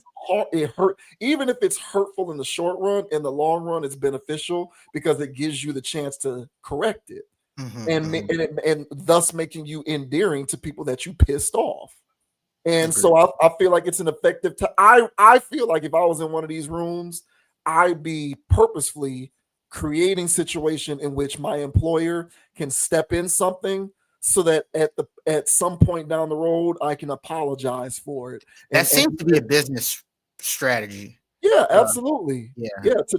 hurt, even if it's hurtful in the short run, in the long run it's beneficial because it gives you the chance to correct it. And thus making you endearing to people that you pissed off. And so I feel like it's an effective I feel like if I was in one of these rooms, I'd be purposefully creating situation in which my employer can step in something so that at some point down the road I can apologize for it. That seems to be a business strategy. Yeah, absolutely.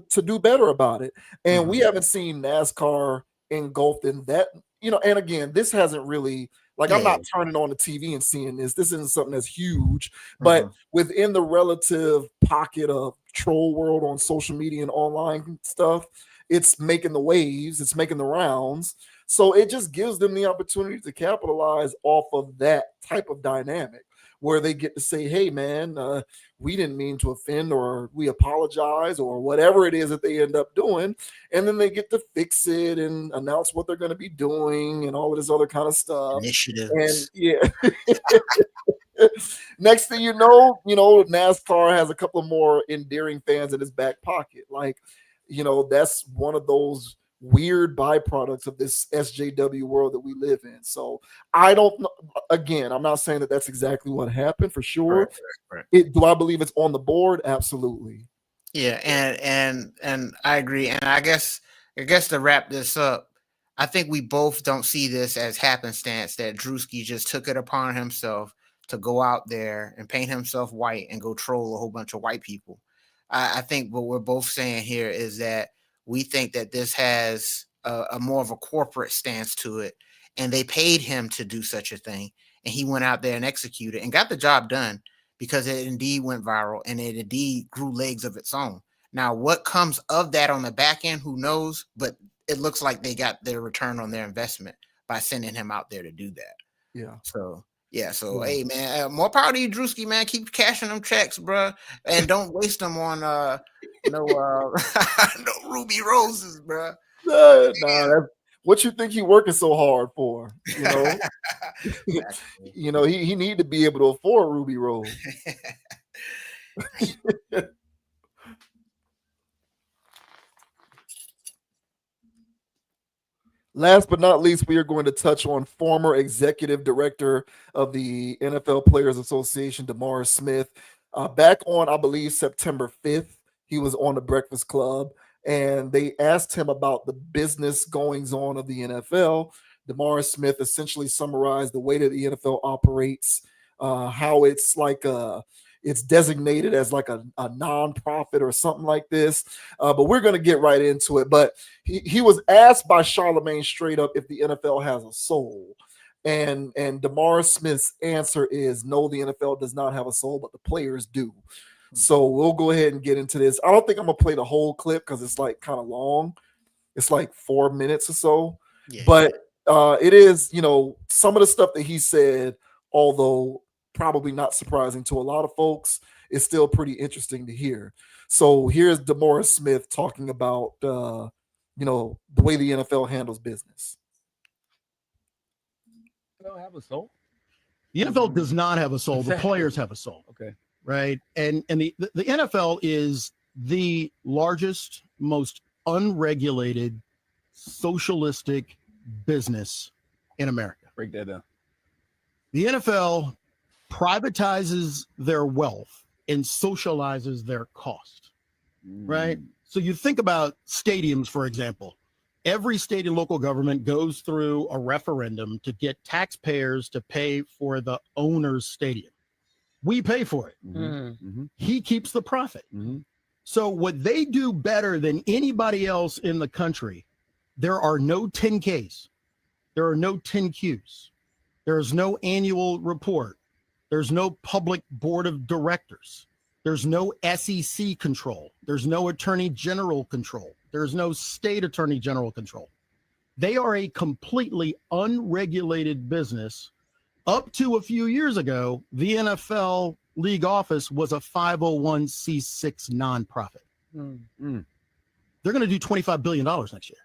To do better about it. And we haven't seen NASCAR engulfed in that, and again, this hasn't really, I'm not turning on the TV and seeing this. This isn't something that's huge, but within the relative pocket of troll world on social media and online stuff, it's making the waves, it's making the rounds. So it just gives them the opportunity to capitalize off of that type of dynamic where they get to say, hey, man, we didn't mean to offend, or we apologize, or whatever it is that they end up doing. And then they get to fix it and announce what they're going to be doing and all of this other kind of stuff. Initiatives. And next thing you know, NASCAR has a couple of more endearing fans in his back pocket. That's one of those weird byproducts of this SJW world that we live in. So I don't know. Again, I'm not saying that that's exactly what happened for sure. Right. Do I believe it's on the board? Absolutely. Yeah, and I agree. And I guess to wrap this up, I think we both don't see this as happenstance that Druski just took it upon himself to go out there and paint himself white and go troll a whole bunch of white people. I think what we're both saying here is that we think that this has a more of a corporate stance to it, and they paid him to do such a thing, and he went out there and executed and got the job done because it indeed went viral and it indeed grew legs of its own. Now, what comes of that on the back end, who knows? But it looks like they got their return on their investment by sending him out there to do that. Yeah. So, hey, man, more power to you, Druski, man. Keep cashing them checks, bro, and don't waste them on no ruby roses, bro. Nah, what you think he working so hard for? He need to be able to afford Ruby Rose. Last but not least, we are going to touch on former executive director of the NFL Players Association, DeMaurice Smith. Back on, I believe, September 5th, he was on the Breakfast Club, and they asked him about the business goings on of the NFL. DeMaurice Smith essentially summarized the way that the NFL operates, how it's like it's designated as like a nonprofit or something like this. But we're going to get right into it. But he was asked by Charlemagne straight up if the NFL has a soul. And DeMaurice Smith's answer is no, the NFL does not have a soul, but the players do. So we'll go ahead and get into this. I don't think I'm going to play the whole clip because it's like kind of long. It's like 4 minutes or so. Yeah. But it is, some of the stuff that he said, although probably not surprising to a lot of folks, is still pretty interesting to hear. So here's DeMaurice Smith talking about, the way the NFL handles business. They don't have a soul. The NFL does not have a soul. Exactly. The players have a soul. Okay. Right. And the NFL is the largest, most unregulated, socialistic business in America. Break that down. The NFL privatizes their wealth and socializes their cost. Right. So you think about stadiums, for example. Every state and local government goes through a referendum to get taxpayers to pay for the owner's stadium. We pay for it. Mm-hmm. He keeps the profit. Mm-hmm. So what they do better than anybody else in the country, there are no 10Ks. There are no 10Qs. There is no annual report. There's no public board of directors. There's no SEC control. There's no attorney general control. There's no state attorney general control. They are a completely unregulated business. Up to a few years ago, the NFL league office was a 501c6 nonprofit. They're going to do $25 billion next year.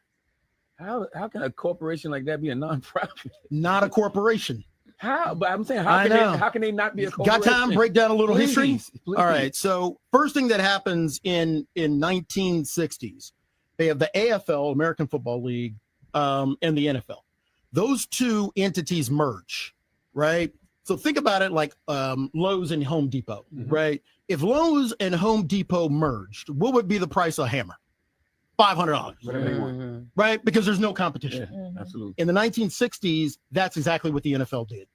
How can a corporation like that be a nonprofit? Not a corporation. How? But I'm saying, how can they not be a corporation? Got time? Break down a little history? Please. All right. So first thing that happens in 1960s, they have the AFL, American Football League, and the NFL. Those two entities merge, right? So think about it like Lowe's and Home Depot, right? If Lowe's and Home Depot merged, what would be the price of a hammer? $500, right? Because there's no competition. Yeah, absolutely. In the 1960s, that's exactly what the NFL did.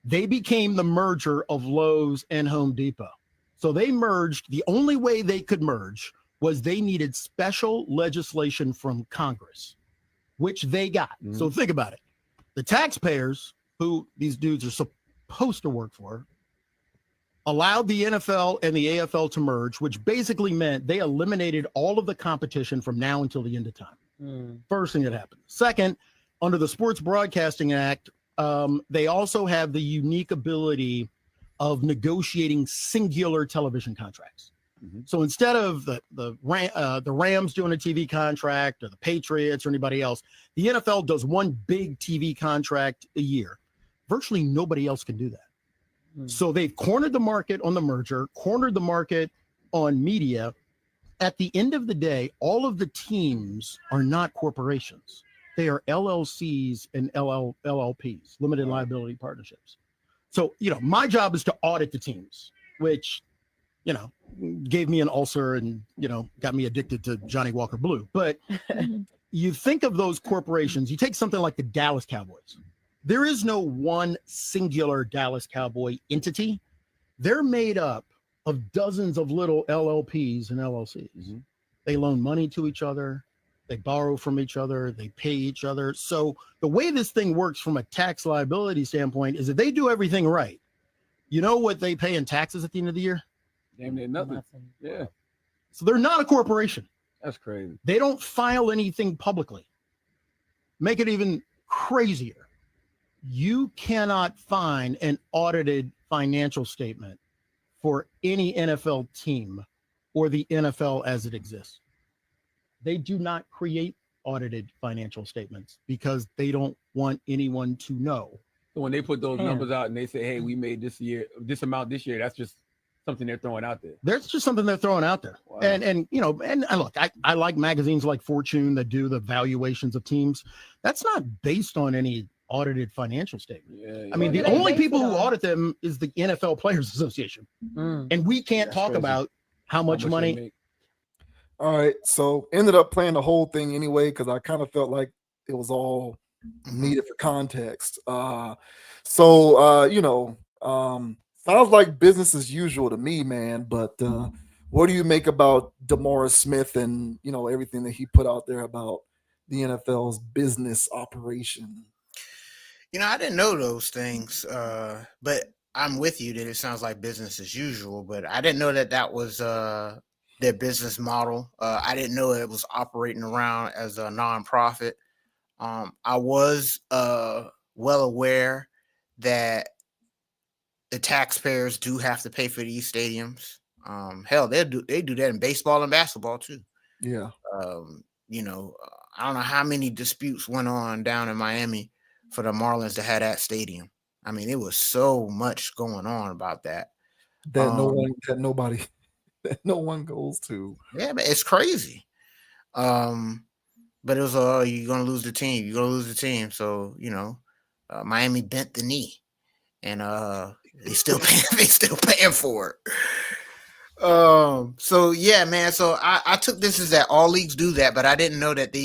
They became the merger of Lowe's and Home Depot. So they merged. The only way they could merge was they needed special legislation from Congress, which they got. So think about it. The taxpayers, who these dudes are supposed to work for, allowed the NFL and the AFL to merge, which basically meant they eliminated all of the competition from now until the end of time. First thing that happened. Second, under the Sports Broadcasting Act, they also have the unique ability of negotiating singular television contracts. So instead of the Rams doing a TV contract or the Patriots or anybody else, the NFL does one big TV contract a year. Virtually nobody else can do that. So they've cornered the market on the merger, cornered the market on media, at the end of the day, all of the teams are not corporations. They are LLCs and LLPs, limited liability partnerships. So, my job is to audit the teams, which, gave me an ulcer and, got me addicted to Johnny Walker Blue. But you think of those corporations, you take something like the Dallas Cowboys. There is no one singular Dallas Cowboy entity. They're made up of dozens of little LLPs and LLCs. Mm-hmm. They loan money to each other. They borrow from each other. They pay each other. So the way this thing works from a tax liability standpoint is if they do everything right, you know what they pay in taxes at the end of the year? Damn near nothing. Yeah. So they're not a corporation. That's crazy. They don't file anything publicly. Make it even crazier. You cannot find an audited financial statement for any NFL team or the NFL as it exists. They do not create audited financial statements because they don't want anyone to know. So when they put those numbers out and they say, hey, we made this amount this year, that's just something they're throwing out there. There's just something they're throwing out there. Wow. And look, I like magazines like Fortune that do the valuations of teams. That's not based on any audited financial statement. Yeah, I mean, the only people who audit them is the NFL Players Association. And we can't talk about how much money. All right. So ended up playing the whole thing anyway, because I kind of felt like it was all needed for context. Sounds like business as usual to me, man. But what do you make about DeMaurice Smith and, everything that he put out there about the NFL's business operation? I didn't know those things, but I'm with you that it sounds like business as usual, but I didn't know that was their business model. I didn't know it was operating around as a nonprofit. I was well aware that the taxpayers do have to pay for these stadiums. Hell, they do that in baseball and basketball too. Yeah. I don't know how many disputes went on down in Miami for the Marlins to have that stadium. I mean, it was so much going on about that. That no one goes to. Yeah, but it's crazy. But it was you're gonna lose the team. You're gonna lose the team. So Miami bent the knee, and they still paying for it. So yeah, man. So I took this as that all leagues do that, but I didn't know that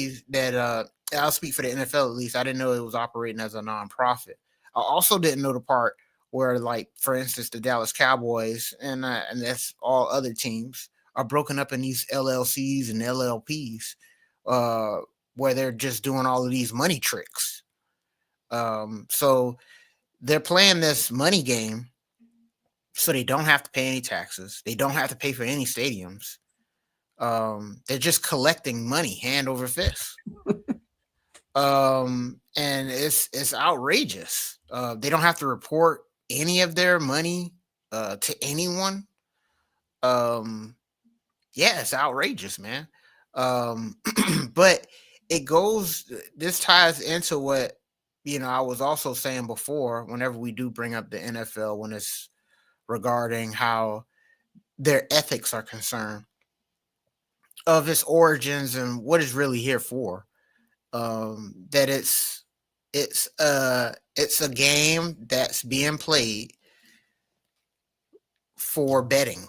I'll speak for the NFL at least. I didn't know it was operating as a nonprofit. I also didn't know the part where, like, for instance, the Dallas Cowboys and that's all other teams are broken up in these LLCs and LLPs, where they're just doing all of these money tricks. So they're playing this money game so they don't have to pay any taxes. They don't have to pay for any stadiums. They're just collecting money hand over fist. And it's outrageous. They don't have to report any of their money to anyone. It's outrageous, man. But this ties into what I was also saying before, whenever we do bring up the NFL, when it's regarding how their ethics are concerned, of its origins and what it's really here for. That it's a game that's being played for betting,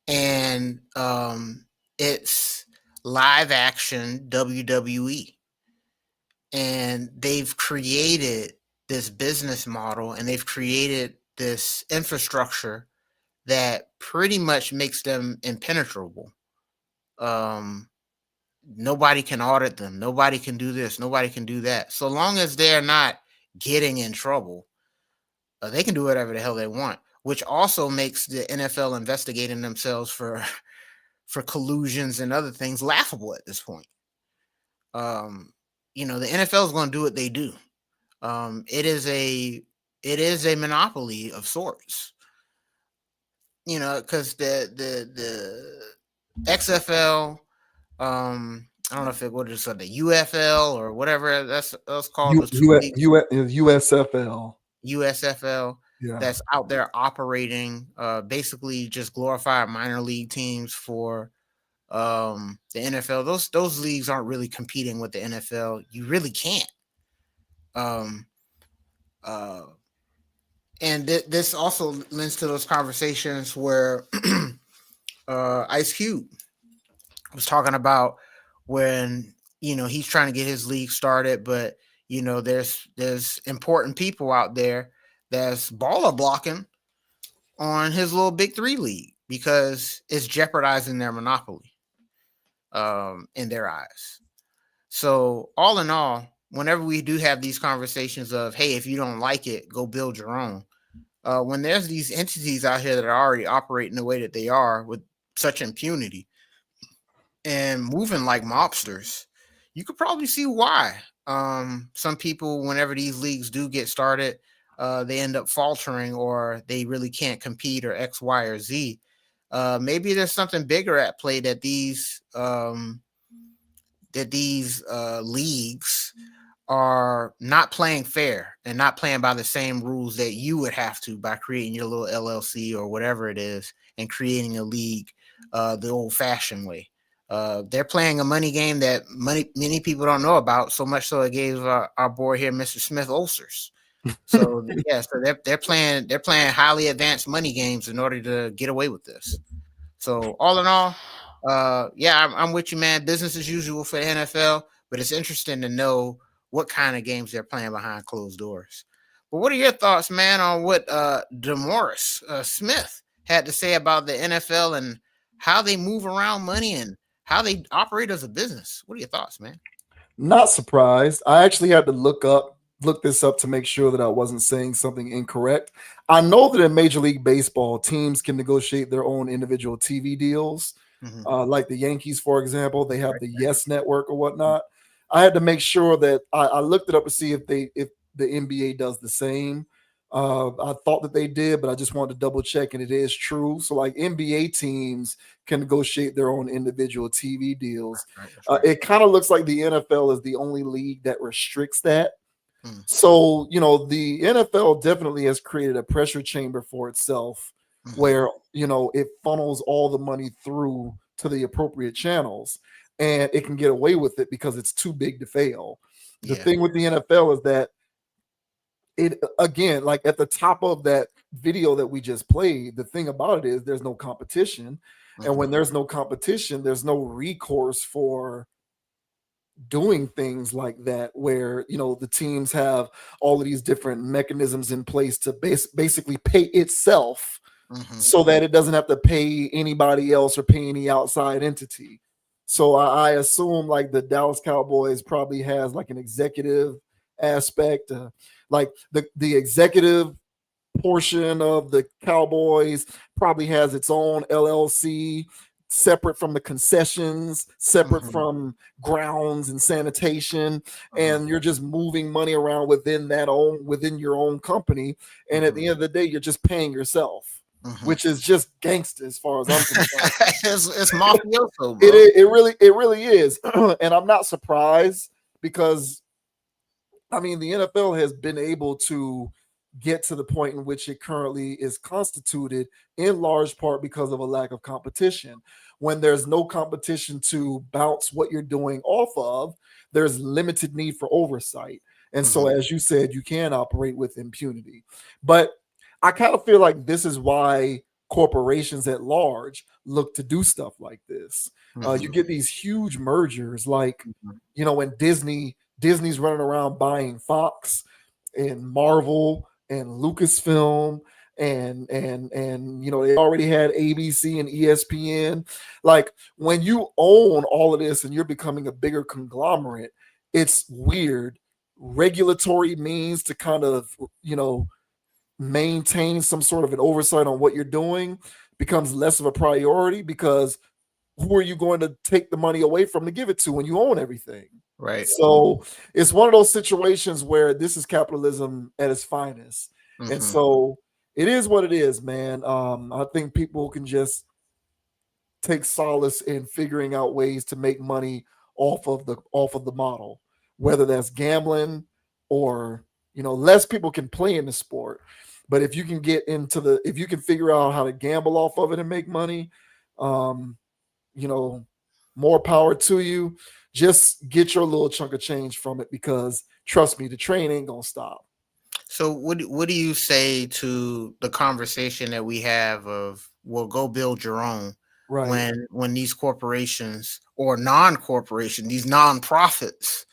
and it's live action WWE, and they've created this business model and they've created this infrastructure that pretty much makes them impenetrable. Nobody can audit them. Nobody can do this. Nobody can do that. So long as they're not getting in trouble, they can do whatever the hell they want, which also makes the NFL investigating themselves for collusions and other things laughable at this point. The NFL is going to do what they do. It is a monopoly of sorts. Because the XFL, I don't know if what is it, the UFL or whatever that's called. USFL. USFL. that's out there operating basically just glorified minor league teams for the NFL. Those leagues aren't really competing with the NFL. You really can't. And this also lends to those conversations where Ice Cube was talking about when, you know, he's trying to get his league started, but you know, there's important people out there that's baller blocking on his little Big Three league because it's jeopardizing their monopoly in their eyes. So all in all, whenever we do have these conversations of, hey, if you don't like it, go build your own. When there's these entities out here that are already operating the way that they are with such impunity and moving like mobsters, you could probably see why some people, whenever these leagues do get started, they end up faltering or they really can't compete or X, Y, or Z. Maybe there's something bigger at play that these leagues are not playing fair and not playing by the same rules that you would have to by creating your little LLC or whatever it is and creating a league the old-fashioned way. They're playing a money game that many people don't know about, so much so it gave our boy here, Mr. Smith, ulcers. So yeah, so they're playing highly advanced money games in order to get away with this. So all in all, I'm with you, man. Business as usual for the NFL, but it's interesting to know what kind of games they're playing behind closed doors. But what are your thoughts, man, on what DeMaurice Smith had to say about the NFL and how they move around money and how they operate as a business? What are your thoughts, man? Not surprised. I actually had to look this up to make sure that I wasn't saying something incorrect. I know that in Major League Baseball, teams can negotiate their own individual TV deals. Like the Yankees, for example, they have the Yes Network or whatnot. I had to make sure that I looked it up to see if the NBA does the same. I thought that they did, but I just wanted to double check, and it is true. So like NBA teams can negotiate their own individual TV deals. It kind of looks like the NFL is the only league that restricts that. So, you know, the NFL definitely has created a pressure chamber for itself where, you know, it funnels all the money through to the appropriate channels and it can get away with it because it's too big to fail. The thing with the NFL is that it, again, like at the top of that video that we just played, the thing about it is there's no competition. And when there's no competition, there's no recourse for doing things like that, where, you know, the teams have all of these different mechanisms in place to basically pay itself so that it doesn't have to pay anybody else or pay any outside entity. So I assume like the Dallas Cowboys probably has like an executive aspect, like the executive portion of the Cowboys probably has its own LLC, separate from the concessions, separate from grounds and sanitation, and you're just moving money around within your own company. And at the end of the day, you're just paying yourself, which is just gangster as far as I'm concerned. It's mafioso, bro. It really is. And I'm not surprised because, I mean, the NFL has been able to get to the point in which it currently is constituted in large part because of a lack of competition. When there's no competition to bounce what you're doing off of, there's limited need for oversight. And so, as you said, you can operate with impunity. But I kind of feel like this is why corporations at large look to do stuff like this. You get these huge mergers, like, you know, when Disney's running around buying Fox and Marvel and Lucasfilm and you know, they already had ABC and ESPN. Like, when you own all of this and you're becoming a bigger conglomerate, it's weird. Regulatory means to kind of, you know, maintain some sort of an oversight on what you're doing becomes less of a priority, because who are you going to take the money away from to give it to when you own everything? Right. So it's one of those situations where this is capitalism at its finest. And so it is what it is, man. I think people can just take solace in figuring out ways to make money off of the model, whether that's gambling or, you know, less people can play in the sport. But if you can get into if you can figure out how to gamble off of it and make money, you know, more power to you. Just get your little chunk of change from it, because trust me, the train ain't gonna stop. So what do you say to the conversation that we have of, well, go build your own, Right. when these corporations or non-corporation, these non-profits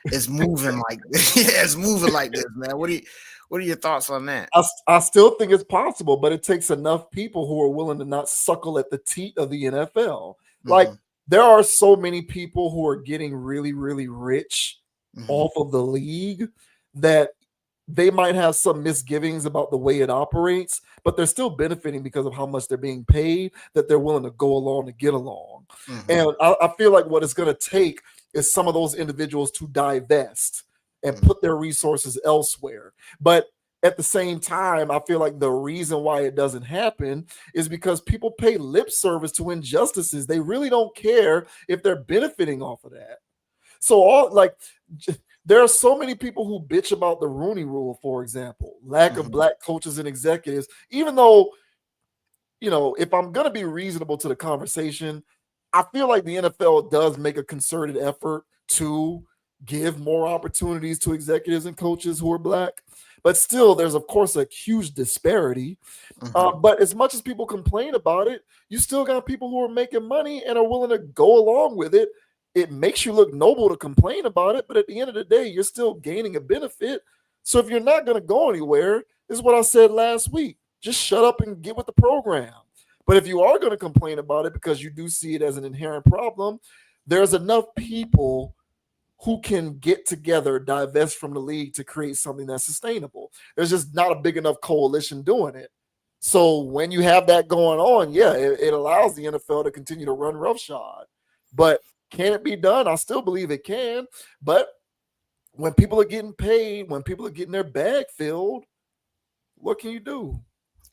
is moving like it's moving like this, man? What are your thoughts on that? I still think it's possible, but it takes enough people who are willing to not suckle at the teat of the NFL. Like, there are so many people who are getting really, really rich off of the league that they might have some misgivings about the way it operates, but they're still benefiting because of how much they're being paid, that they're willing to go along to get along. And I feel like what it's going to take is some of those individuals to divest and put their resources elsewhere. But at the same time, I feel like the reason why it doesn't happen is because people pay lip service to injustices. They really don't care if they're benefiting off of that. So there are so many people who bitch about the Rooney Rule, for example, lack of black coaches and executives, even though, if I'm going to be reasonable to the conversation, I feel like the NFL does make a concerted effort to give more opportunities to executives and coaches who are black. But still, there's, of course, a huge disparity. But as much as people complain about it, you still got people who are making money and are willing to go along with it. It makes you look noble to complain about it, but at the end of the day, you're still gaining a benefit. So if you're not going to go anywhere, this is what I said last week. Just shut up and get with the program. But if you are going to complain about it because you do see it as an inherent problem, there's enough people who can get together, divest from the league to create something that's sustainable. There's just not a big enough coalition doing it. So when you have that going on, yeah, it allows the NFL to continue to run roughshod. But can it be done? I still believe it can. But when people are getting paid, when people are getting their bag filled, what can you do?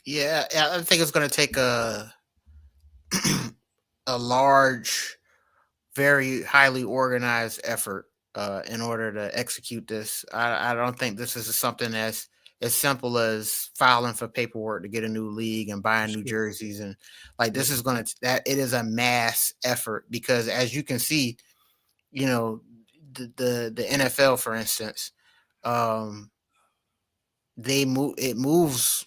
Yeah, I think it's going to take a large, very highly organized effort in order to execute this. I don't think this is something as simple as filing for paperwork to get a new league and buying new jerseys. And this is it is a mass effort, because as you can see, the NFL, for instance, it moves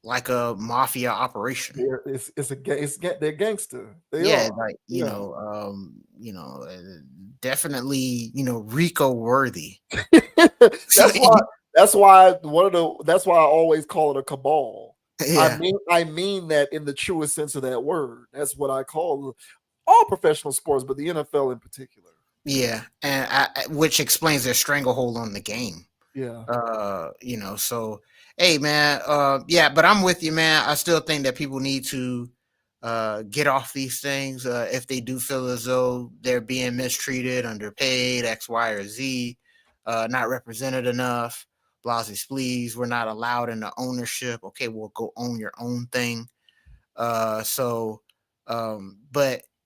like a mafia operation. They're gangster. Definitely, RICO worthy. That's why I always call it a cabal. Yeah. I mean that in the truest sense of that word. That's what I call all professional sports, but the NFL in particular. Yeah, and which explains their stranglehold on the game. Yeah. So hey, man, but I'm with you, man. I still think that people need to get off these things if they do feel as though they're being mistreated, underpaid, X, Y, or Z, not represented enough, blase splees, we're not allowed in the ownership. Okay, well, go own your own thing. But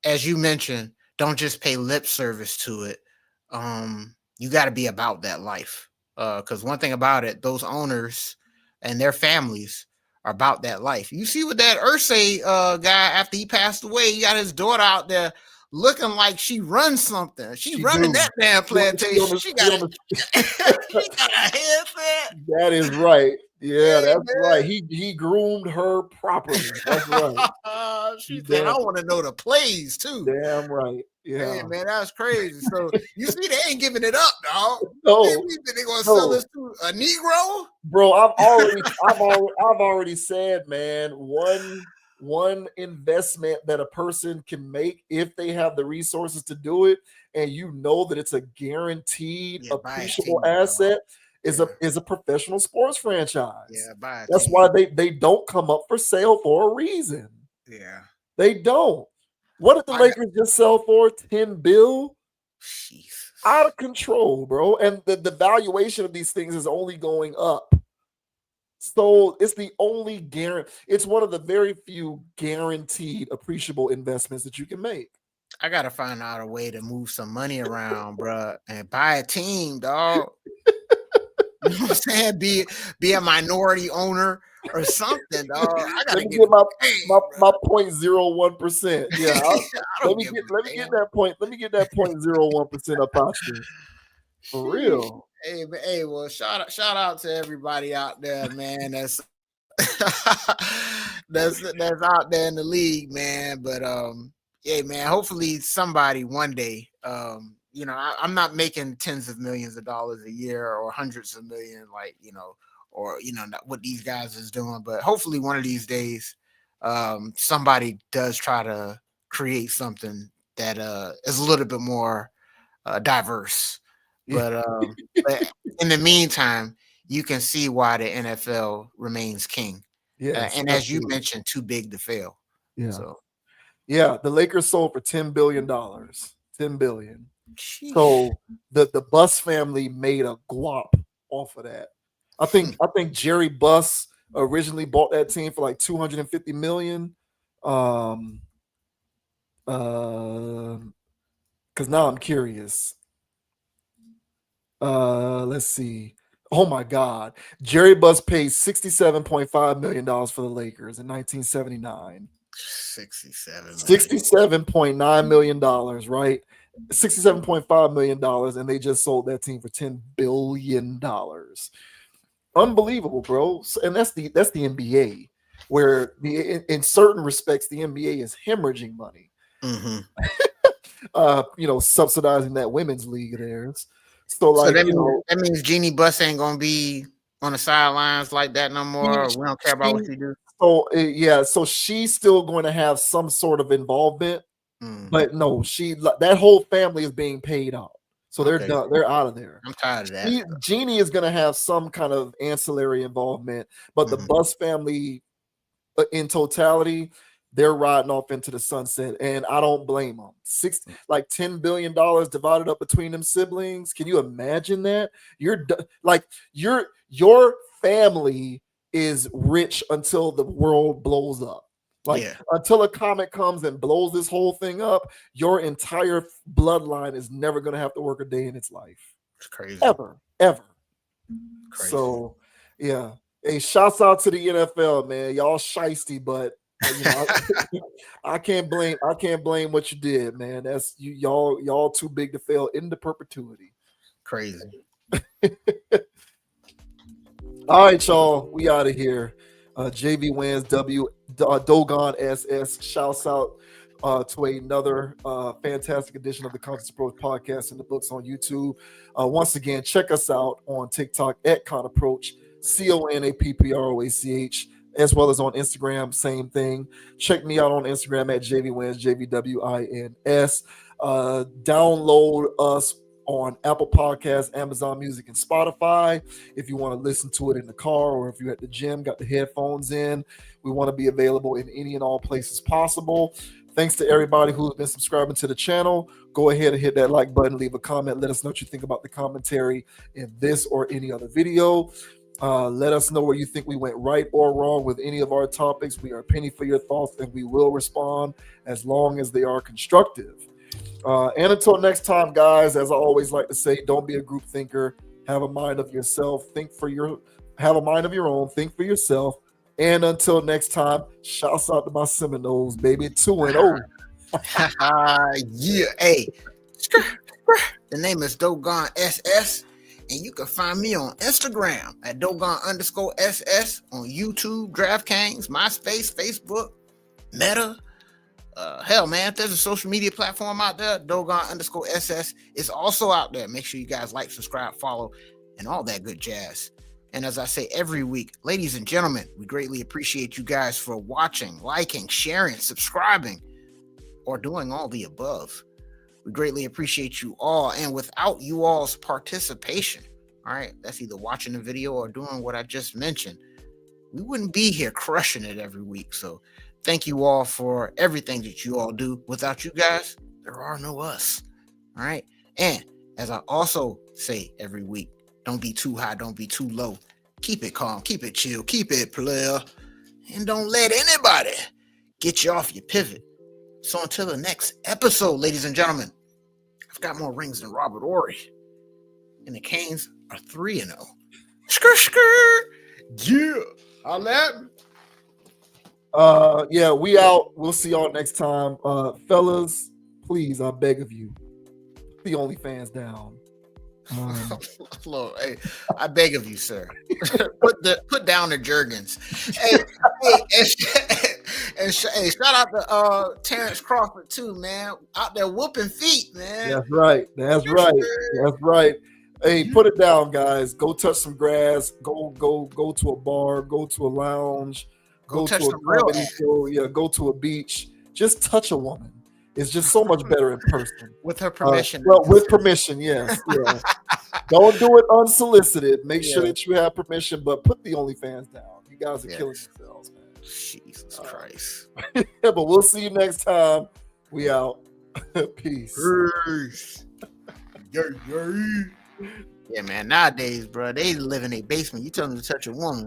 as you mentioned, don't just pay lip service to it. You got to be about that life. Because one thing about it, those owners and their families are about that life. You see what that Ursay guy, after he passed away, he got his daughter out there looking like she runs something. She's running that damn plantation. She got a headset. That is right. Yeah, that's right. He groomed her properly. That's right. She said, I want to know the plays too. Damn right. Yeah. Hey, man, that's crazy. So you see, they ain't giving it up, dog. No, they gonna sell this to a Negro, bro. I've already said, man, one investment that a person can make if they have the resources to do it, and you know that it's a guaranteed appreciable asset, is a professional sports franchise. Yeah, that's why they don't come up for sale for a reason. Yeah, they don't. What did the Lakers just sell for? $10 billion? Out of control, bro. And the valuation of these things is only going up. So it's the only it's one of the very few guaranteed appreciable investments that you can make. I gotta find out a way to move some money around, bro, and buy a team, dog. You know what I'm saying? Be a minority owner or something, dog. I gotta Let me get my 0.01%. Yeah, let me get that point. Let me get that 0.01% up out you. For real. Hey, well, shout out to everybody out there, man. That's that's out there in the league, man. But yeah, man. Hopefully, somebody one day, you know, I'm not making tens of millions of dollars a year or hundreds of millions, like, you know, or you know, not what these guys is doing. But hopefully, one of these days, somebody does try to create something that is a little bit more diverse. But in the meantime, you can see why the NFL remains king. Yes, and as you mentioned, too big to fail. Yeah. So yeah, the Lakers sold for $10 billion. $10 billion. Sheesh. So the Buss family made a guap off of that. I think Jerry Buss originally bought that team for like $250 million. Because now I'm curious. Let's see. Oh my God. Jerry Buss paid $67.5 million for the Lakers in 1979. $67.9 million, right? $67.5 million, and they just sold that team for $10 billion. Unbelievable, bro. And that's the NBA, where in certain respects the NBA is hemorrhaging money. Mm-hmm. You know, subsidizing that women's league of theirs. So like, that means Jeannie Buss ain't gonna be on the sidelines like that no more. We don't care about what she do. So yeah, so she's still going to have some sort of involvement, but no, that whole family is being paid out, so they're done. They're out of there. I'm tired of that. Jeannie is going to have some kind of ancillary involvement, but the Buss family, in totality, they're riding off into the sunset, and I don't blame them. $10 billion divided up between them siblings. Can you imagine that? Your family is rich until the world blows up. Until a comet comes and blows this whole thing up, your entire bloodline is never going to have to work a day in its life. It's crazy. Ever. Crazy. So, yeah. Hey, shouts out to the NFL, man. Y'all shiesty, but you know, I can't blame what you did, man. That's y'all too big to fail into perpetuity. Crazy. All right, y'all. We out of here. JV wins. Dogon SS. Shouts out to another fantastic edition of the Conscious Approach podcast in the books on YouTube. Once again, check us out on TikTok at Con Approach, CONAPPROACH, as well as on Instagram. Same thing. Check me out on Instagram at JVWins, JVWINS. Download us on Apple Podcasts, Amazon Music, and Spotify. If you want to listen to it in the car, or if you're at the gym, got the headphones in, we want to be available in any and all places possible. Thanks to everybody who's been subscribing to the channel. Go ahead and hit that like button, leave a comment. Let us know what you think about the commentary in this or any other video. Let us know where you think we went right or wrong with any of our topics. We are a penny for your thoughts, and we will respond as long as they are constructive. And until next time, guys, as I always like to say, don't be a group thinker. Have a mind of yourself. Have a mind of your own. Think for yourself. And until next time, shouts out to my Seminoles, baby. 2-0. Yeah. Hey, the name is Dogon SS, and you can find me on Instagram at Dogon_SS, on YouTube, DraftKings, MySpace, Facebook, Meta. Hell, man, if there's a social media platform out there, Dogon_SS is also out there. Make sure you guys like, subscribe, follow, and all that good jazz. And as I say every week, ladies and gentlemen, we greatly appreciate you guys for watching, liking, sharing, subscribing, or doing all the above. We greatly appreciate you all. And without you all's participation, all right, that's either watching the video or doing what I just mentioned, we wouldn't be here crushing it every week. So thank you all for everything that you all do. Without you guys, there are no us. All right. And as I also say every week, don't be too high, don't be too low. Keep it calm, keep it chill, keep it player. And don't let anybody get you off your pivot. So until the next episode, ladies and gentlemen, I've got more rings than Robert Ory. And the Canes are 3-0. Yeah. Holla at me. Yeah, we out. We'll see y'all next time. Fellas, please, I beg of you, put the OnlyFans down. Lord, hey, I beg of you, sir. put down the Jergens. Hey, hey, shout out to Terrence Crawford too, man. Out there whooping feet, man. That's right. That's right. That's right. Hey, put it down, guys. Go touch some grass. Go to a bar. Go to a lounge. Go to a comedy show. Yeah, go to a beach. Just touch a woman. It's just so much better in person. With her permission. Well, with permission, yes. Yeah. Don't do it unsolicited. Make sure that you have permission, but put the OnlyFans down. You guys are killing yourselves, man. Jesus Christ. But we'll see you next time. We out. Peace. Yeah, man. Nowadays, bro, they live in a basement. You tell them to touch a woman.